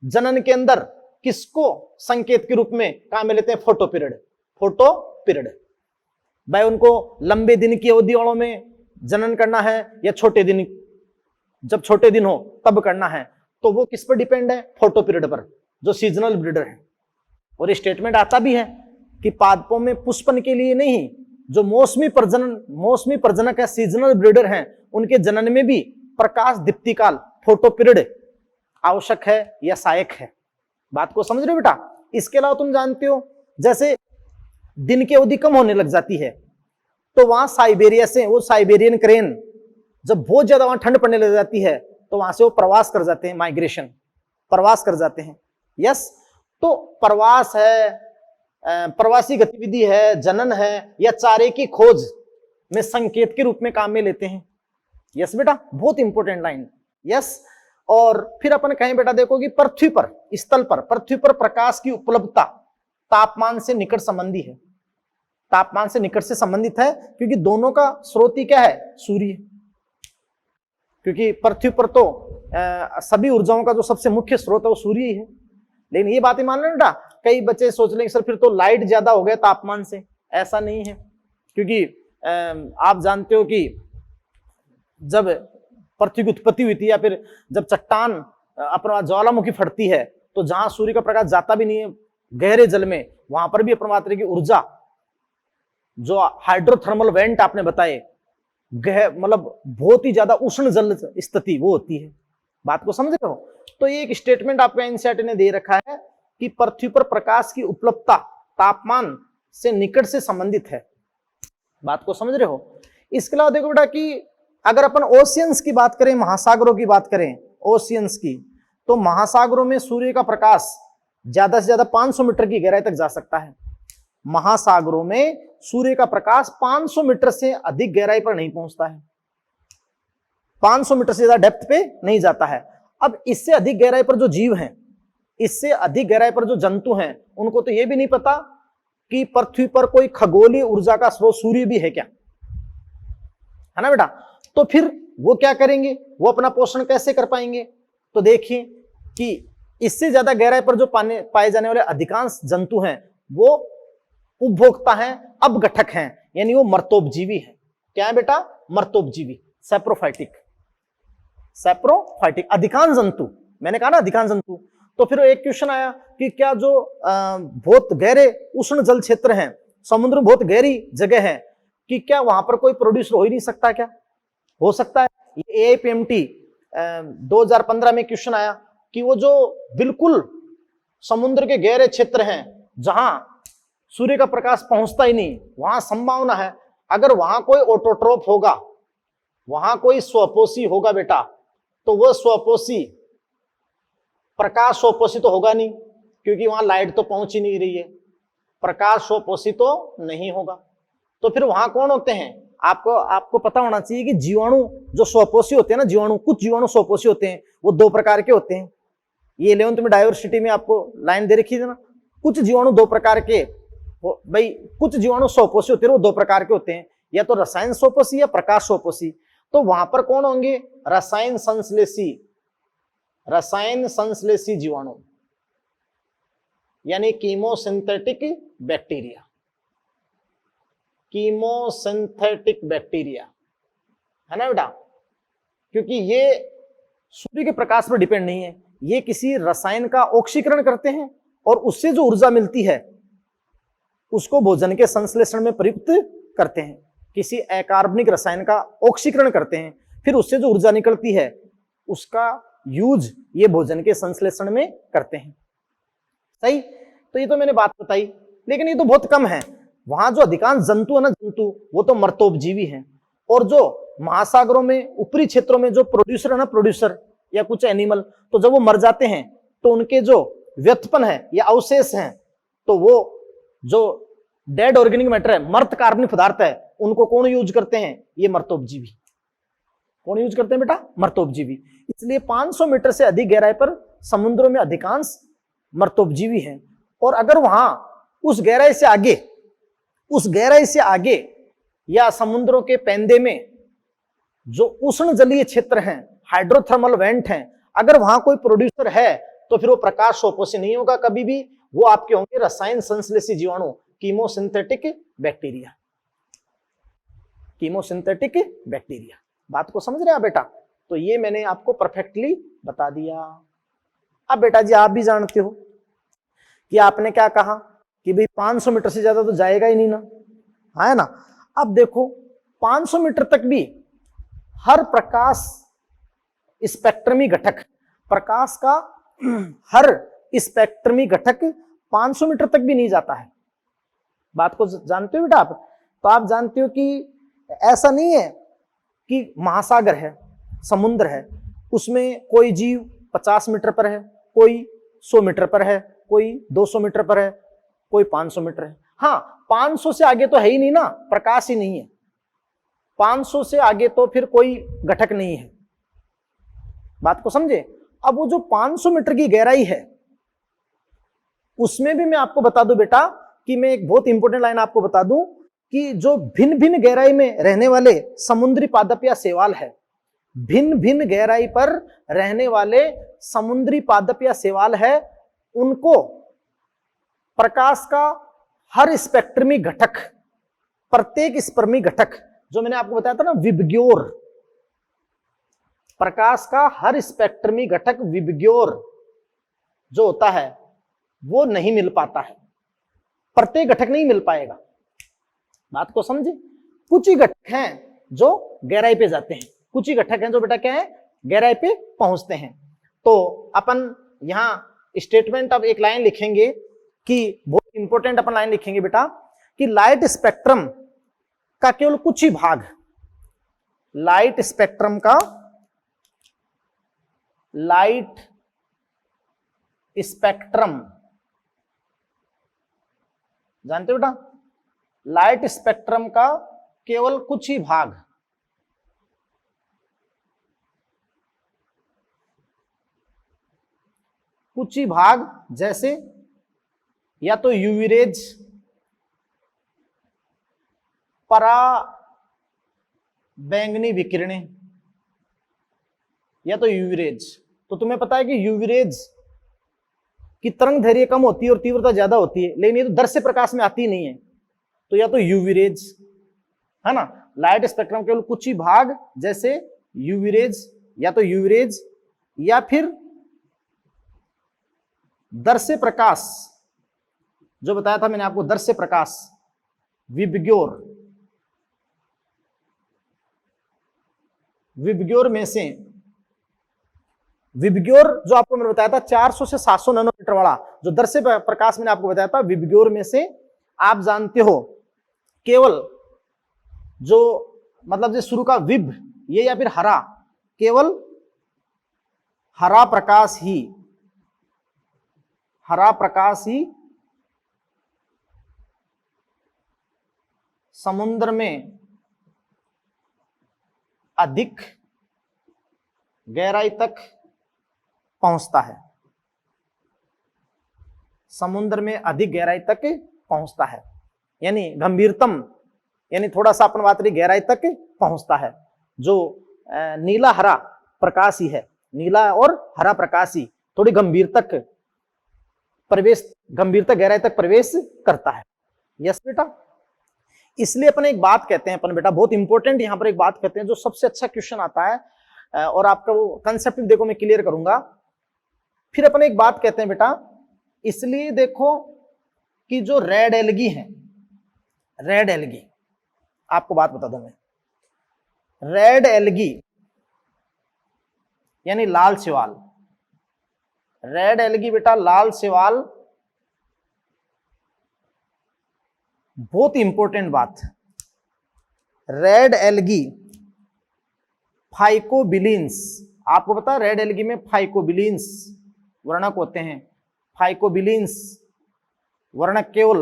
जनन के अंदर किसको संकेत के रूप में काम में लेते हैं, फोटो पीरियड। भाई उनको लंबे दिन की अवधि वालों में जनन करना है या छोटे दिन, जब छोटे दिन हो तब करना है, तो वो किस पर डिपेंड है? फोटो पीरियड पर, जो सीजनल ब्रीडर है। और ये स्टेटमेंट आता भी है कि पादपों में पुष्पन के लिए नहीं, जो मौसमी प्रजनक है, सीजनल ब्रीडर हैं, उनके जनन में भी प्रकाश दीप्ति काल, फोटो पीरियड आवश्यक है या सहायक है। बात को समझ रहे हो बेटा? इसके अलावा तुम जानते हो, जैसे दिन की अवधि कम होने लग जाती है, तो वहां साइबेरिया से वो साइबेरियन क्रेन, जब बहुत ज्यादा वहां ठंड पड़ने लग जाती है, तो वहां से वो प्रवास कर जाते हैं, माइग्रेशन, प्रवास कर जाते हैं। यस, तो प्रवास है, प्रवासी गतिविधि है, जनन है, या चारे की खोज में संकेत के रूप में काम में लेते हैं। यस बेटा, बहुत इंपॉर्टेंट लाइन। यस, और फिर अपन कहें बेटा, देखो कि पृथ्वी पर, स्थल पर, पृथ्वी पर प्रकाश की उपलब्धता तापमान से निकट संबंधी है, तापमान से निकट से संबंधित है, क्योंकि दोनों का स्रोत ही क्या है? सूर्य। क्योंकि पृथ्वी पर तो सभी ऊर्जाओं का जो सबसे मुख्य स्रोत है वो सूर्य ही है। लेकिन ये बातें मान लेना, कई बच्चे सोच लेंगे सर फिर तो लाइट ज्यादा हो गया तापमान से। ऐसा नहीं है, क्योंकि आप जानते हो कि जब पृथ्वी की उत्पत्ति हुई थी, या फिर जब चट्टान अपना ज्वालामुखी फटती है, तो जहां सूर्य का प्रकाश जाता भी नहीं है गहरे जल में, वहां पर भी अपनी मात्रा की ऊर्जा, जो हाइड्रोथर्मल वेंट आपने बताए, मतलब बहुत ही ज्यादा उष्ण जल स्थिति वो होती है। बात को समझ रहे हो? तो ये एक स्टेटमेंट आपको एनसीईआरटी ने दे रखा है कि पृथ्वी पर प्रकाश की उपलब्धता तापमान से निकट से संबंधित है। बात को समझ रहे हो? इसके अलावा देखो बेटा कि अगर अपन ओशियंस की बात करें, महासागरों की बात करें, ओशियंस की, तो महासागरों में सूर्य का प्रकाश ज्यादा से ज्यादा 500 मीटर की गहराई तक जा सकता है। महासागरों में सूर्य का प्रकाश 500 मीटर से अधिक गहराई पर नहीं पहुंचता है, 500 मीटर से ज्यादा डेप्थ पे नहीं जाता है। अब इससे अधिक गहराई पर जो जीव हैं, इससे अधिक गहराई पर जो जंतु हैं, उनको तो यह भी नहीं पता कि पृथ्वी पर कोई खगोलीय ऊर्जा का स्रोत सूर्य भी है क्या, है ना बेटा? तो फिर वो क्या करेंगे? वो अपना पोषण कैसे कर पाएंगे? तो देखिए कि इससे ज्यादा गहराई पर जो पाए जाने वाले अधिकांश जंतु हैं, वो उपभोक्ता हैं, अपघटक हैं, यानी वो मर्तोपजीवी हैं। क्या है बेटा? मर्तोपजीवी, सैप्रोफाइटिक, सैप्रोफाइटिक अधिकांश जंतु, मैंने कहा ना अधिकांश जंतु। तो फिर एक क्वेश्चन आया कि क्या जो बहुत गहरे उष्ण जल क्षेत्र हैं, समुद्र में बहुत गहरी जगह है, कि क्या वहां पर कोई प्रोड्यूसर हो ही नहीं सकता क्या? हो सकता है। ये AIPMT 2015 में क्वेश्चन आया कि वो जो बिल्कुल समुद्र के गहरे क्षेत्र हैं, जहां सूर्य का प्रकाश पहुंचता ही नहीं, वहां संभावना है अगर वहां कोई ऑटोट्रोफ होगा, वहां कोई स्वपोषी होगा बेटा, तो वो स्वपोषी, प्रकाश स्वपोषी तो होगा नहीं, क्योंकि वहां लाइट तो पहुंच ही नहीं रही है, प्रकाश स्वपोषी तो नहीं होगा। तो फिर वहां कौन होते हैं? आपको पता होना चाहिए कि जीवाणु जो स्वपोषी होते हैं ना, जीवाणु, कुछ जीवाणु स्वपोषी होते हैं, वो 2 प्रकार के होते हैं। ये 11th में डाइवर्सिटी में आपको लाइन दे रखी है ना, कुछ जीवाणु 2 प्रकार के, भाई कुछ जीवाणु स्वपोषी होते हैं, वो 2 प्रकार के होते हैं, या तो रसायन स्वपोषी या प्रकाश स्वपोषी। तो वहां पर कौन होंगे? रसायन संश्लेषी जीवाणु, यानी कीमोसिंथेटिक बैक्टीरिया, कीमोसिंथेटिक बैक्टीरिया, है ना बेटा? क्योंकि ये सूर्य के प्रकाश पर डिपेंड नहीं है, ये किसी रसायन का ऑक्सीकरण करते हैं, और उससे जो ऊर्जा मिलती है उसको भोजन के संश्लेषण में प्रयुक्त करते हैं। किसी अकार्बनिक रसायन का ऑक्सीकरण करते हैं, फिर उससे जो ऊर्जा निकलती है उसका यूज ये भोजन के संश्लेषण में करते हैं। सही? तो ये तो मैंने बात बताई, लेकिन ये तो बहुत कम है। वहां जो अधिकांश जंतु है ना, जंतु वो तो मर्तोपजीवी हैं, और जो महासागरों में ऊपरी क्षेत्रों में जो प्रोड्यूसर है ना, प्रोड्यूसर या कुछ एनिमल, तो जब वो मर जाते हैं तो उनके जो व्युत्पन्न है या अवशेष हैं, तो वो जो डेड ऑर्गेनिक मैटर है, मर्त कार्बनिक पदार्थ है, उनको कौन यूज करते हैं? ये मर्तोपजीवी। कौन यूज करते हैं बेटा? मर्तोपजीवी। इसलिए 500 मीटर से अधिक गहराई पर समुद्रों में अधिकांश मर्तोपजीवी हैं। और अगर वहां उस गहराई से आगे या समुद्रों के पैंदे में जो उष्ण जलीय क्षेत्र हैं, हाइड्रोथर्मल वेंट हैं, अगर वहां कोई प्रोड्यूसर है, तो फिर वो प्रकाश स्वपोषी नहीं होगा कभी भी, वो आपके होंगे रसायन संश्लेषी जीवाणु, कीमोसिंथेटिक बैक्टीरिया। Chemosynthetic bacteria. बात को समझ रहे हैं बेटा? तो ये मैंने आपको परफेक्टली बता दिया। अब बेटा जी आप भी जानते हो कि आपने क्या कहा कि भाई 500 मीटर से ज्यादा तो जाएगा ही नहीं ना, है ना। अब देखो 500 मीटर तक भी हर प्रकाश स्पेक्ट्रमी घटक, प्रकाश का हर स्पेक्ट्रमी घटक 500 मीटर तक भी नहीं जाता है। बात को जानते हो बेटा आप? तो आप जानते हो कि ऐसा नहीं है कि महासागर है, समुद्र है, उसमें कोई जीव 50 मीटर पर है, कोई 100 मीटर पर है, कोई 200 मीटर पर है, कोई 500 मीटर है। हाँ 500 से आगे तो है ही नहीं ना, प्रकाश ही नहीं है। 500 से आगे तो फिर कोई घटक नहीं है। बात को समझे? अब वो जो 500 मीटर की गहराई है उसमें भी मैं आपको बता दूं बेटा कि मैं एक बहुत इंपॉर्टेंट लाइन आपको बता दूं कि जो भिन्न भिन्न गहराई में रहने वाले समुद्री पादप या शैवाल है, भिन्न भिन्न गहराई पर रहने वाले समुद्री पादप या शैवाल है, उनको प्रकाश का हर स्पेक्ट्रमी घटक, प्रत्येक स्पर्मी घटक, जो मैंने आपको बताया था ना विबग्योर, प्रकाश का हर स्पेक्ट्रमी घटक विबग्योर जो होता है वो नहीं मिल पाता है। प्रत्येक घटक नहीं मिल पाएगा। बात को समझे? कुछ ही घटक हैं जो गहराई पे जाते हैं, कुछ ही घटक हैं जो बेटा क्या है, गहराई पे पहुंचते हैं। तो अपन यहां स्टेटमेंट अब एक लाइन लिखेंगे कि बहुत इंपॉर्टेंट अपन लाइन लिखेंगे बेटा कि लाइट स्पेक्ट्रम का केवल कुछ ही भाग, लाइट स्पेक्ट्रम का, लाइट स्पेक्ट्रम जानते हो बेटा, लाइट स्पेक्ट्रम का केवल कुछ ही भाग, कुछ ही भाग जैसे या तो यूवी रेज, परा बैंगनी विकिरणें, या तो यूवी रेज। तो तुम्हें पता है कि यूवी रेज की तरंग दैर्घ्य कम होती है और तीव्रता ज्यादा होती है, लेकिन ये तो दर्श्य प्रकाश में आती नहीं है। तो या तो यूवी रेज, है ना, लाइट स्पेक्ट्रम केवल कुछ ही भाग जैसे यूवी रेज, या तो यूवी रेज या फिर दर्श्य प्रकाश, जो बताया था मैंने आपको दर्श्य प्रकाश, विबग्योर, विबग्योर में से, विबग्योर जो आपको मैंने बताया था 400 से 700 नैनोमीटर वाला जो दर्श्य प्रकाश मैंने आपको बताया था, विबग्योर में से आप जानते हो केवल जो मतलब जो शुरू का विब ये या फिर हरा, केवल हरा प्रकाश ही, हरा प्रकाश ही समुद्र में अधिक गहराई तक पहुंचता है, समुद्र में अधिक गहराई तक पहुंचता है, यानी गंभीरतम, यानी थोड़ा सा अपन बात रही गहराई तक पहुंचता है। जो नीला हरा प्रकाश ही है, नीला और हरा प्रकाश ही थोड़ी गंभीर तक प्रवेश, गंभीरता गहराई तक प्रवेश करता है। यस बेटा, इसलिए अपन एक बात कहते हैं, अपन बेटा बहुत इंपॉर्टेंट यहां पर एक बात कहते हैं जो सबसे अच्छा क्वेश्चन आता है और आपका वो कंसेप्ट देखो मैं क्लियर करूंगा। फिर अपन एक बात कहते हैं बेटा, इसलिए देखो कि जो रेड एल्गी है, रेड एल्गी, आपको बात बता दूं मैं, रेड एल्गी यानी लाल शैवाल, रेड एल्गी बेटा लाल शैवाल, बहुत इंपॉर्टेंट बात, रेड एल्गी फाइकोबिलिन्स, आपको पता है रेड एल्गी में फाइकोबिलिन्स वर्णक होते हैं, फाइकोबिलिन्स वर्णक केवल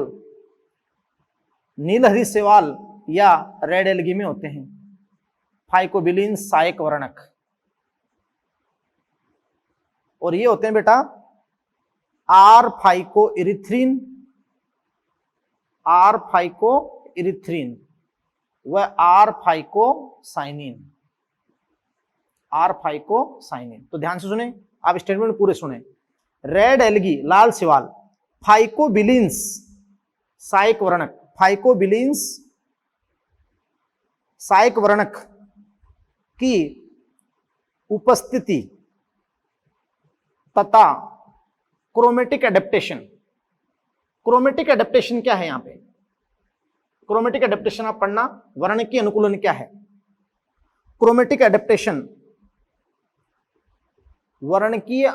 नीलहरी शैवाल या रेड एल्गी में होते हैं, फाइकोबिलिन्स सहायक वर्णक, और ये होते हैं बेटा R phycoerythrin, R phycoerythrin व R phycocyanin, R phycocyanin. तो ध्यान से सुने, आप स्टेटमेंट पूरे सुने, रेड एल्गी लाल शैवाल, फाइकोबिलिन्स सहायक वर्णक, फाइकोबिलिन्स सहायक वर्णक की उपस्थिति तथा क्रोमेटिक एडेप्टेशन। क्रोमेटिक एडेप्टेशन क्या है यहां पे? क्रोमेटिक एडेप्टेशन आप पढ़ना, वर्णकीय अनुकूलन क्या है? क्रोमेटिक एडेप्टेशन वर्णकीय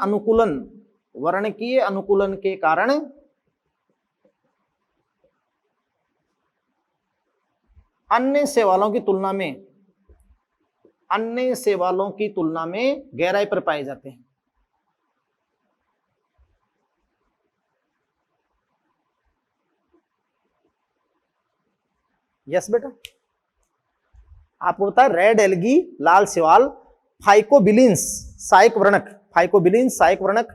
अनुकूलन के कारण अन्य शैवालों की तुलना में गहराई पर पाए जाते हैं। यस बेटा, आपको पता है रेड एल्गी, लाल शैवाल, फाइकोबिलिन्स सहायक वर्णक,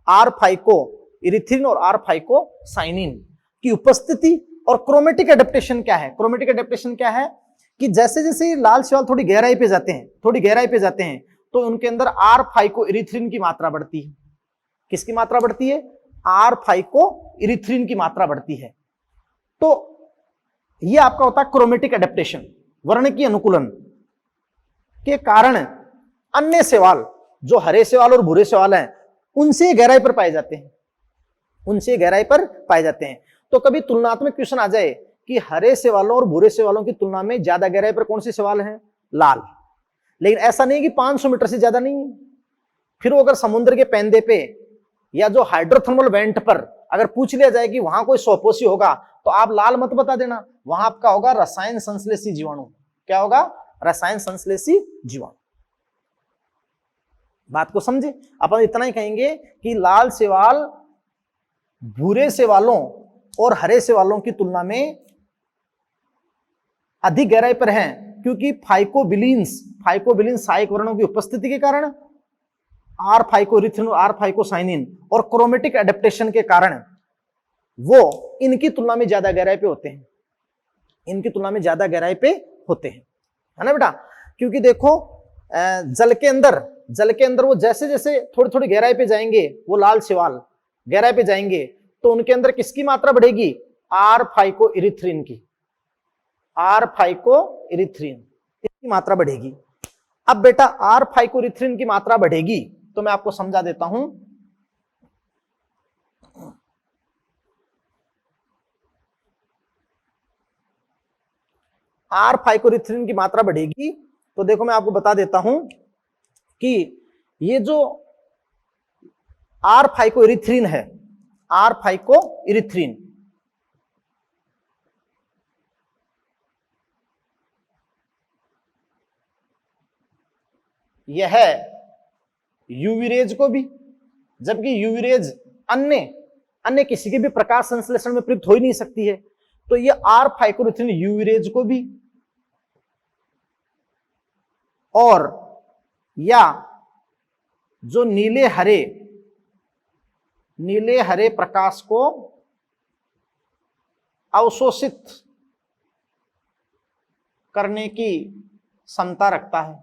आर फाइको इरिथ्रिन और आर फाइको साइनिन की उपस्थिति। और क्रोमेटिक एडेप्टेशन क्या है? क्रोमेटिक एडेप्टेशन क्या है कि जैसे जैसे लाल शैवाल थोड़ी गहराई पे जाते हैं तो उनके अंदर आर फाइको इरिथ्रिन की मात्रा बढ़ती है। किसकी मात्रा बढ़ती है? आर फाइको इरिथ्रिन की मात्रा बढ़ती है। तो ये आपका होता है क्रोमेटिक एडेप्टेशन, वर्णकीय अनुकूलन के कारण अन्य शैवाल जो हरे शैवाल और भूरे शैवाल हैं उनसे गहराई पर पाए जाते हैं। तो कभी तुलनात्मक क्वेश्चन आ जाए कि हरे शैवालों और भूरे शैवालों की तुलना में ज्यादा गहराई पर कौन से शैवाल हैं? लाल। लेकिन ऐसा नहीं कि 500 मीटर से ज्यादा नहीं है। फिर वो अगर समुद्र के पेंदे पे या जो हाइड्रोथर्मल वेंट पर अगर पूछ लिया जाए कि वहां कोई सोपोसी होगा तो आप लाल मत बता देना, वहां आपका होगा रसायन संश्लेषी जीवाणु। क्या होगा? रसायन संश्लेषी जीवाणु। बात को समझे? अपन इतना ही कहेंगे कि लाल शैवाल भूरे शैवालों और हरे शैवालों की तुलना में अधिक गहराई पर हैं, क्योंकि फाइकोबिलिन्स सहायक वर्णों की उपस्थिति के कारण, आर फाइको इरिथ्रिन और आर फाइको साइनिन और क्रोमेटिक एडेप्टेशन के कारण वो इनकी तुलना में ज्यादा गहराई पे होते हैं। है ना बेटा? क्योंकि देखो जल के अंदर वो जैसे जैसे थोड़ी थोड़ी गहराई पे जाएंगे, वो लाल शैवाल गहराई पे जाएंगे तो उनके अंदर किसकी मात्रा बढ़ेगी? आर फाइको इरिथ्रिन की, इसकी मात्रा बढ़ेगी। अब बेटा आर फाइको इरिथ्रिन की मात्रा बढ़ेगी तो मैं आपको समझा देता हूं। आर फाइको इरिथ्रिन की मात्रा बढ़ेगी तो देखो मैं आपको बता देता हूं कि ये जो आर फाइको इरिथ्रिन है, आर फाइको इरिथ्रिन, यह यूवी रेज को भी, जबकि यूवी रेज अन्य किसी के भी प्रकाश संश्लेषण में प्रयुक्त हो ही नहीं सकती है, तो ये R phycoerythrin UV rays को भी और या जो नीले हरे प्रकाश को अवशोषित करने की क्षमता रखता है।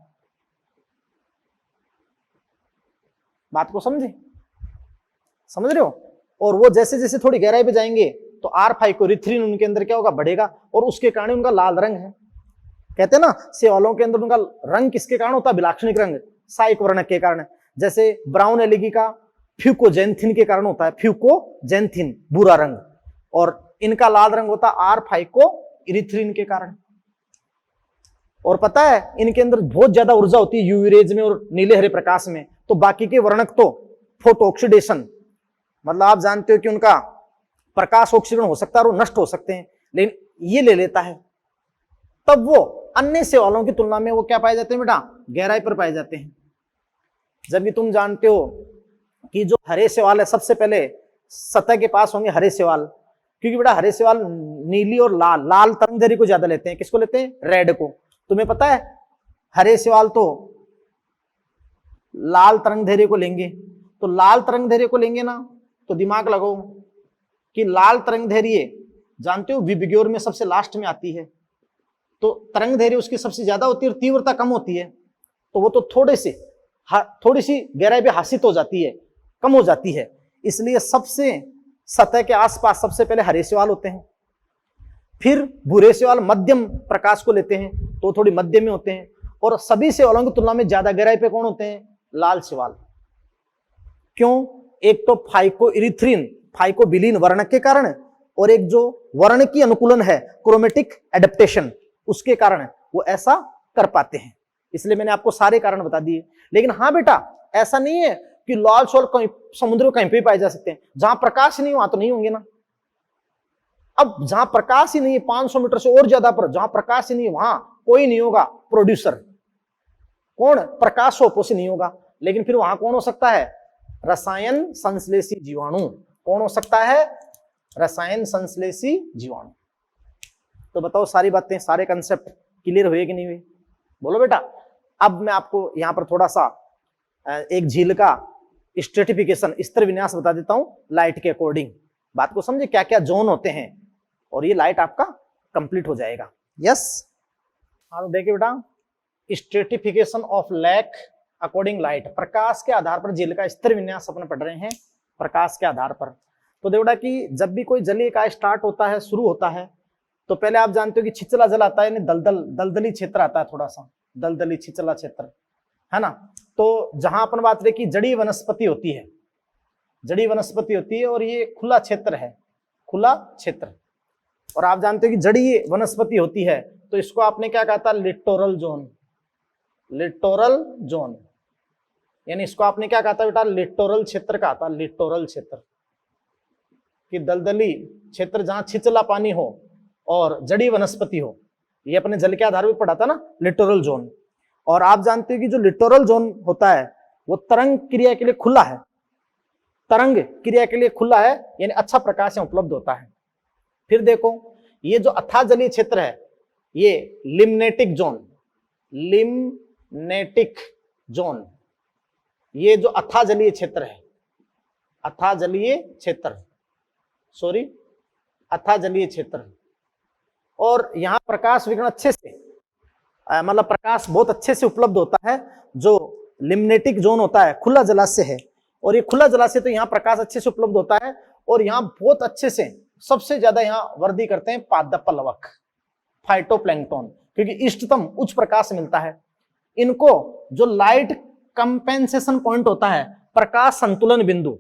बात को समझ रहे हो? और वो जैसे जैसे थोड़ी गहराई पे जाएंगे तो आर फाइको इरिथ्रिन उनके अंदर क्या होगा? बढ़ेगा, और उसके कारण उनका लाल रंग है। कहते हैं ना शैवालों के अंदर उनका रंग किसके कारण होता है? विलाक्षणिक रंग, सहायक वर्णक के कारण। जैसे ब्राउन एलगी का फ्यूकोजेंथिन के कारण होता है, फ्यूकोजेंथिन भूरा रंग, और इनका लाल रंग होता है आर फाइको इरिथ्रिन के कारण। और पता है इनके अंदर बहुत ज्यादा ऊर्जा होती है यूवी रेज में और नीले हरे प्रकाश में, तो बाकी के वर्णक तो फोटो ऑक्सीडेशन, मतलब आप जानते हो कि उनका प्रकाश ऑक्सीकरण हो सकता है और नष्ट हो सकते हैं, लेकिन ये ले लेता है। तब वो अन्य शैवालों की तुलना में वो क्या पाए जाते हैं बेटा? गहराई पर पाए जाते हैं। जबकि तुम जानते हो कि जो हरे शैवाल है सबसे पहले सतह के पास होंगे हरे शैवाल, क्योंकि बेटा हरे शैवाल नीली और लाल तरंगदैर्घ्य को ज्यादा लेते हैं। किसको लेते हैं? रेड को। तुम्हें पता है हरे शैवाल तो लाल तरंगदैर्घ्य को लेंगे, तो लाल तरंगदैर्घ्य को लेंगे ना तो दिमाग लगाओ कि लाल तरंगदैर्घ्य जानते हो विबग्योर में सबसे लास्ट में आती है, तो तरंगदैर्घ्य उसकी सबसे ज्यादा होती है और तीव्रता कम होती है, तो वो तो थोड़ी सी गहराई पे हासित हो जाती है, कम हो जाती है। इसलिए सबसे सतह के आसपास सबसे पहले हरे शैवाल होते हैं। फिर भूरे शैवाल मध्यम प्रकाश को लेते हैं तो थोड़ी मध्यम में होते हैं, और सभी शैवालों की तुलना में ज्यादा गहराई पे कौन होते हैं? लाल शैवाल। क्यों? एक तो फाइकोइरिथ्रिन फाइकोबिलीन वर्ण के कारण, और एक जो वर्ण की अनुकूलन है क्रोमेटिक एडेप्टेशन, उसके कारण वो ऐसा कर पाते हैं। इसलिए मैंने आपको सारे कारण बता दिए। लेकिन हाँ बेटा, ऐसा नहीं है कि लाल शैवाल कहीं समुद्र में कहीं पे पाए जा सकते हैं। जहां प्रकाश नहीं वहां तो नहीं होंगे ना। अब जहां प्रकाश ही नहीं है 500 मीटर से और ज्यादा पर, जहां प्रकाश ही नहीं है वहां कोई नहीं होगा प्रोड्यूसर। कौन? प्रकाश सोपोषी नहीं होगा। लेकिन फिर वहां कौन हो सकता है? रसायन संश्लेषी जीवाणु। कौन हो सकता है? रसायन संश्लेषी जीवाणु। तो बताओ सारी बातें, सारे कंसेप्ट क्लियर हुए कि नहीं हुए? बोलो बेटा। अब मैं आपको यहां पर थोड़ा सा एक झील का स्ट्रेटिफिकेशन, स्तर विन्यास बता देता हूं लाइट के अकॉर्डिंग। बात को समझे, क्या क्या जोन होते हैं, और ये लाइट आपका कंप्लीट हो जाएगा। यस, हाँ तो देखिए बेटा, stratification of lake according light, प्रकाश के आधार पर झील का स्तर विन्यास अपन पढ़ रहे हैं, प्रकाश के आधार पर। तो देखो बेटा कि जब भी कोई जलीय का स्टार्ट होता है, शुरू होता है, तो पहले आप जानते हो कि छिचला जल आता है, दलदली क्षेत्र आता है, थोड़ा सा दलदली छिचला क्षेत्र, है ना। तो जहां अपन बात रहे कि जड़ी वनस्पति होती है, जड़ी वनस्पति होती है, और ये खुला क्षेत्र है, खुला क्षेत्र। और आप जानते हो कि जड़ी वनस्पति होती है, तो इसको आपने क्या कहा था? Littoral zone. लिटोरल जोन यानी इसको आपने क्या कहा था बेटा? लिटोरल क्षेत्र कहा था, लिटोरल क्षेत्र। कि दलदली क्षेत्र जहां छिचला पानी हो और जड़ी वनस्पति हो, ये अपने जल के आधार पर पढ़ा था ना, लिटोरल जोन। और आप जानते हो कि जो लिटोरल जोन होता है वो तरंग क्रिया के लिए खुला है, तरंग क्रिया के लिए खुला है, यानी अच्छा प्रकाश यहाँ उपलब्ध होता है। फिर देखो, ये जो अथाह जलीय क्षेत्र है, ये लिम्नेटिक जोन, लिम्नेटिक जोन, ये जो अथाह जलीय क्षेत्र है, अथाह जलीय क्षेत्र, सॉरी अथाह जलीय क्षेत्र, और यहां प्रकाश विकिरण अच्छे से, मतलब प्रकाश बहुत अच्छे से उपलब्ध होता है। जो लिम्नेटिक जोन होता है, खुला जलाशय है, और ये खुला जलाशय, तो यहाँ प्रकाश अच्छे से उपलब्ध होता है, और यहाँ बहुत अच्छे से, सबसे ज्यादा यहाँ वृद्धि करते हैं पादप प्लवक, फाइटोप्लैंक्टन, क्योंकि इष्टतम उच्च प्रकाश मिलता है इनको। जो लाइट कंपेंसेशन पॉइंट होता है, प्रकाश संतुलन बिंदु,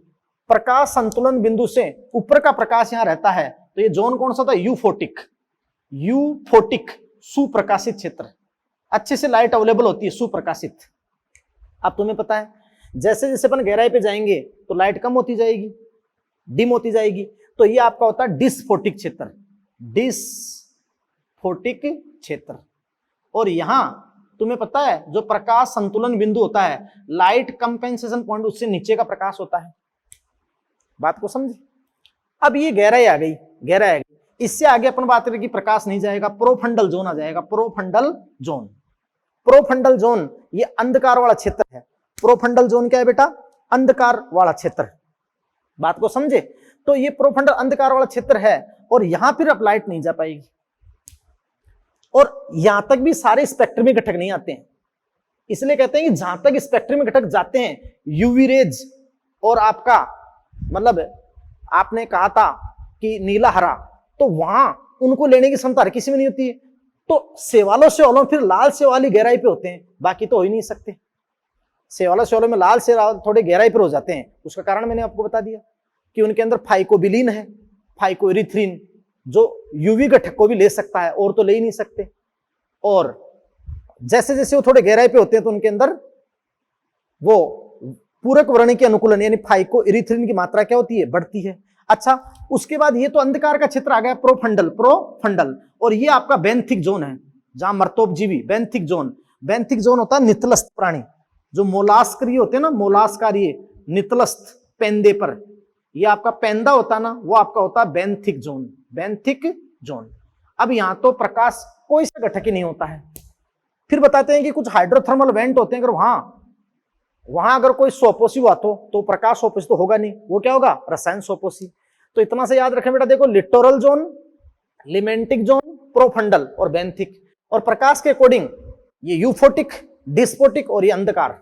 प्रकाश संतुलन बिंदु से ऊपर का प्रकाश यहाँ रहता है, तो ये जोन कौन सा होता है? यूफोटिक, यूफोटिक सुप्रकाशित क्षेत्र, अच्छे से लाइट अवेलेबल होती है, सुप्रकाशित। अब तुम्हें पता है जैसे जैसे अपन गहराई पे जाएंगे तो लाइट कम होती जाएगी, डिम होती जाएगी, तो ये आपका होता है डिस्फोटिक क्षेत्र, डिस्फोटिक क्षेत्र। और यहां तुम्हें पता है जो प्रकाश संतुलन बिंदु होता है, लाइट कंपेंसेशन पॉइंट, उससे नीचे का प्रकाश होता है। बात को समझे। अब ये गहराई आ गई, गहराई आ गई, इससे आगे अपन बात करें कि प्रकाश नहीं जाएगा, प्रोफंडल जोन आ जाएगा, प्रोफंडल जोन। प्रोफंडल जोन ये अंधकार वाला क्षेत्र है। प्रोफंडल जोन क्या है बेटा? अंधकार वाला क्षेत्र। बात को समझे। तो ये प्रोफंडल अंधकार वाला क्षेत्र है, और यहां फिर अब लाइट नहीं जा पाएगी, और यहां तक भी सारे स्पेक्ट्रम में घटक नहीं आते हैं। इसलिए कहते हैं कि जहां तक स्पेक्ट्रम में घटक जाते हैं, यूवी रेज और आपका मतलब आपने कहा था कि नीला हरा, तो वहां उनको लेने की क्षमता हर किसी में नहीं होती है। तो शैवालों से ओलों फिर लाल शैवाल ही गहराई पे होते हैं, बाकी तो हो ही नहीं सकते। शैवालों से ओलों में लाल शैवाल थोड़े गहराई पर हो जाते हैं, उसका कारण मैंने आपको बता दिया कि उनके अंदर फाइकोबिलीन है, फाइकोइरिथ्रिन, जो यूवी घटक को भी ले सकता है, और तो ले ही नहीं सकते। और जैसे जैसे वो थोड़े गहराई पे होते हैं तो उनके अंदर वो पूरक वर्ण के अनुकूलन यानी फाइकोइरिथ्रिन की मात्रा क्या होती है? बढ़ती है। अच्छा, उसके बाद ये तो अंधकार का क्षेत्र आ गया, प्रोफंडल, प्रोफंडल। और ये आपका बेंथिक जोन है, जहां मर्तोपजीवी, बेंथिक जोन। बेंथिक जोन होता है नितलस्थ प्राणी, जो मोलास्कारी होते हैं ना, मोलास्कारी, नितलस्थ पेंदे पर, ये आपका पेंदा होता है ना, वो आपका होता है बेंथिक जोन, बेंथिक जोन। अब यहां तो प्रकाश कोई सा घटक ही नहीं होता है। फिर बताते हैं कि कुछ हाइड्रोथर्मल वेंट होते हैं, अगर वहां अगर कोई सोपोसी हुआ तो प्रकाश सोपोसी तो होगा नहीं, वो क्या होगा? रसायन सोपोसी। तो इतना से याद रखें बेटा, देखो लिटोरल जोन, लिमेंटिक जोन, प्रोफंडल और बेंथिक। और प्रकाश के अकॉर्डिंग ये यूफोटिक, डिस्फोटिक और ये अंधकार,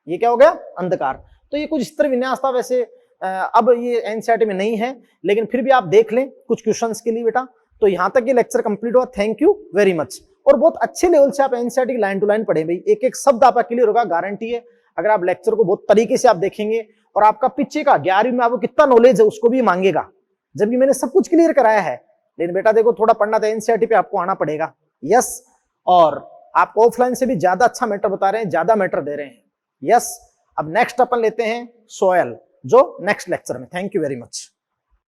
ये क्या हो गया? अंधकार। तो ये कुछ स्तर विन्यास था। वैसे अब ये एनसीईआरटी में नहीं है, लेकिन फिर भी आप देख लें कुछ क्वेश्चंस के लिए बेटा, तो यहां तक ये लेक्चर कंप्लीट हुआ। Thank you very much. और बहुत अच्छे लेवल से आप एनसीईआरटी की लाइन टू लाइन पढ़े भाई, एक एक शब्द आपका क्लियर होगा, गारंटी है। अगर आप लेक्चर को बहुत तरीके से आप देखेंगे और आपका पीछे का 11वीं में आपको कितना नॉलेज है उसको भी मांगेगा, जबकि मैंने सब कुछ क्लियर कराया है। लेकिन बेटा देखो थोड़ा पढ़ना था, एनसीईआरटी पे आपको आना पड़ेगा। यस, और आप ऑफलाइन से भी ज्यादा अच्छा मैटर बता रहे हैं, ज्यादा मैटर दे रहे हैं। यस, अब नेक्स्ट अपन लेते हैं सोयल, जो नेक्स्ट लेक्चर में। Thank you very much.